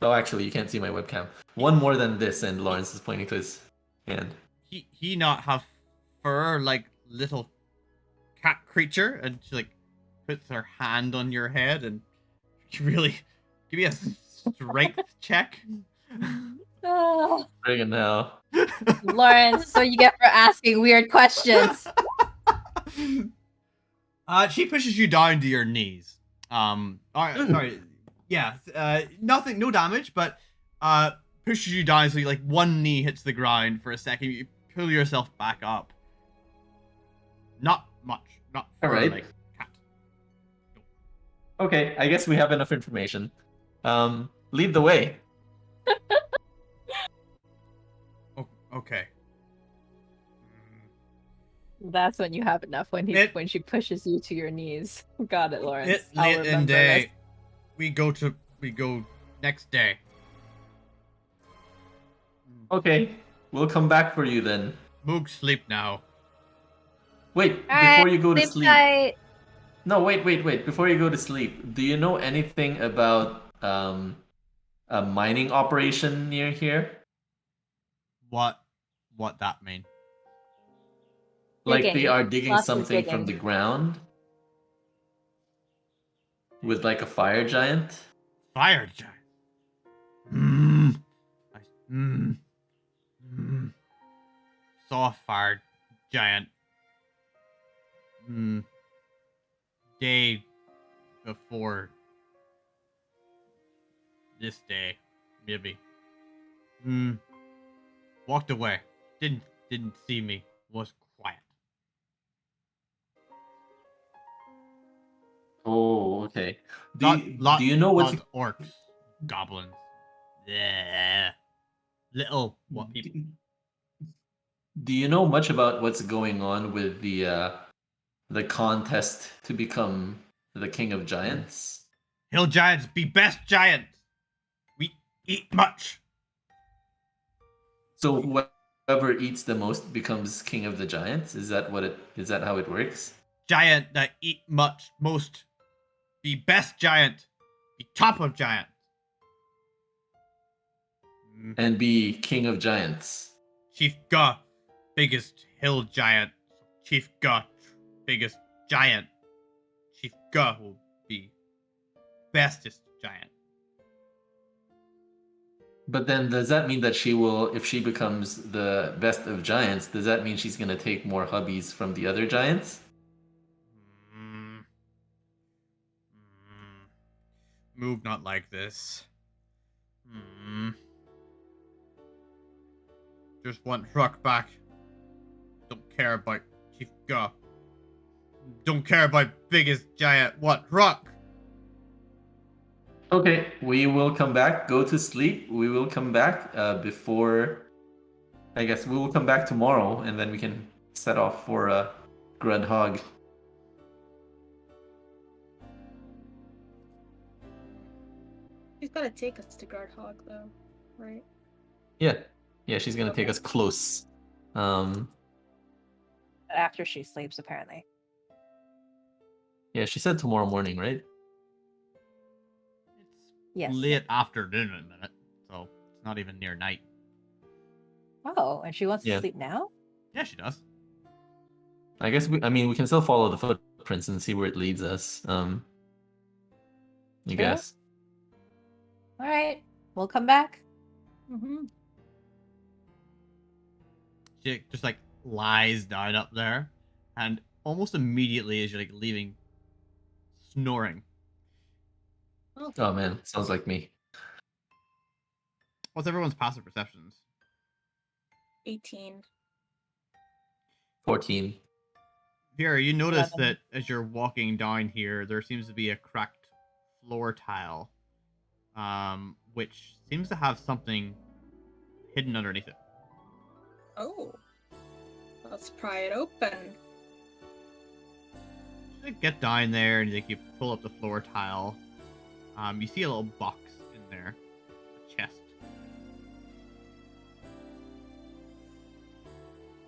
Oh, actually, you can't see my webcam. One more than this, and Lawrence is pointing to his hand. He not have fur like little cat creature, and she like puts her hand on your head and really give me a strength check. Ah, Friggin' hell. Lawrence, so you get for asking weird questions. She pushes you down to your knees. Sorry. Yeah. Nothing, no damage, but pushes you down so you like one knee hits the ground for a second. You pull yourself back up. Not much. Not for Alright. like cat. Okay, I guess we have enough information. Lead the way. Okay. That's when you have enough when when she pushes you to your knees. Got it, Lawrence. It I'll late in remember day. We go next day. Okay, we'll come back for you then. Moog sleep now. Wait, Alright, before you go to sleep sleep. tight. No, wait. Before you go to sleep, do you know anything about a mining operation near here? What that mean? Like they Digging. are digging Lots of something from the digging. ground with like a fire giant. Fire giant. Hmm. Hmm. Hmm. Saw a fire giant. Hmm. Day before this day, maybe. Hmm. Walked away. Didn't see me. Was quiet. Oh, okay. Not Do you know what's not orcs, goblins. Yeah. Little what people. do you know much about what's going on with the contest to become the king of giants? Hill giants be best giants. We eat much. So whoever eats the most becomes king of the giants? Is that how it works? Giant that eat much most. Be best giant. Be top of giant. And be king of giants. Chief Ga, biggest hill giant. Chief Ga, biggest giant. Chief Ga will be bestest giant. But then does that mean that she will, if she becomes the best of giants, does that mean she's gonna take more hubbies from the other giants? Mm. Mm. Move not like this. Mm. Just want Ruck back. Don't care about Chief Ga. Don't care about biggest giant. What Ruck? Okay, we will come back. Go to sleep. We will come back before. I guess we will come back tomorrow, and then we can set off for Grudhog. She's gotta take us to Guardhog, though, right? Yeah, yeah, she's gonna take Okay. us close. After she sleeps, apparently. Yeah, she said tomorrow morning, right? It's Yes. late afternoon in a minute, so it's not even near night. Oh, and she wants Yeah. to sleep now? Yeah, she does. I guess we can still follow the footprints and see where it leads us. I True. guess. All right. We'll come back. Mm-hmm. She just like lies down up there, and almost immediately as you're like leaving, snoring. Oh man, sounds like me. What's everyone's passive perceptions? 18. 14. Vera, you notice 11. that as you're walking down here, there seems to be a cracked floor tile, which seems to have something hidden underneath it. Oh. Let's pry it open. You get down there and like you pull up the floor tile. You see a little box in there, a chest.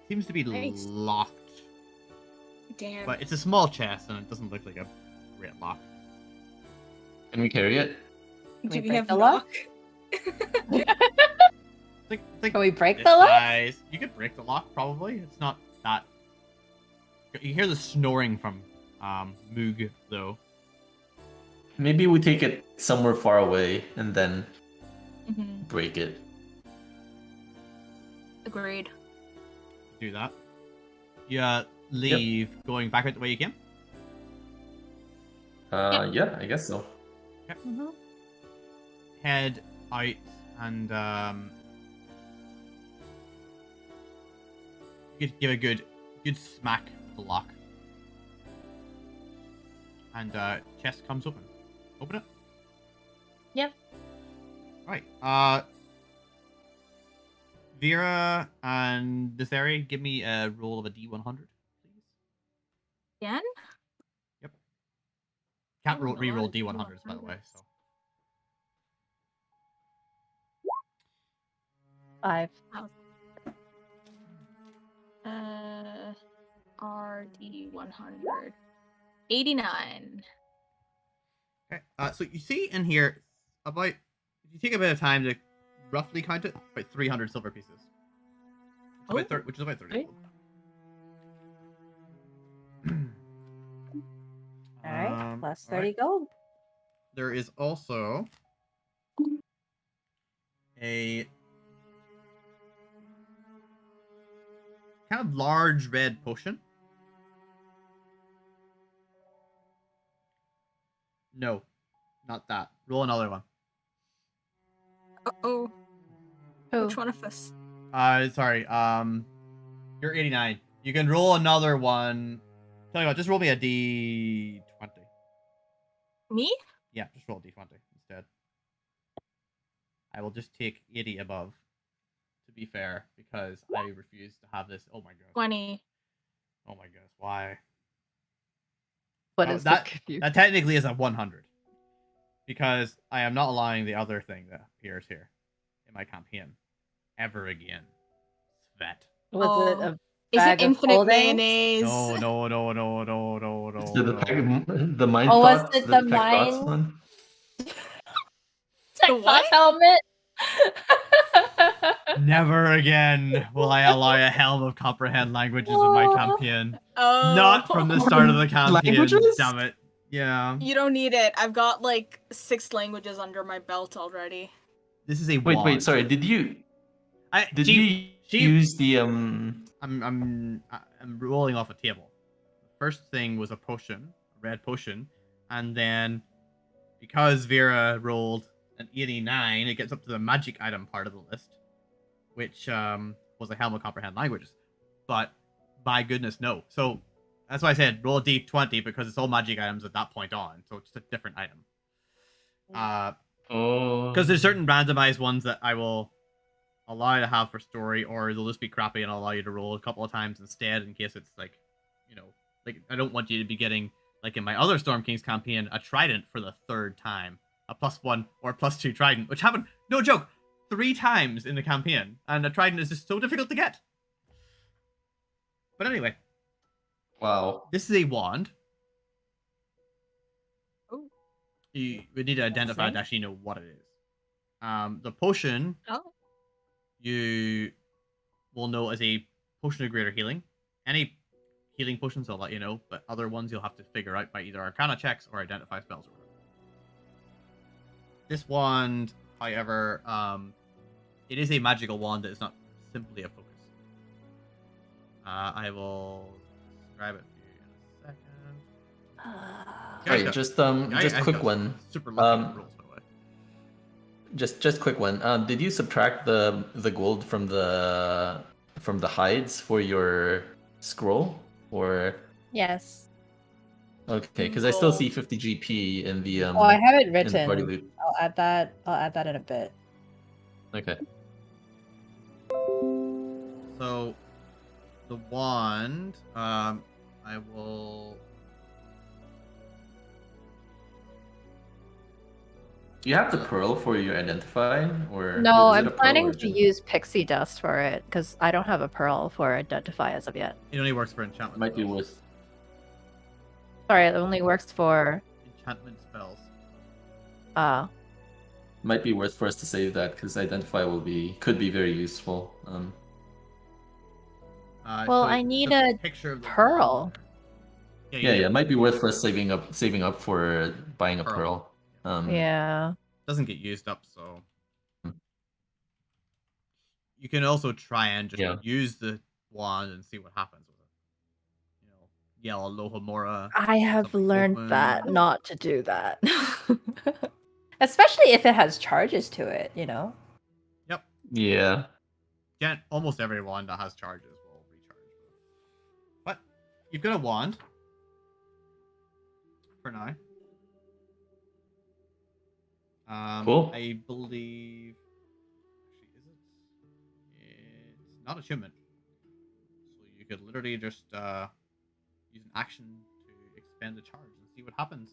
Seems to be Nice. locked, Damn. but it's a small chest and it doesn't look like a great lock. Can we carry it? Can Do we we break have the lock? Think Can we break this the lock? size. You could break the lock probably. It's not that. You hear the snoring from Moog though. Maybe we take it somewhere far away and then Mm-hmm. break it. Agreed. Do that. You leave going back out the way you came. Yeah, I guess so. Mm-hmm. Head out and you could give a good smack with the lock. And chest comes open. Open it. Yep. Right. Vera and Niserie, give me a roll of a D100, please. Again? Can't Oh, no, re-roll I- D100s, by the way. So 5. RD100. 89. okay. So you see in here about if you take a bit of time to roughly count it, about 300 silver pieces. Which is about 30 Okay. gold. Plus All right. 30 gold. There is also a kind of large red potion. No, not that. Roll another one. Uh-oh. Oh. Which one of us? Sorry. You're 89. You can roll another one. Tell you what, just roll me a D20. Me? Yeah, just roll a D20 instead. I will just take 80 above, to be fair, because I refuse to have this. Oh my god. 20. Oh my goodness, why? What Oh, is that? the That technically is a 100, because I am not allowing the other thing that appears here in my campaign ever again. Svet. Was it Oh. a Is it bag of infinite holding? mayonnaise? No. Is it No. the mind Oh, was thoughts? it The the tech thoughts mind? one? The what? helmet? Never again will I allow a helm of comprehend languages in my campaign. Oh. Not from the start of the campaign. Languages? Damn it. Yeah. You don't need it. I've got like 6 languages under my belt already. This is a Wait, wand. sorry. Did you She use the I'm rolling off a table. The first thing was a potion, a red potion, and then because Vera rolled an 89, it gets up to the magic item part of the list, which was a helm of comprehend languages. But my goodness, no. So that's why I said roll a d20 because it's all magic items at that point on, so it's a different item. Because there's certain randomized ones that I will allow you to have for story, or they'll just be crappy and I'll allow you to roll a couple of times instead in case it's like, like I don't want you to be getting, like in my other Storm Kings campaign, a trident for the 3rd time, a +1 or +2 trident, which happened, no joke, 3 times in the campaign, and a trident is just so difficult to get. But anyway, wow. this is a wand. Oh. You would need to identify it to actually know what it is. The potion Oh. you will know as a potion of greater healing. Any healing potions I'll let you know, but other ones you'll have to figure out by either arcana checks or identify spells or whatever. This wand, however, it is a magical wand that is not simply a focus. I will describe it for you in a second. Alright, just quick one. Super lucky rolls, by the way. Just quick one. Did you subtract the gold from the hides for your scroll, or? Yes. Okay, because I still see 50 GP in the Oh, I have it in the written. party loot. I'll add that. I'll add that in a bit. Okay. So, the wand, I will. Do you have the pearl for your identify, or No, is it I'm a pearl planning or to just- use pixie dust for it because I don't have a pearl for identify as of yet. It only works for enchantment. Might be spells. worth. Sorry, it only works for Enchantment spells. Might be worth for us to save that because identify could be very useful. Well, So I it's need a a picture of the pearl. wand there. Yeah, Yeah, it might be worth for us saving up for buying a Pearl. pearl. Yeah. Doesn't get used up, so Hmm. you can also try and just Yeah. use the wand and see what happens with it. Yell Alohomora. I have something learned open. that not to do that. Especially if it has charges to it, you know? Yep. Yeah. Almost every wand that has charges will recharge. But you've got a wand for now. Cool. I believe. Actually, is it? It's not attunement. So you could literally just use an action to expend a charge and see what happens.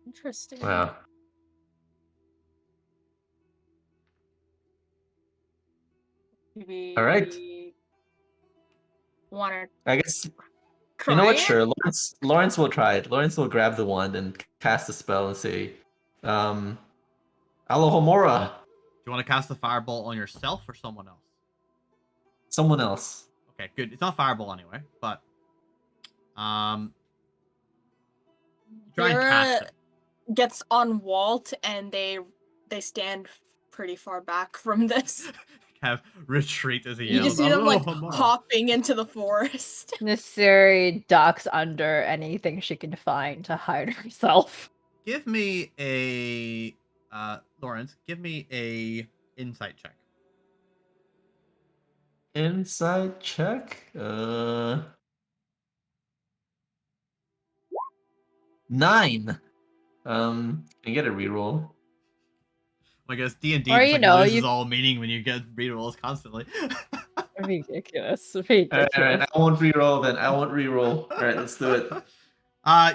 Interesting. Wow. Maybe All right. Wanna I guess try you know what? it? Sure, Lawrence will try it. Lawrence will grab the wand and cast a spell and say, Alohomora, Do you want to cast the fireball on yourself or someone else? someone else. Okay, good. It's not fireball anyway, but Try and cast Vera it. gets on Walt, and they stand pretty far back from this. Kind of retreat as he You yells. just see them like "Aloha." hopping into the forest. Niserie ducks under anything she can find to hide herself. Give me a Lawrence. Give me a insight check. Inside check. 9. Can you get a reroll? I guess D&D Or, just you like know, loses you- all meaning when you get rerolls constantly. Ridiculous. All Ridiculous. right, I won't reroll then. I won't reroll. All right, let's do it.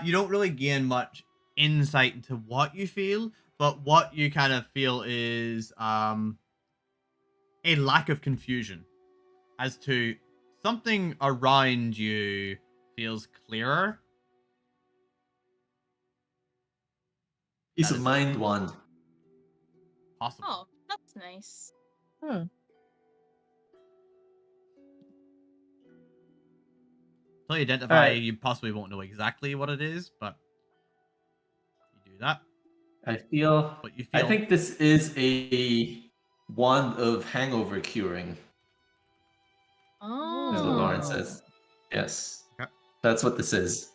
You don't really gain much insight into what you feel, but what you kind of feel is a lack of confusion as to something around you feels clearer. Peace That of is mind 1. possible. Oh, that's nice. Until you identify, Alright. you possibly won't know exactly what it is, but you do that. I feel. But you I feel think this is a wand of hangover curing, Oh. is what Lauren says. Yes, Okay. that's what this is.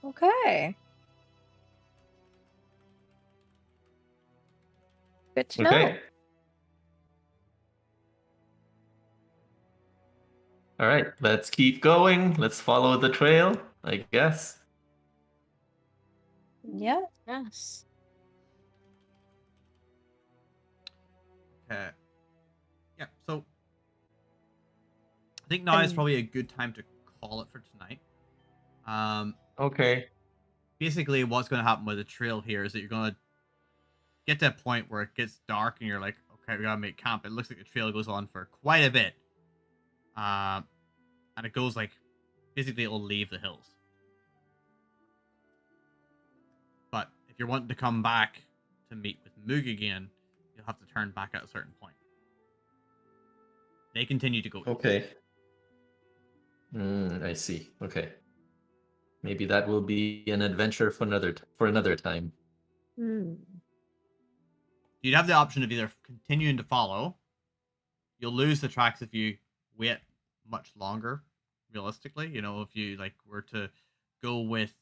Okay. Good to know. Okay. All right, let's keep going. Let's follow the trail, I guess. Yeah. Yes. okay. Yeah, so I think now is And- probably a good time to call it for tonight. Okay. Basically, what's going to happen with the trail here is that you're going to get to a point where it gets dark and you're like, okay, we gotta make camp. It looks like the trail goes on for quite a bit. And it goes like, basically it'll leave the hills. But if you're wanting to come back to meet with Moog again, you'll have to turn back at a certain point. They continue to go east. Okay. I see. Okay. Maybe that will be an adventure for another time. You'd have the option of either continuing to follow. You'll lose the tracks if you wait much longer, realistically. You know, if you like were to go with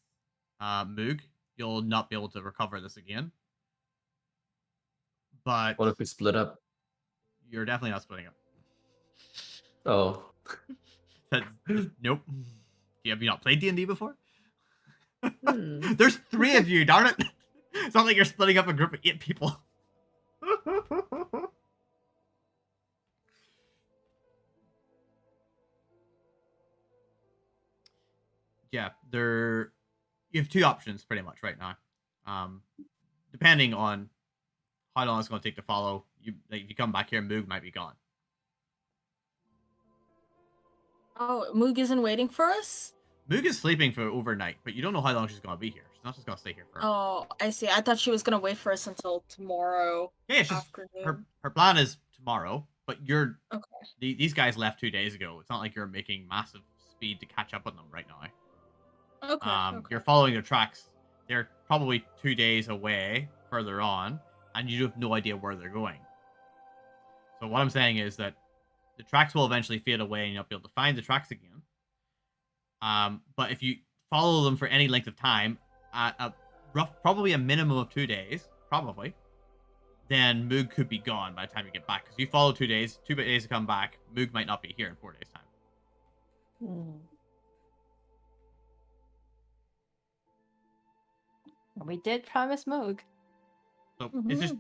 Moog, you'll not be able to recover this again. But What if we split up? you're definitely not splitting up. Oh. Nope. Have you not played D&D before? Hmm. There's 3 of you, darn it! It's not like you're splitting up a group of 8 people. Yeah, you have 2 options pretty much right now. Depending on how long it's going to take to follow, if you come back here, Moog might be gone. Oh, Moog isn't waiting for us? Moog is sleeping for overnight, but you don't know how long she's going to be here. She's not just going to stay here forever. Oh, I see. I thought she was gonna wait for us until tomorrow Yeah, it's just afternoon. her plan is tomorrow, but Okay. these guys left 2 days ago. It's not like you're making massive speed to catch up with them right now. Okay. You're following their tracks. They're probably 2 days away further on, and you have no idea where they're going. So what I'm saying is that the tracks will eventually fade away, and you'll be able to find the tracks again. But if you follow them for any length of time, at probably a minimum of 2 days, probably, then Moog could be gone by the time you get back. Because you follow 2 days, 2 days to come back, Moog might not be here in 4 days' time. We did promise Moog. So it's just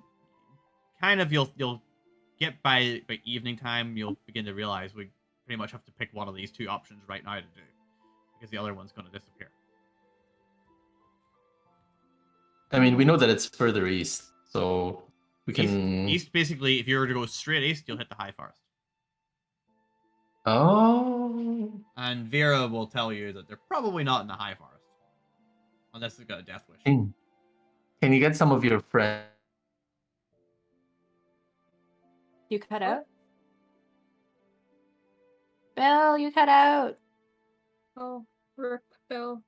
kind of you'll get by evening time, you'll begin to realize we pretty much have to pick one of these 2 options right now to do, because the other one's going to disappear. I mean, we know that it's further east, so we can. East, basically, if you were to go straight east, you'll hit the high forest. Oh. And Vera will tell you that they're probably not in the high forest, unless they've got a death wish. Can you get some of your friends? You cut out? Bill, you cut out. Oh, rip Bill.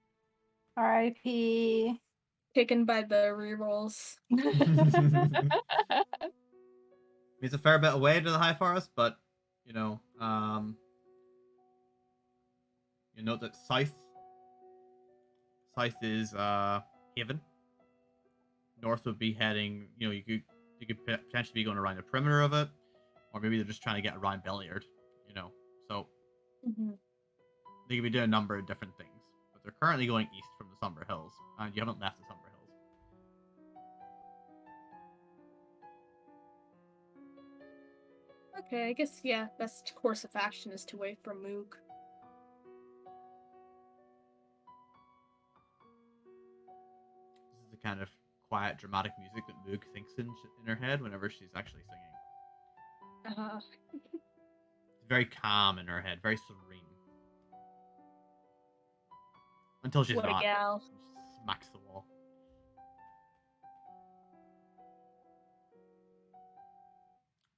R.I.P. Taken by the rerolls. It's a fair bit away to the High Forest, but you know, you note that south is Haven. North would be heading. You know, you could potentially be going around the perimeter of it, or maybe they're just trying to get around Belliard. You know, so they could be doing a number of different things. But they're currently going east from the Somber Hills, and you haven't left the Somber Hills. Okay, I guess, yeah, best course of action is to wait for Moog. This is the kind of quiet, dramatic music that Moog thinks in her head whenever she's actually singing. It's very calm in her head, very serene. Until she's What a not. gal. She smacks the wall.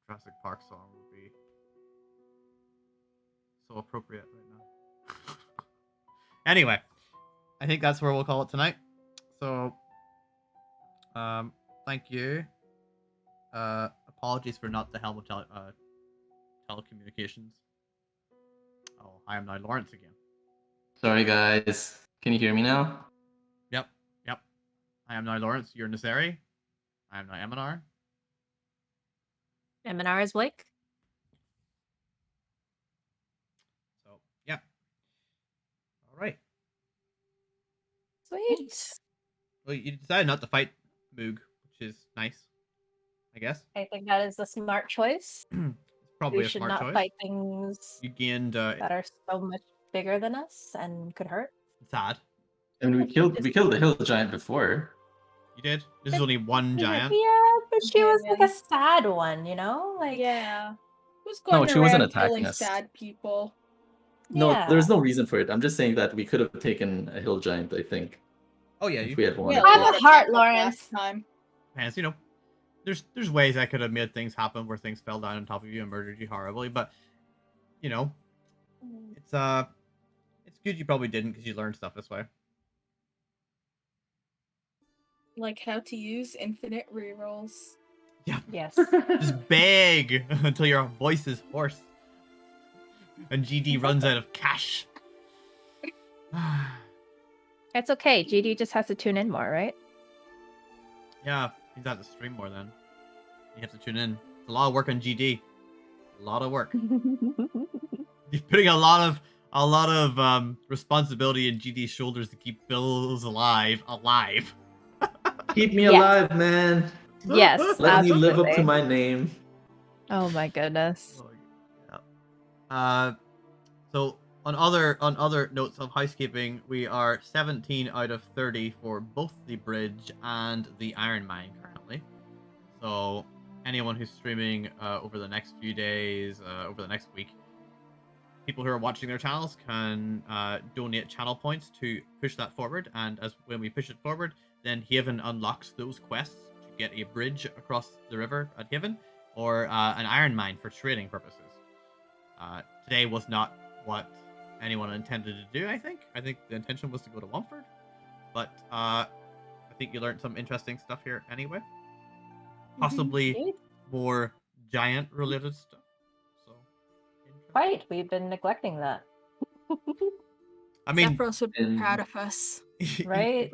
Jurassic Park song would be so appropriate right now. Anyway, I think that's where we'll call it tonight. So, thank you. Apologies for not the helm of telecommunications. Oh, I am now Lawrence again. Sorry, guys. Can you hear me now? Yep. I am now Lawrence. You're Niserie. I am now Emenar. Emenar is Blake. So, yeah. All right. Sweet. Well, you decided not to fight Moog, which is nice, I guess. I think that is a smart choice. It's probably We a should smart not choice. fight things You gained that are so much bigger than us and could hurt. sad. I mean, we killed the hill giant before. You did. This is only one giant. Yeah, but she was like a Yeah. sad one, you know? Like, Yeah. Who's No, going she wasn't around attacking killing us. sad people? No, yeah. there's no reason for it. I'm just saying that we could have taken a hill giant, I think, Oh yeah, if you we had could. wanted. I have lot a of heart, backup Lawrence. last time. Hands, you know, there's ways I could have made things happen where things fell down on top of you and murdered you horribly, but you know, it's good you probably didn't because you learned stuff this way. Like how to use infinite rerolls. Yeah, Yes. just beg until your voice is hoarse and GD runs out of cash. It's okay. GD just has to tune in more, right? Yeah, he's got to stream more then. You have to tune in. It's a lot of work on GD. A lot of work. He's putting a lot of responsibility in GD's shoulders to keep Billsalive alive. Keep me Yes. alive, man. Yes. Let me live up absolutely. to my name. Oh my goodness. Yeah. So on other notes of housekeeping, we are 17 out of 30 for both the bridge and the iron mine currently. So anyone who's streaming over the next few days, over the next week, people who are watching their channels can donate channel points to push that forward. And when we push it forward, then Haven unlocks those quests to get a bridge across the river at Haven, or an iron mine for trading purposes. Today was not what anyone intended to do, I think. I think the intention was to go to Wumford. But I think you learned some interesting stuff here anyway. Possibly Indeed. more giant-related stuff. So, interesting. Quite. We've been neglecting that. I mean, Zephyros would be and- proud of us. Right?